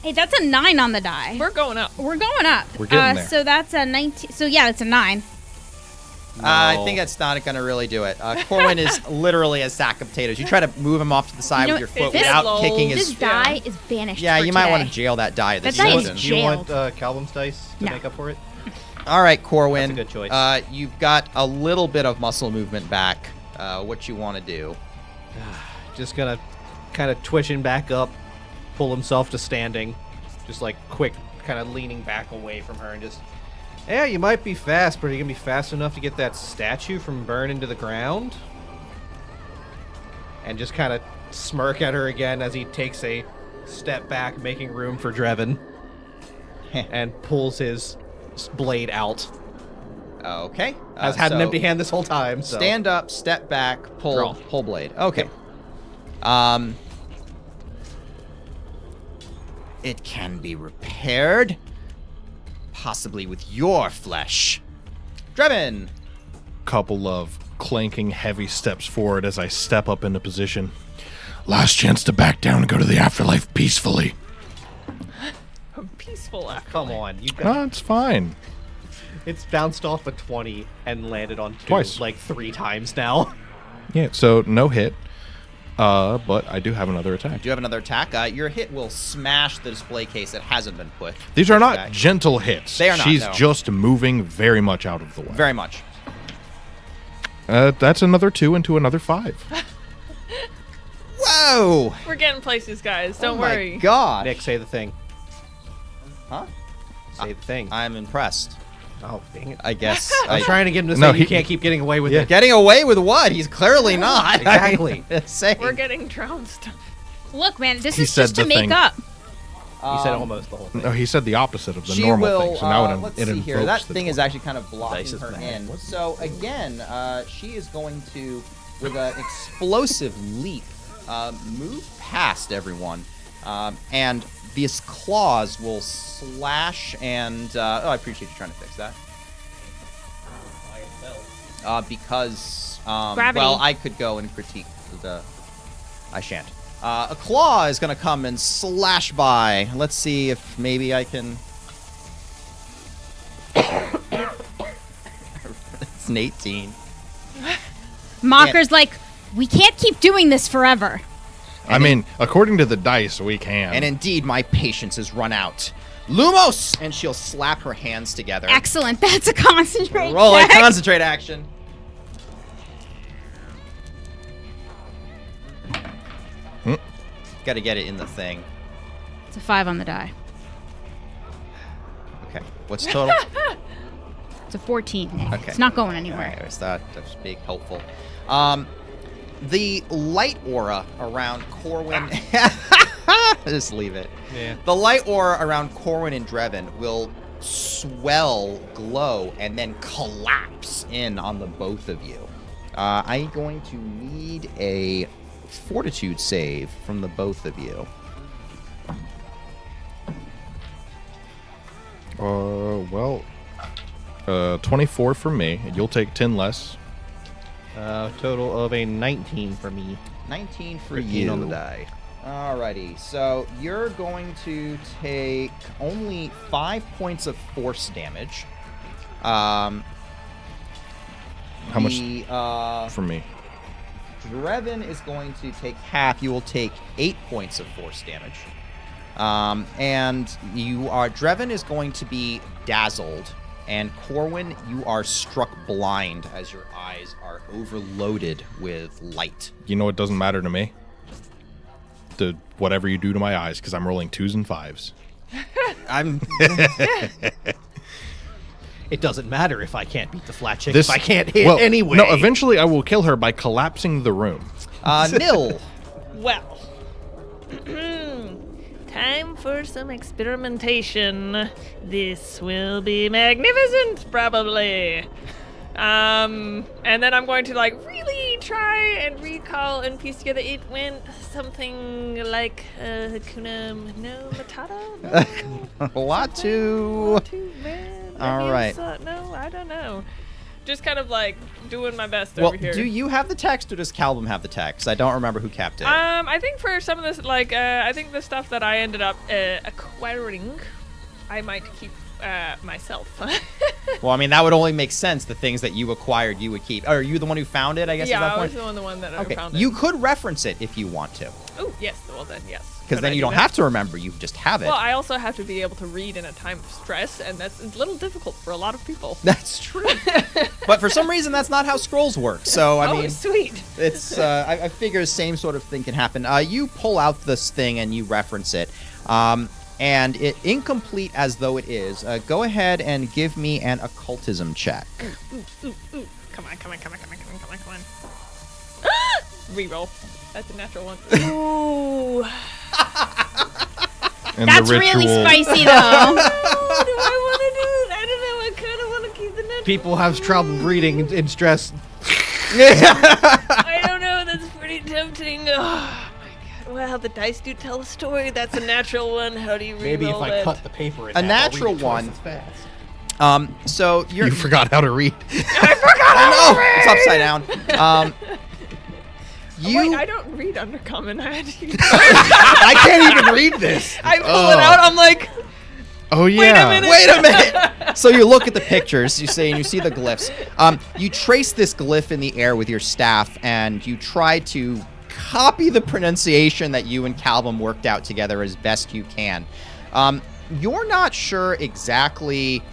Hey, that's a 9 on the die. We're going up. We're going up. We're getting there. So that's a 19. So yeah, it's a 9. I think that's not going to really do it. Corwin is literally a sack of potatoes. You try to move him off to the side You with know, your foot this- without kicking This his... die is banished. Yeah, for you might want to today. jail that die this That die is season. Do you want jailed. Calvum's dice to No. make up for it? All right, Corwin. That's a good choice. You've got a little bit of muscle movement back. What you want to do? Just gonna kind of twitching back up, pull himself to standing, just like quick, kind of leaning back away from her and just, yeah, you might be fast, but are you gonna be fast enough to get that statue from burning to the ground? And just kind of smirk at her again as he takes a step back, making room for Drevin, and pulls his blade out. Okay. Has had an so empty hand this whole time. So. Stand up, step back, Draw. pull blade. Okay. It can be repaired, possibly with your flesh. Drevin. Couple of clanking heavy steps forward as I step up into position. Last chance to back down and go to the afterlife peacefully. Peaceful after. Come on, you got No, it's fine. It's bounced off a 20 and landed on two, Twice. like 3 times now. Yeah, so no hit. But I do have another attack. Do you have another attack? Your hit will smash the display case that hasn't been put. These are not back. gentle hits. They are not, She's no. just moving very much out of the way. Very much. That's another 2 into another 5. Whoa! We're getting places, guys. Don't oh worry. my god. Nick, say the thing. Huh? Say the thing. I'm impressed. Oh, dang it. I guess. I was trying to get him to say No, you he- can't keep getting away with Yeah. it. Getting away with what? He's clearly not. Exactly. Saying. We're getting trounced. Look, man, this He is just said to the make thing. up. You said almost the whole thing. No, he said the opposite of the She normal will, thing. So now let's it see here. invokes That the thing is actually kind of blocking Dice is her bad. in. So again, she is going to, with an explosive leap, move past everyone, and these claws will slash and. Oh, I appreciate you trying to fix that. Because Gravity. well, I could go and critique the. I shan't. A claw is going to come and slash by. Let's see if maybe I can. It's an 18. Mocker's like, we can't keep doing this forever. I mean, according to the dice, we can. And indeed, my patience has run out. Lumos! And she'll slap her hands together. Excellent. That's a concentrate Roll a check. concentrate action. Got to get it in the thing. It's a 5 on the die. Okay. What's the total? It's a 14, Nick. Okay. It's not going All anywhere. right, that's big, helpful. The light aura around Corwin. Just leave it. Yeah. The light aura around Corwin and Drevin will swell, glow, and then collapse in on the both of you. I'm going to need a fortitude save from the both of you. Well, 24 for me, and you'll take 10 less. Total of a 19 for me. 19 for 15 you. on the die. Alrighty, so you're going to take only 5 points of force damage. How much much? for me? Drevin is going to take half. You will take 8 points of force damage. And Drevin is going to be dazzled. And Corwin, you are struck blind as your eyes are overloaded with light. You know what doesn't matter to me? Whatever you do to my eyes, because I'm rolling 2s and 5s. I'm It doesn't matter if I can't beat the flat chick if I can't hit well, anyway. No, eventually I will kill her by collapsing the room. Nil. Well, time for some experimentation. This will be magnificent, probably. And then I'm going to really try and recall and piece together. It went something like Hakuna Matata. Latu. Man. All right. No, I don't know. Just kind of like doing my best Well, over here. do you have the text or does Calvin have the text? I don't remember who kept it. I think for some of this, like, I think the stuff that I ended up acquiring, I might keep myself. Well, I mean, that would only make sense. The things that you acquired, you would keep. Are you the one who found it, I guess, yeah, at that I point? was the one that Okay, found it. you could reference it if you want to. Oh, yes. Well, then, yes. Because Could then I you do don't that? have to remember. You just have it. Well, I also have to be able to read in a time of stress, and that's a little difficult for a lot of people. That's true. But for some reason, that's not how scrolls work. So, I mean, Sweet. it's I figure the same sort of thing can happen. You pull out this thing and you reference it. And it, incomplete as though it is, go ahead and give me an occultism check. Ooh. Come on. Reroll. That's a natural one. Ooh. And That's the really ritual, spicy, though. What do I want to do? I don't know. I kind of want to keep the natural. People have trouble reading in stress. I don't know. That's pretty tempting. Oh my god. Well, the dice do tell a story. That's a natural one. How do you reroll Maybe if I that? cut the paper in A half, natural I'll read it twice one. as fast. So you're. you forgot how to read. Oh no! It's upside down. You. Wait, I don't read Undercommon. I had to use I can't even read this. I pull it out. I'm like, Oh yeah. minute. Wait a minute. So you look at the pictures, you see the glyphs. You trace this glyph in the air with your staff, and you try to copy the pronunciation that you and Calvin worked out together as best you can. You're not sure exactly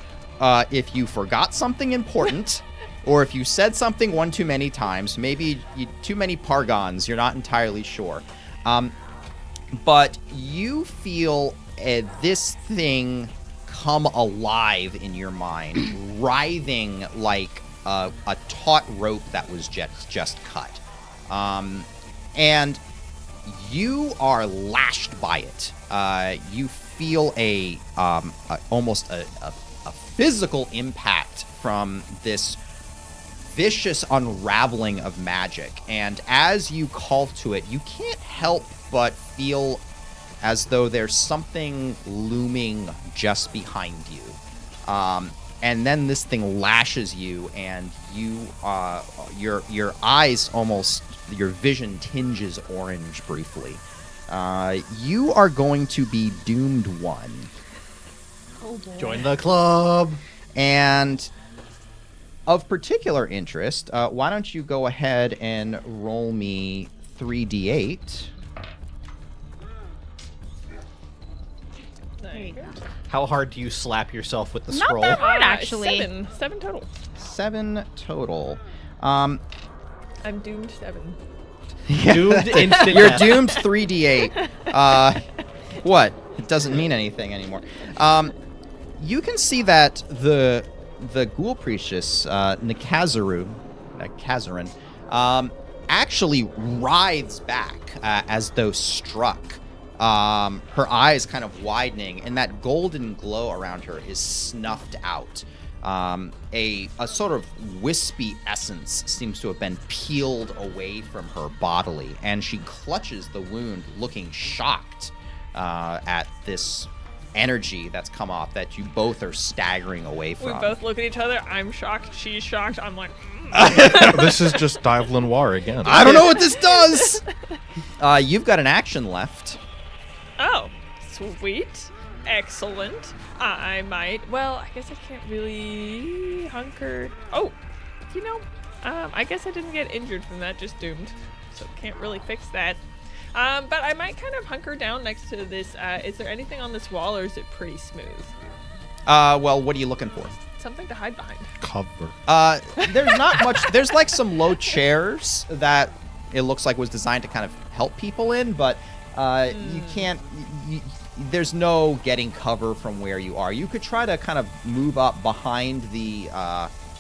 if you forgot something important, or if you said something one too many times. Maybe too many pargons. You're not entirely sure. But you feel this thing come alive in your mind, writhing like a taut rope that was just cut. And you are lashed by it. You feel almost a physical impact from this vicious unraveling of magic. And as you call to it, you can't help but feel as though there's something looming just behind you. And then this thing lashes you, and your eyes almost, your vision tinges orange briefly. You are going to be doomed one. Join the club. And of particular interest, why don't you go ahead and roll me 3d8. there you go. How hard do you slap yourself with the Not scroll? that hard, actually. 7 total. 7 total. I'm doomed 7. Doomed instant You're death. doomed 3d8. What? It doesn't mean anything anymore. You can see that the ghoul priestess, Nakazarin, actually writhes back as though struck. Her eyes kind of widening, and that golden glow around her is snuffed out. A sort of wispy essence seems to have been peeled away from her bodily, and she clutches the wound, looking shocked at this energy that's come off that you both are staggering away We from. both look at each other. I'm shocked. She's shocked. I'm like, This is just Dive Lenoir again. I don't know what this does! You've got an action left. oh, sweet. Excellent. I might. Well, I guess I can't really hunker. Oh, I guess I didn't get injured from that, just doomed. So can't really fix that. But I might kind of hunker down next to this. Is there anything on this wall, or is it pretty smooth? Well, what are you looking for? Something to hide behind. Cover. There's not much. There's like some low chairs that it looks like was designed to kind of help people in, but you can't. There's no getting cover from where you are. You could try to kind of move up behind the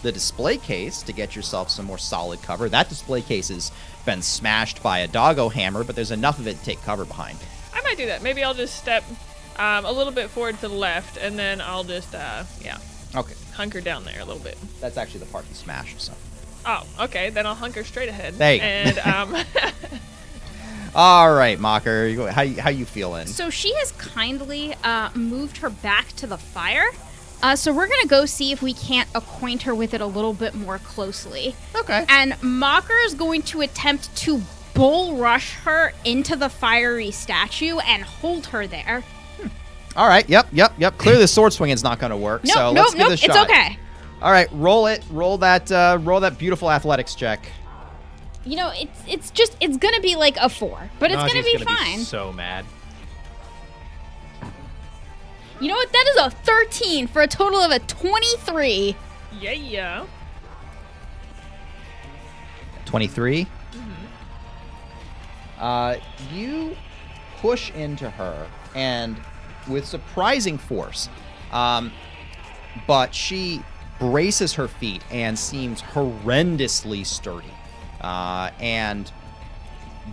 display case to get yourself some more solid cover. That display case has been smashed by a doggo hammer, but there's enough of it to take cover behind. I might do that. Maybe I'll just step a little bit forward to the left, and then I'll just, Okay, hunker down there a little bit. that's actually the part you smashed. So. Oh, okay. Then I'll hunker straight ahead. There you go. And All right, Mocker, how you feeling? So she has kindly moved her back to the fire, So we're going to go see if we can't acquaint her with it a little bit more closely. Okay. And Mocker is going to attempt to bull rush her into the fiery statue and hold her there. All right. Yep. Clearly, the sword swing is not going to work. So let's give this a it's shot. okay. All right, roll it. Roll that beautiful athletics check. You know, it's gonna be like a 4, but it's gonna be fine. So mad. You know what? That is a 13 for a total of a 23. Yeah. 23. You push into her, and with surprising force, but she braces her feet and seems horrendously sturdy. And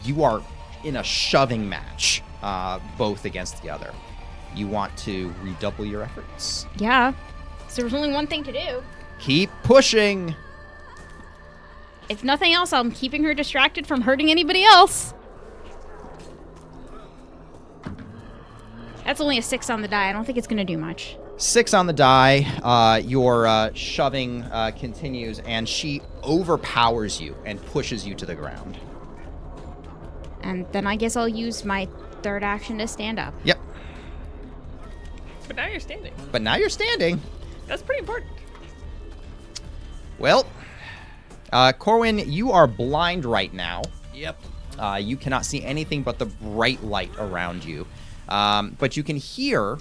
you are in a shoving match, both against the other. You want to redouble your efforts. Yeah. So there's only one thing to do. Keep pushing. If nothing else, I'm keeping her distracted from hurting anybody else. That's only a 6 on the die. I don't think it's going to do much. 6 on the die. Your shoving continues, and she overpowers you and pushes you to the ground. And then I guess I'll use my third action to stand up. Yep. But now you're standing. But now you're standing. That's pretty important. Well, Corwin, you are blind right now. Yep. You cannot see anything but the bright light around you. But you can hear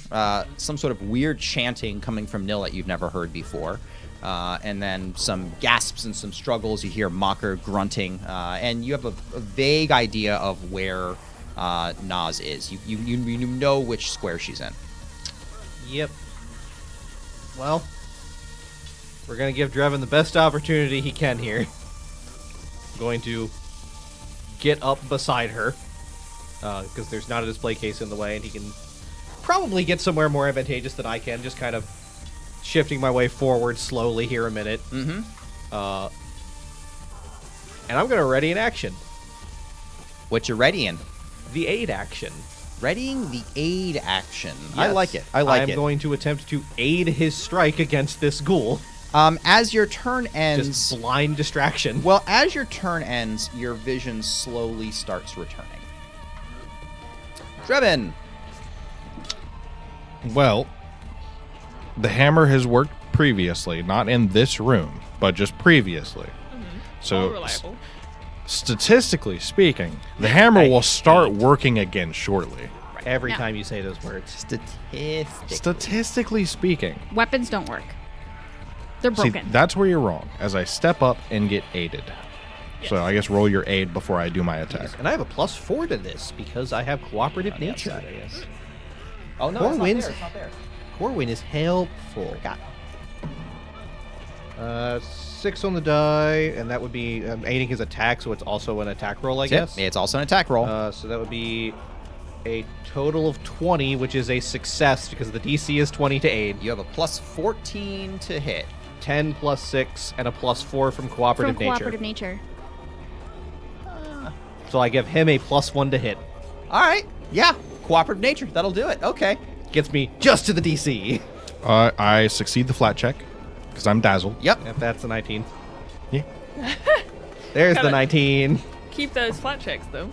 some sort of weird chanting coming from Nillet you've never heard before. And then some gasps and some struggles. You hear Mocker grunting. And you have a vague idea of where Naz is. You know which square she's in. Yep. Well, we're going to give Drevin the best opportunity he can here. I'm going to get up beside her, because there's not a display case in the way, and he can probably get somewhere more advantageous than I can, just kind of shifting my way forward slowly here a minute. Mm-hmm. And I'm going to ready an action. What you readying? The aid action. Readying the aid action. I Yes. like it. I like it. I'm going to attempt to aid his strike against this ghoul. As your turn ends... Just blind distraction. Well, as your turn ends, your vision slowly starts returning. Drevin! Well, the hammer has worked previously, not in this room, but just previously. So, All reliable. statistically speaking, the hammer will start working again shortly. Every No. time you say those words. Statistically speaking. Weapons don't work. They're See, broken. that's where you're wrong, as I step up and get aided. So I guess roll your aid before I do my attack. And I have a +4 to this because I have cooperative nature. Oh, no, Corwin's- it's not there. Corwin is helpful. Got 6 on the die, and that would be aiding his attack, so it's also an attack roll, I guess. It's also an attack roll. So that would be a total of 20, which is a success because the DC is 20 to aid. You have a +14 to hit. 10 plus 6 and a +4 from cooperative From nature. cooperative nature. So I give him a +1 to hit. All right. Yeah. Cooperative nature. That'll do it. Okay. Gets me just to the DC. I succeed the flat check, because I'm dazzled. Yep. If that's a 19. Yeah. There's the Gotta- 19. Keep those flat checks, though.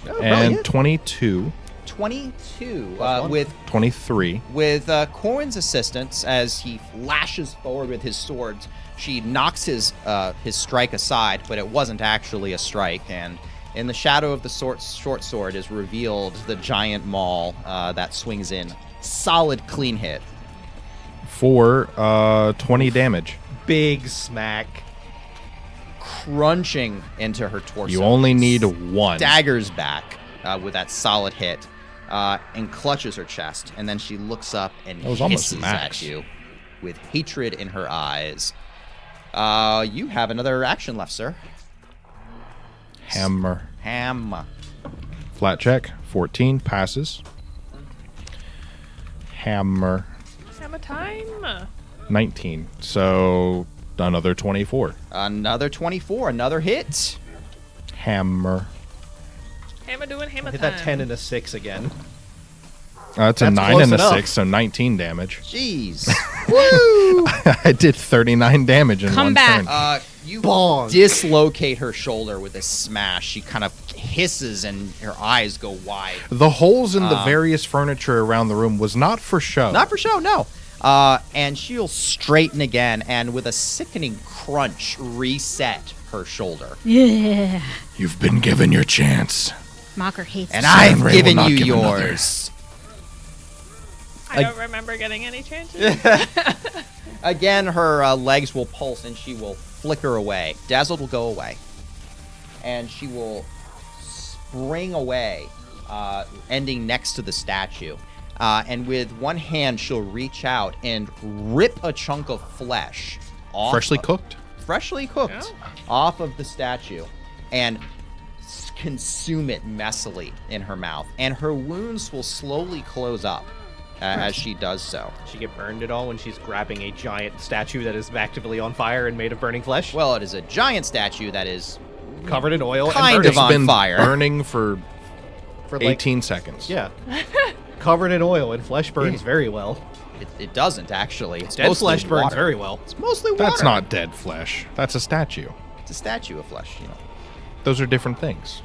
Oh, And brilliant. 22, 22 one. with 23. Corwin's assistance, as he lashes forward with his swords, she knocks his strike aside, but it wasn't actually a strike. And in the shadow of the short sword is revealed the giant maul that swings in. Solid, clean hit. For 20 damage. Big smack. Crunching into her torso. You only need one. Daggers back with that solid hit and clutches her chest. And then she looks up and That was almost hisses max. at you with hatred in her eyes. You have another action left, sir. Hammer. Flat check. 14 passes. Hammer. Hammer time. 19. So another 24. Another 24, another hit. Hammer. Hammer doing hammer Hit time. that 10 and a 6 again. That's a That's 9 close and a enough. 6, so 19 damage. Jeez. I did 39 damage in Come one back. turn. You Bonk. dislocate her shoulder with a smash. She kind of hisses and her eyes go wide. The holes in the various furniture around the room was not for show. Not for show, no. And she'll straighten again and with a sickening crunch reset her shoulder. Yeah. You've been given your chance. Mocker hates And it. I've Ray will given not you give another. yours. I don't remember getting any chances. Again, her legs will pulse and she will flicker away. Dazzled will go away. And she will spring away, ending next to the statue. And with one hand, she'll reach out and rip a chunk of flesh off. Freshly cooked? Freshly cooked off of the statue and consume it messily in her mouth. And her wounds will slowly close up as she does so. Does she get burned at all when she's grabbing a giant statue that is actively on fire and made of burning flesh? Well, it is a giant statue that is Covered in oil kind and of burning. on Been fire. burning for For like, 18 seconds. yeah. Covered in oil and flesh burns very well. It doesn't, actually. It's Dead mostly flesh burns water. very well. It's mostly water. That's not dead flesh. That's a statue. It's a statue of flesh, you know. Those are different things.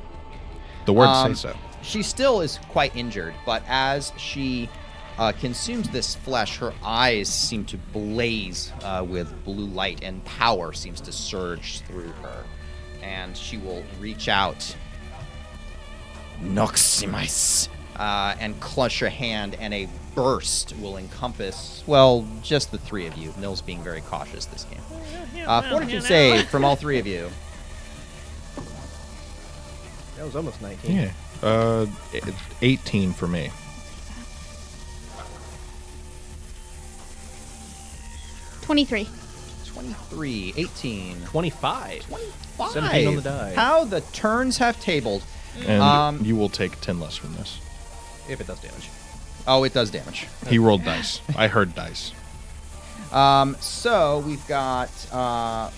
The words say so. She still is quite injured, but as she consumes this flesh, her eyes seem to blaze with blue light, and power seems to surge through her. And she will reach out, Noximais, and clutch her hand, and a burst will encompass, well, just the three of you. Nils being very cautious this game. Fortitude save from all three of you. That was almost 19. Yeah. 18 for me. $23. 23, 18, 25. 25. 17 on the die. How the turns have tabled. And you will take 10 less from this. If it does damage. Oh, it does damage. He rolled dice. I heard dice. So we've got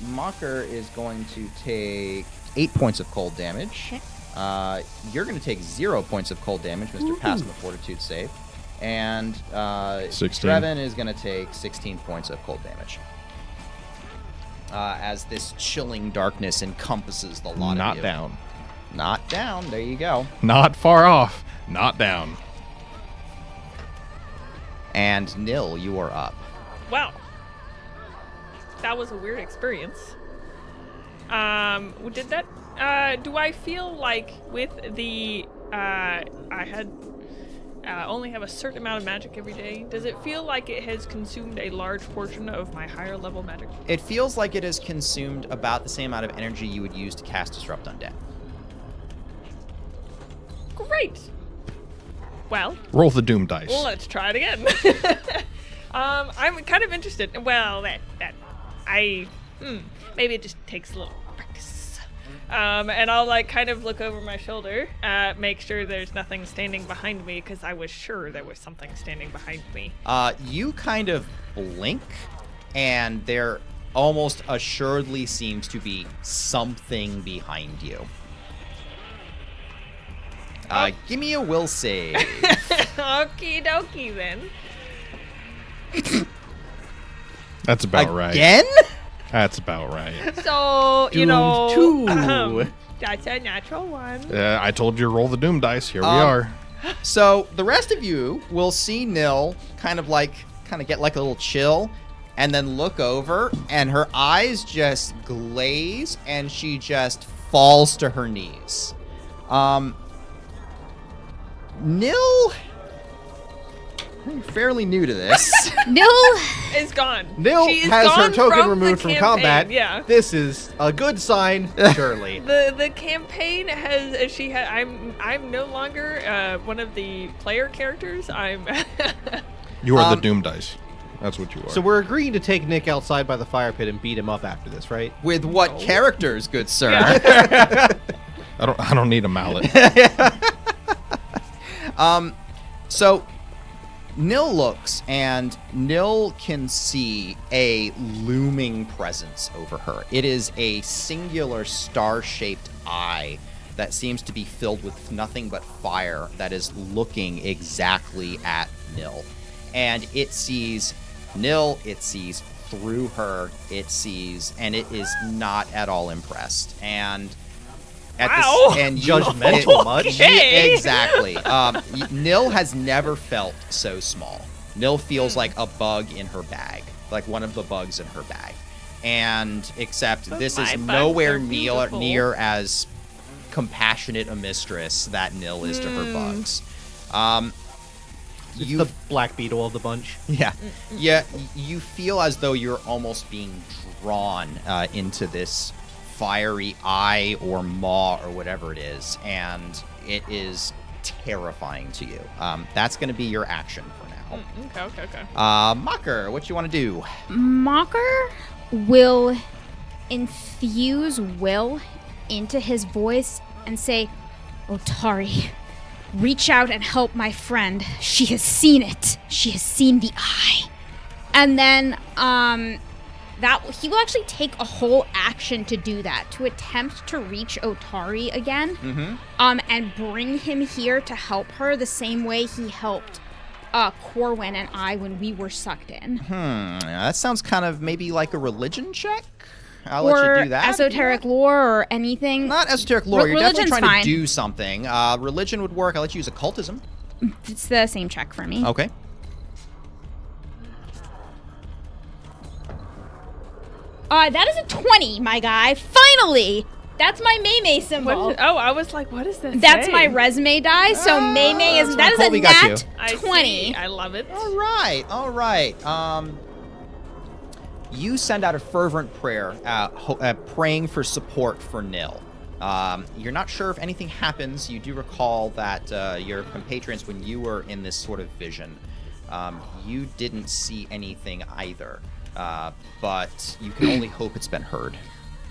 Mocker is going to take 8 points of cold damage. Okay. You're going to take 0 points of cold damage, Mr. Passing the Fortitude save. And 16. Trevin is going to take 16 points of cold damage. As this chilling darkness encompasses the lot of Not you. down. Not down. There you go. Not far off. Not down. And Nil, you are up. Wow. That was a weird experience. Did that, do I feel like with the, I had, only have a certain amount of magic every day, does it feel like it has consumed a large portion of my higher level magic? It feels like it has consumed about the same amount of energy you would use to cast Disrupt Undead. Great! Well, Roll the doom dice. let's try it again. I'm kind of interested. Well, maybe it just takes a little practice. And I'll like kind of look over my shoulder, make sure there's nothing standing behind me, because I was sure there was something standing behind me. You kind of blink, and there almost assuredly seems to be something behind you. Give me a will save. Okie dokie then. That's about right. Again? That's about right. So, you Doomed know, two. that's a natural one. I told you to roll the doom dice. Here we Um, are. So the rest of you will see Nil kind of get like a little chill, and then look over, and her eyes just glaze, and she just falls to her knees. Nil, you're fairly new to this. No. Is gone. Nil She is has her gone token from removed the from campaign, combat. Yeah. This is a good sign, surely. The campaign has I'm no longer one of the player characters. I'm You are the doom dice. That's what you are. So we're agreeing to take Nick outside by the fire pit and beat him up after this, right? With what characters, good sir? I don't need a mallet. So Nil looks, and Nil can see a looming presence over her. It is a singular star-shaped eye that seems to be filled with nothing but fire that is looking exactly at Nil. And it sees Nil, it sees through her, and it is not at all impressed. And Wow. and Judgmental much? Okay. Exactly. Nil has never felt so small. Nil feels like a bug in her bag, like one of the bugs in her bag. And except But this my is bugs nowhere are beautiful. near as compassionate a mistress that Nil is to her bugs. It's the black beetle of the bunch. Yeah. You feel as though you're almost being drawn into this fiery eye or maw or whatever it is, and it is terrifying to you. That's going to be your action for now. Okay. Mocker, what you want to do? Mocker will infuse will into his voice and say, Otari, reach out and help my friend. She has seen it. She has seen the eye. And then that he will actually take a whole action to do that, to attempt to reach Otari again, and bring him here to help her the same way he helped Corwin and I when we were sucked in. That sounds kind of maybe like a religion check. I'll Or let you do that. esoteric lore or anything. Not esoteric lore. You're definitely Religion's trying fine. to do something. Religion would work. I'll let you use occultism. It's the same check for me. Okay. That is a 20, my guy. Finally! That's my Maymay symbol. I was like, what is this? That's my resume die, so Maymay is... That is cool, a we got you. nat 20. I love it. All right. You send out a fervent prayer, praying for support for Nil. You're not sure if anything happens. You do recall that your compatriots, when you were in this sort of vision, you didn't see anything either. But you can only hope it's been heard.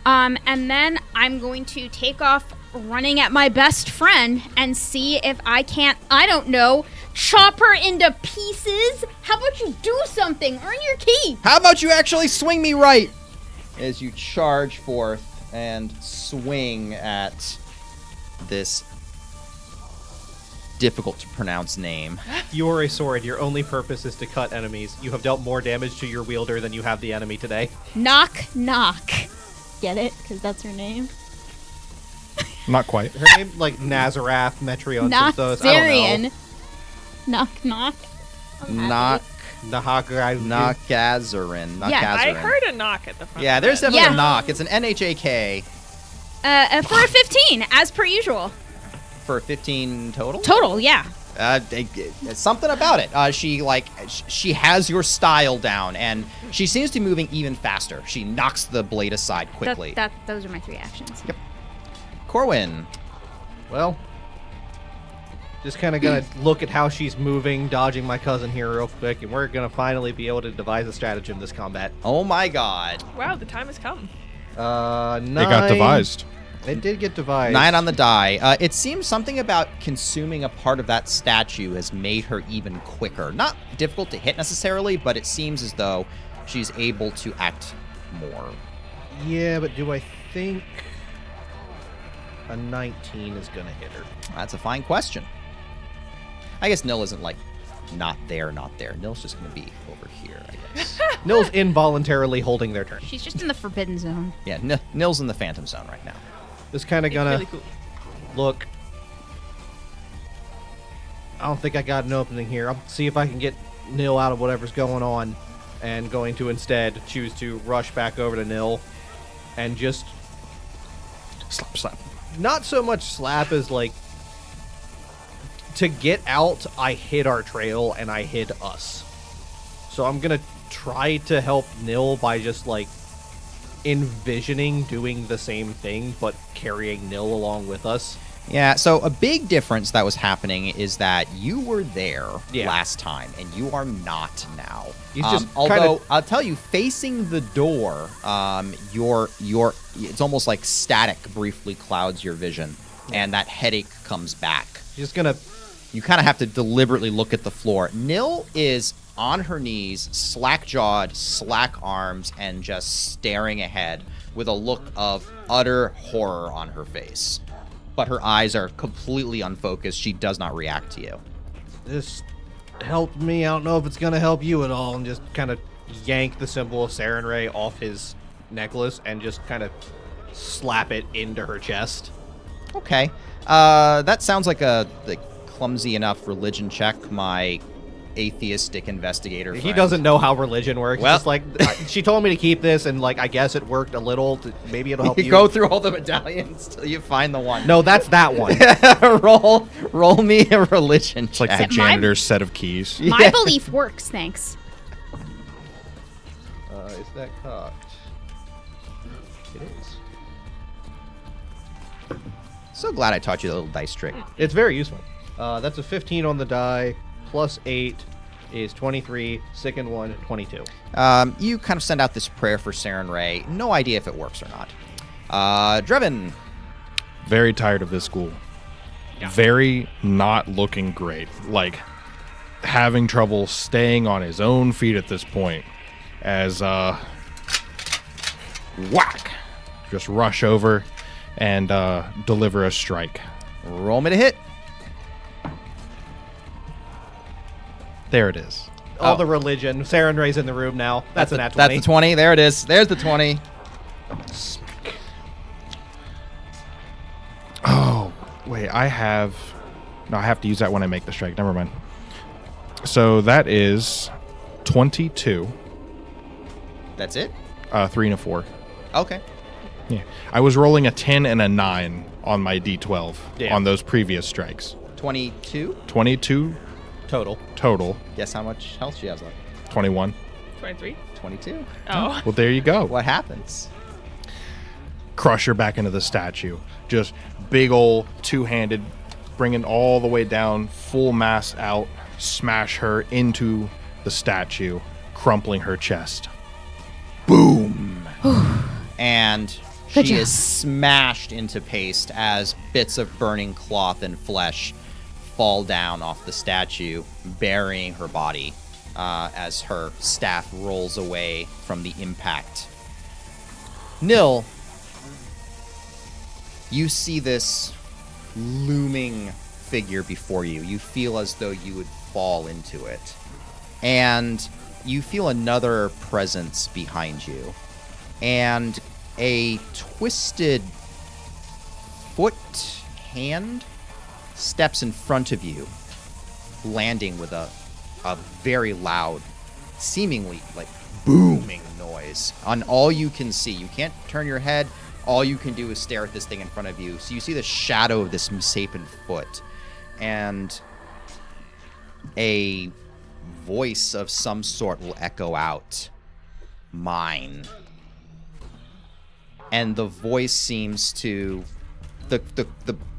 And then I'm going to take off running at my best friend and see if I can't, I don't know, chop her into pieces. How about you do something? Earn your keep. How about you actually swing me right? As you charge forth and swing at this difficult to pronounce name. You are a sword. Your only purpose is to cut enemies. You have dealt more damage to your wielder than you have the enemy today. Knock, knock. Get it? Because that's her name. Not quite. Her name, like Nazarath, Metreon, Synthos, I Noxarian. don't Knock, knock. Knock, know. Nahagrai. Nakazarin. Yeah, I heard a knock at the front. Yeah, of there's it. definitely Yeah. a knock. It's an NHAK For a 15, as per usual. for 15 total. Total, yeah. Something about it. She has your style down, and she seems to be moving even faster. She knocks the blade aside quickly. Those are my 3 actions. Yep. Corwin. Well, just kind of gonna look at how she's moving, dodging my cousin here real quick, and we're gonna finally be able to devise a stratagem this combat. Oh my God. Wow, the time has come. 9. It got devised. It did get devised. 9 on the die. It seems something about consuming a part of that statue has made her even quicker. Not difficult to hit necessarily, but it seems as though she's able to act more. Yeah, but do I think a 19 is gonna hit her? That's a fine question. I guess Nil isn't like not there. Nil's just going to be over here, I guess. Nil's involuntarily holding their turn. She's just in the forbidden zone. Yeah, Nil's in the Phantom Zone right now. Just kind of It's gonna really cool. look. I don't think I got an opening here. I'll see if I can get Nil out of whatever's going on, and going to instead choose to rush back over to Nil and just Slap. not so much slap as like to get out. I hid our trail and I hid us, so I'm gonna try to help Nil by just like envisioning doing the same thing but carrying Nil along with us. Yeah, so a big difference that was happening is that you were there Yeah. last time, and you are not now. He's just although kinda- I'll tell you, facing the door, your it's almost like static briefly clouds your vision, and that headache comes back. Just gonna You kind of have to deliberately look at the floor. Nil is on her knees, slack-jawed, slack arms, and just staring ahead with a look of utter horror on her face. But her eyes are completely unfocused. She does not react to you. this help me. I don't know if it's gonna help you at all, and just kind of yank the symbol of Saren Ray off his necklace and just kind of slap it into her chest. Okay. That sounds like a clumsy enough religion check. My atheistic investigator He friend. doesn't know how religion works. Well- It's just like, she told me to keep this, and like I guess it worked a little. Maybe it'll help you. Go through all the medallions till you find the one. No, that's that one. roll me a religion It's like the check. janitor's set of keys. My belief works, thanks. Is that cocked? It is. So glad I taught you the little dice trick. It's very useful. That's a 15 on the die, plus 8 is 23, second one, 22. You kind of send out this prayer for Saren Ray. No idea if it works or not. Drevin. Very tired of this school. Very not looking great. Like, having trouble staying on his own feet at this point. As, whack! Just rush over and deliver a strike. Roll me to hit. There it is. All the religion. Saren Ray's in the room now. That's an nat 20. That's the 20. There it is. There's the 20. Oh, wait, I have to use that when I make the strike. Never mind. So that is 22. That's it? 3 and a 4. Okay. Yeah. I was rolling a 10 and a 9 on my D12 Yeah. on those previous strikes. 22. 22 Total. total. Guess how much health she has left? 21. 23. 22. Oh. Well, there you go. What happens? Crush her back into the statue. Just big ol' two-handed, bringing all the way down, full mass out, smash her into the statue, crumpling her chest. Boom. And Good she job. is smashed into paste as bits of burning cloth and flesh fall down off the statue, burying her body as her staff rolls away from the impact. Nil, you see this looming figure before you. You feel as though you would fall into it. And you feel another presence behind you. And a twisted hand steps in front of you, landing with a very loud, seemingly like booming noise on all you can see. You can't turn your head. All you can do is stare at this thing in front of you. So you see the shadow of this misshapen foot, and a voice of some sort will echo out, "Mine." And the voice seems to, the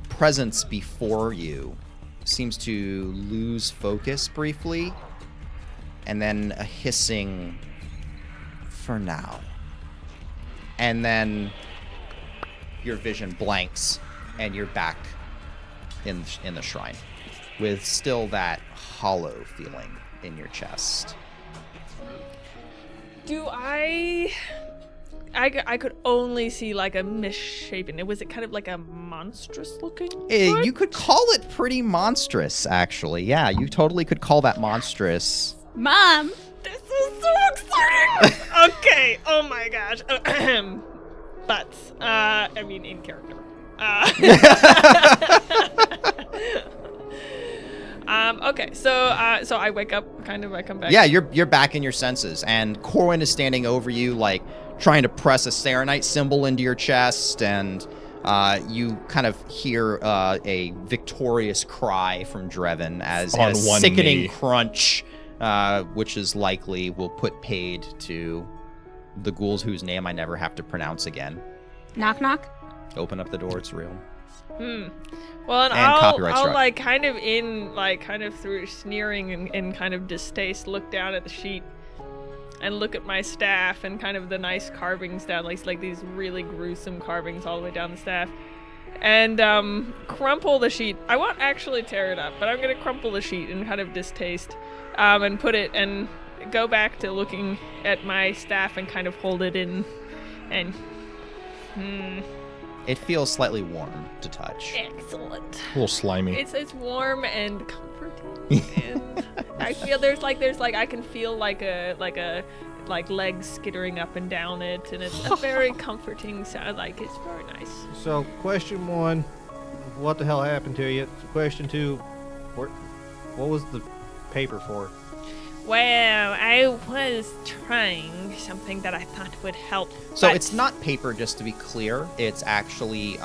presence before you seems to lose focus briefly, and then a hissing, "For now." And then your vision blanks, and you're back in the shrine with still that hollow feeling in your chest. Do I could only see like a misshapen. Was it kind of like a monstrous looking? You could call it pretty monstrous, actually. Yeah, you totally could call that monstrous. Mom! This is so exciting. Okay. Oh my gosh. But I mean in character. Okay. So I wake up. I come back. Yeah, you're back in your senses, and Corwin is standing over you, like trying to press a Serenite symbol into your chest, and you kind of hear a victorious cry from Drevin as On a one sickening knee. crunch, which is likely will put paid to the ghouls whose name I never have to pronounce again. Knock knock. Open up the door, it's real. Well, and And copyright I'll struck. like kind of through sneering and kind of distaste look down at the sheet and look at my staff and kind of the nice carvings down, like these really gruesome carvings all the way down the staff, and crumple the sheet. I won't actually tear it up, but I'm gonna crumple the sheet in kind of distaste, and put it and go back to looking at my staff and kind of hold it in, and It feels slightly warm to touch. excellent. A little slimy. It's warm and comforting, and I feel there's like I can feel like a like legs skittering up and down it, and it's a very comforting sound. Like, it's very nice. So, question 1, what the hell happened to you? Question 2, what was the paper for? Well, I was trying something that I thought would help. So but- it's not paper, just to be clear. It's actually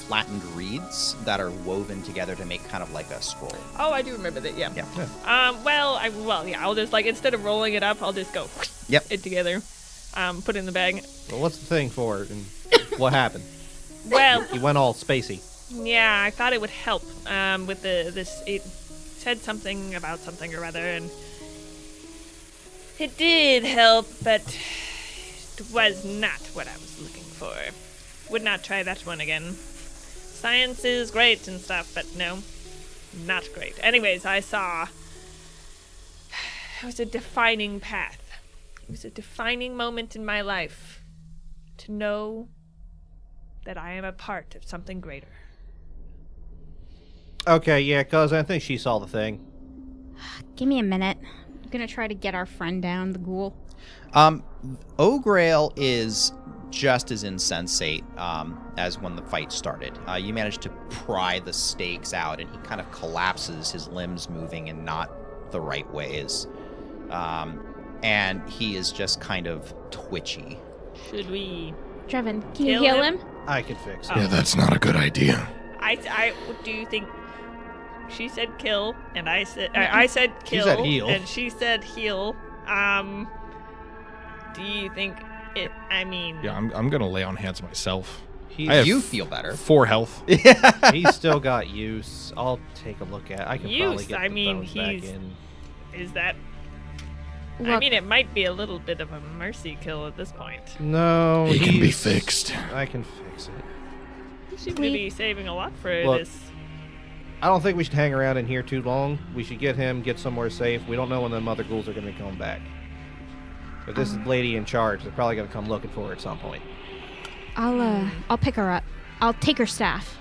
flattened reeds that are woven together to make kind of like a scroll. Oh, I do remember that. Yeah. Yeah. I'll just like instead of rolling it up, I'll just go Yep. it together. Put it in the bag. Well, what's the thing for, and what happened? Well, You went all spacey. yeah, I thought it would help. With this, it said something about something or other, and it did help, but it was not what I was looking for. Would not try that one again. Science is great and stuff, but no, not great. Anyways, I saw it was a defining path. It was a defining moment in my life to know that I am a part of something greater. Okay, yeah, cuz I think she saw the thing. Give me a minute. I'm gonna try to get our friend down, the ghoul. Ograil is just as insensate as when the fight started. You managed to pry the stakes out, and he kind of collapses, his limbs moving in not the right ways. And he is just kind of twitchy. Should we? Trevin, can you Kill heal him? him? I can fix it. Oh. Yeah, that's not a good idea. I do you think she said kill and I said kill said heal. and she said heal. Do you think it? I mean, Yeah, I'm gonna lay on hands myself. He's, I have You feel better. 4 health. he's still got use. I'll take a look at it. I can probably Use, get I the mean, bones back he's- in. is that? I Look, mean, it might be a little bit of a mercy kill at this point. No, He can be he's- fixed. I can fix it. You seem to be saving a lot for Look. this. I don't think we should hang around in here too long. We should get him, get somewhere safe. We don't know when the mother ghouls are going to be coming back. If this is the lady in charge, they're probably going to come looking for her at some point. I'll pick her up. I'll take her staff.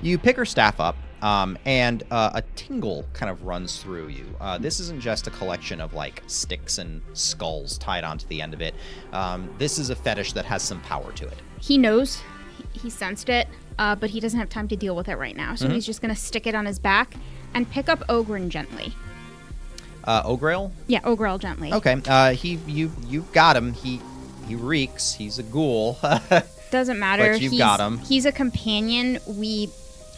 You pick her staff up, and a tingle kind of runs through you. This isn't just a collection of like sticks and skulls tied onto the end of it. This is a fetish that has some power to it. He knows. He sensed it, but he doesn't have time to deal with it right now. So he's just gonna stick it on his back and pick up Ogren gently. Ograil? Yeah, Ogrel gently. Okay. You got him. He reeks. He's a ghoul. Doesn't matter. But you've he's, got him. He's a companion.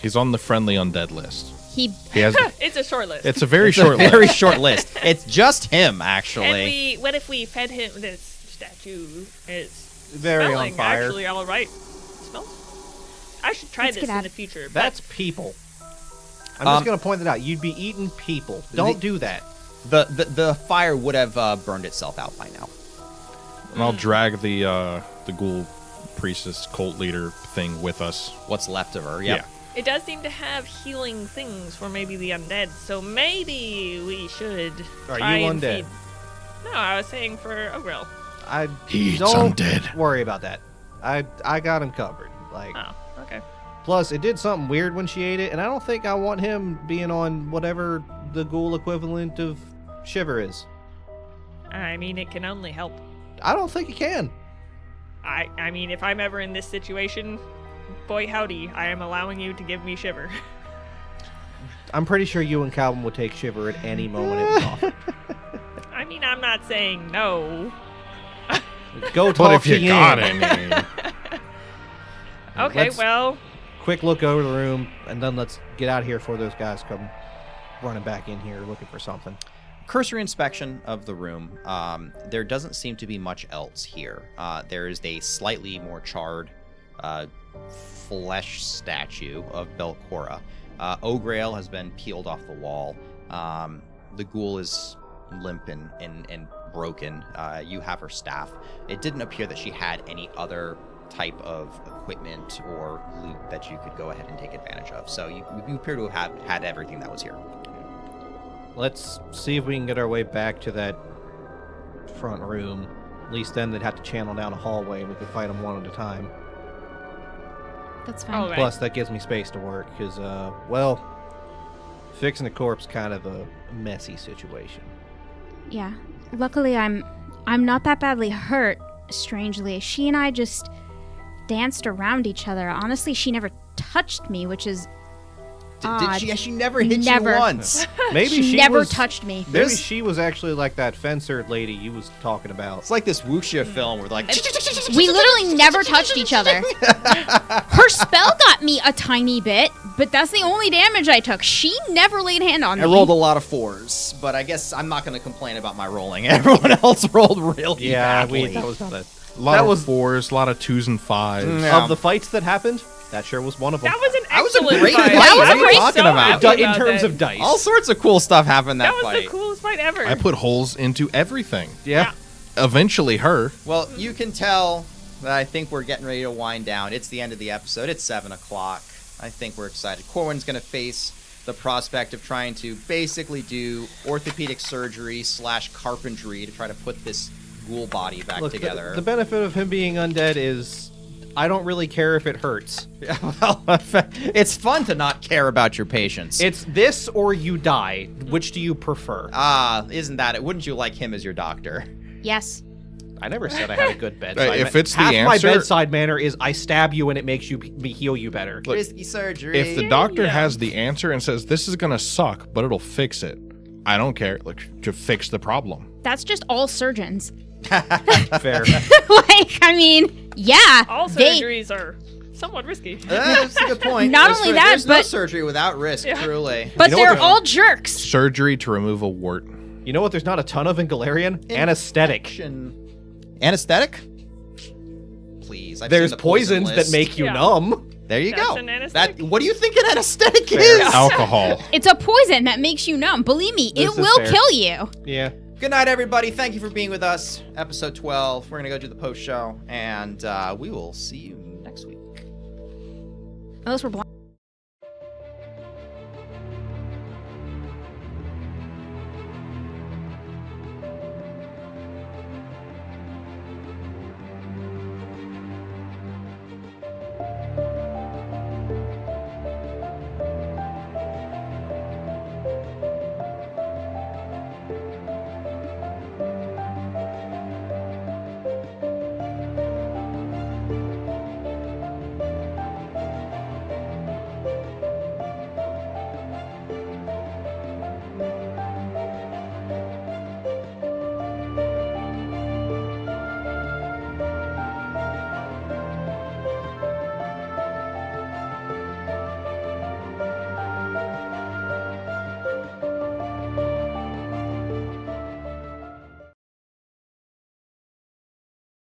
He's on the friendly undead list. He He has. It's a short list. It's a very It's short a very list. short list. It's just him, actually. What if we fed him this statue? Is Very on smelling fire. actually all right? Smells. I should try Let's this get in out. the future. But That's people. I'm just Um, going to point that out. You'd be eating people. Don't do that. The fire would have burned itself out by now. And I'll drag the ghoul priestess cult leader thing with us. What's left of her? Yep. Yeah. it does seem to have healing things for maybe the undead, so maybe we should Are try you and undead? feed. No, I was saying for Ogrel. He eats don't undead. worry about that. I got him covered. Like, Oh, okay. plus it did something weird when she ate it, and I don't think I want him being on whatever the ghoul equivalent of Shiver is. I mean, it can only help. I don't think he can. I mean, if I'm ever in this situation, boy howdy, I am allowing you to give me shiver. I'm pretty sure you and Calvin would take Shiver at any moment it was offered. I mean, I'm not saying no. Go talk But if to you got Yin. any, Okay, Let's- well, Quick look over the room, and then let's get out of here before those guys come running back in here looking for something. Cursory inspection of the room. There doesn't seem to be much else here. There is a slightly more charred flesh statue of Belcora. Ograil has been peeled off the wall. The ghoul is limp and broken. You have her staff. It didn't appear that she had any other type of equipment or loot that you could go ahead and take advantage of. So you appear to have had everything that was here. Let's see if we can get our way back to that front room. At least then they'd have to channel down a hallway and we could fight them one at a time. That's fine. all right. Plus, that gives me space to work because, well, fixing a corpse kind of a messy situation. Yeah. Luckily, I'm I'm not that badly hurt, strangely. She and I just danced around each other. Honestly, she never touched me, which is odd. Did she? She never hit Never. you once. Maybe She she never was, touched me. Maybe There's- she was actually like that fencer lady you was talking about. It's like this wuxia film where like We literally never touched each other. Her spell got me a tiny bit, but that's the only damage I took. She never laid hand on me. I rolled a lot of 4s, but I guess I'm not going to complain about my rolling. Everyone else rolled really badly. that was not it. A lot That of was- 4s, a lot of 2s and 5s. Yeah. Of the fights that happened, that sure was one of them. That was an That was a excellent great fight. fight. That was a I great- talking so about? happy In about terms that. of dice. All sorts of cool stuff happened That that was fight. the coolest fight ever. I put holes into everything. yeah. Eventually her. Well, you can tell that I think we're getting ready to wind down. It's the end of the episode. It's 7 o'clock. I think we're excited. Corwin's going to face the prospect of trying to basically do orthopedic surgery / carpentry to try to put this ghoul body back Look, together. the benefit of him being undead is I don't really care if it hurts. Well, it's fun to not care about your patients. It's this or you die. Which do you prefer? Isn't that it? Wouldn't you like him as your doctor? Yes. I never said I had a good bedside. If it's the half my answer- bedside manner is I stab you and it makes me heal you better. Look, Risky surgery. If the doctor Yeah. has the answer and says this is gonna suck, but it'll fix it, I don't care. Like to fix the problem. That's just all surgeons. Fair. Like, I mean, yeah. All they- surgeries are somewhat risky. That's a good point. Not only that, there's no but- surgery without risk, Yeah. truly. But You know what they're the- all jerks. Surgery to remove a wart. You know what? There's not a ton of in Galarian. Anesthetic. Anesthetic? Please. I've There's seen the poison poisons that list. make you Yeah. numb. There you That's go. an anesthetic. What do you think an anesthetic Fair. is? Alcohol. It's a poison that makes you numb. Believe me, This it is will fair. kill you. Yeah. Good night, everybody. Thank you for being with us. Episode 12. We're going to go do the post show, and we will see you next week. Unless we're blind.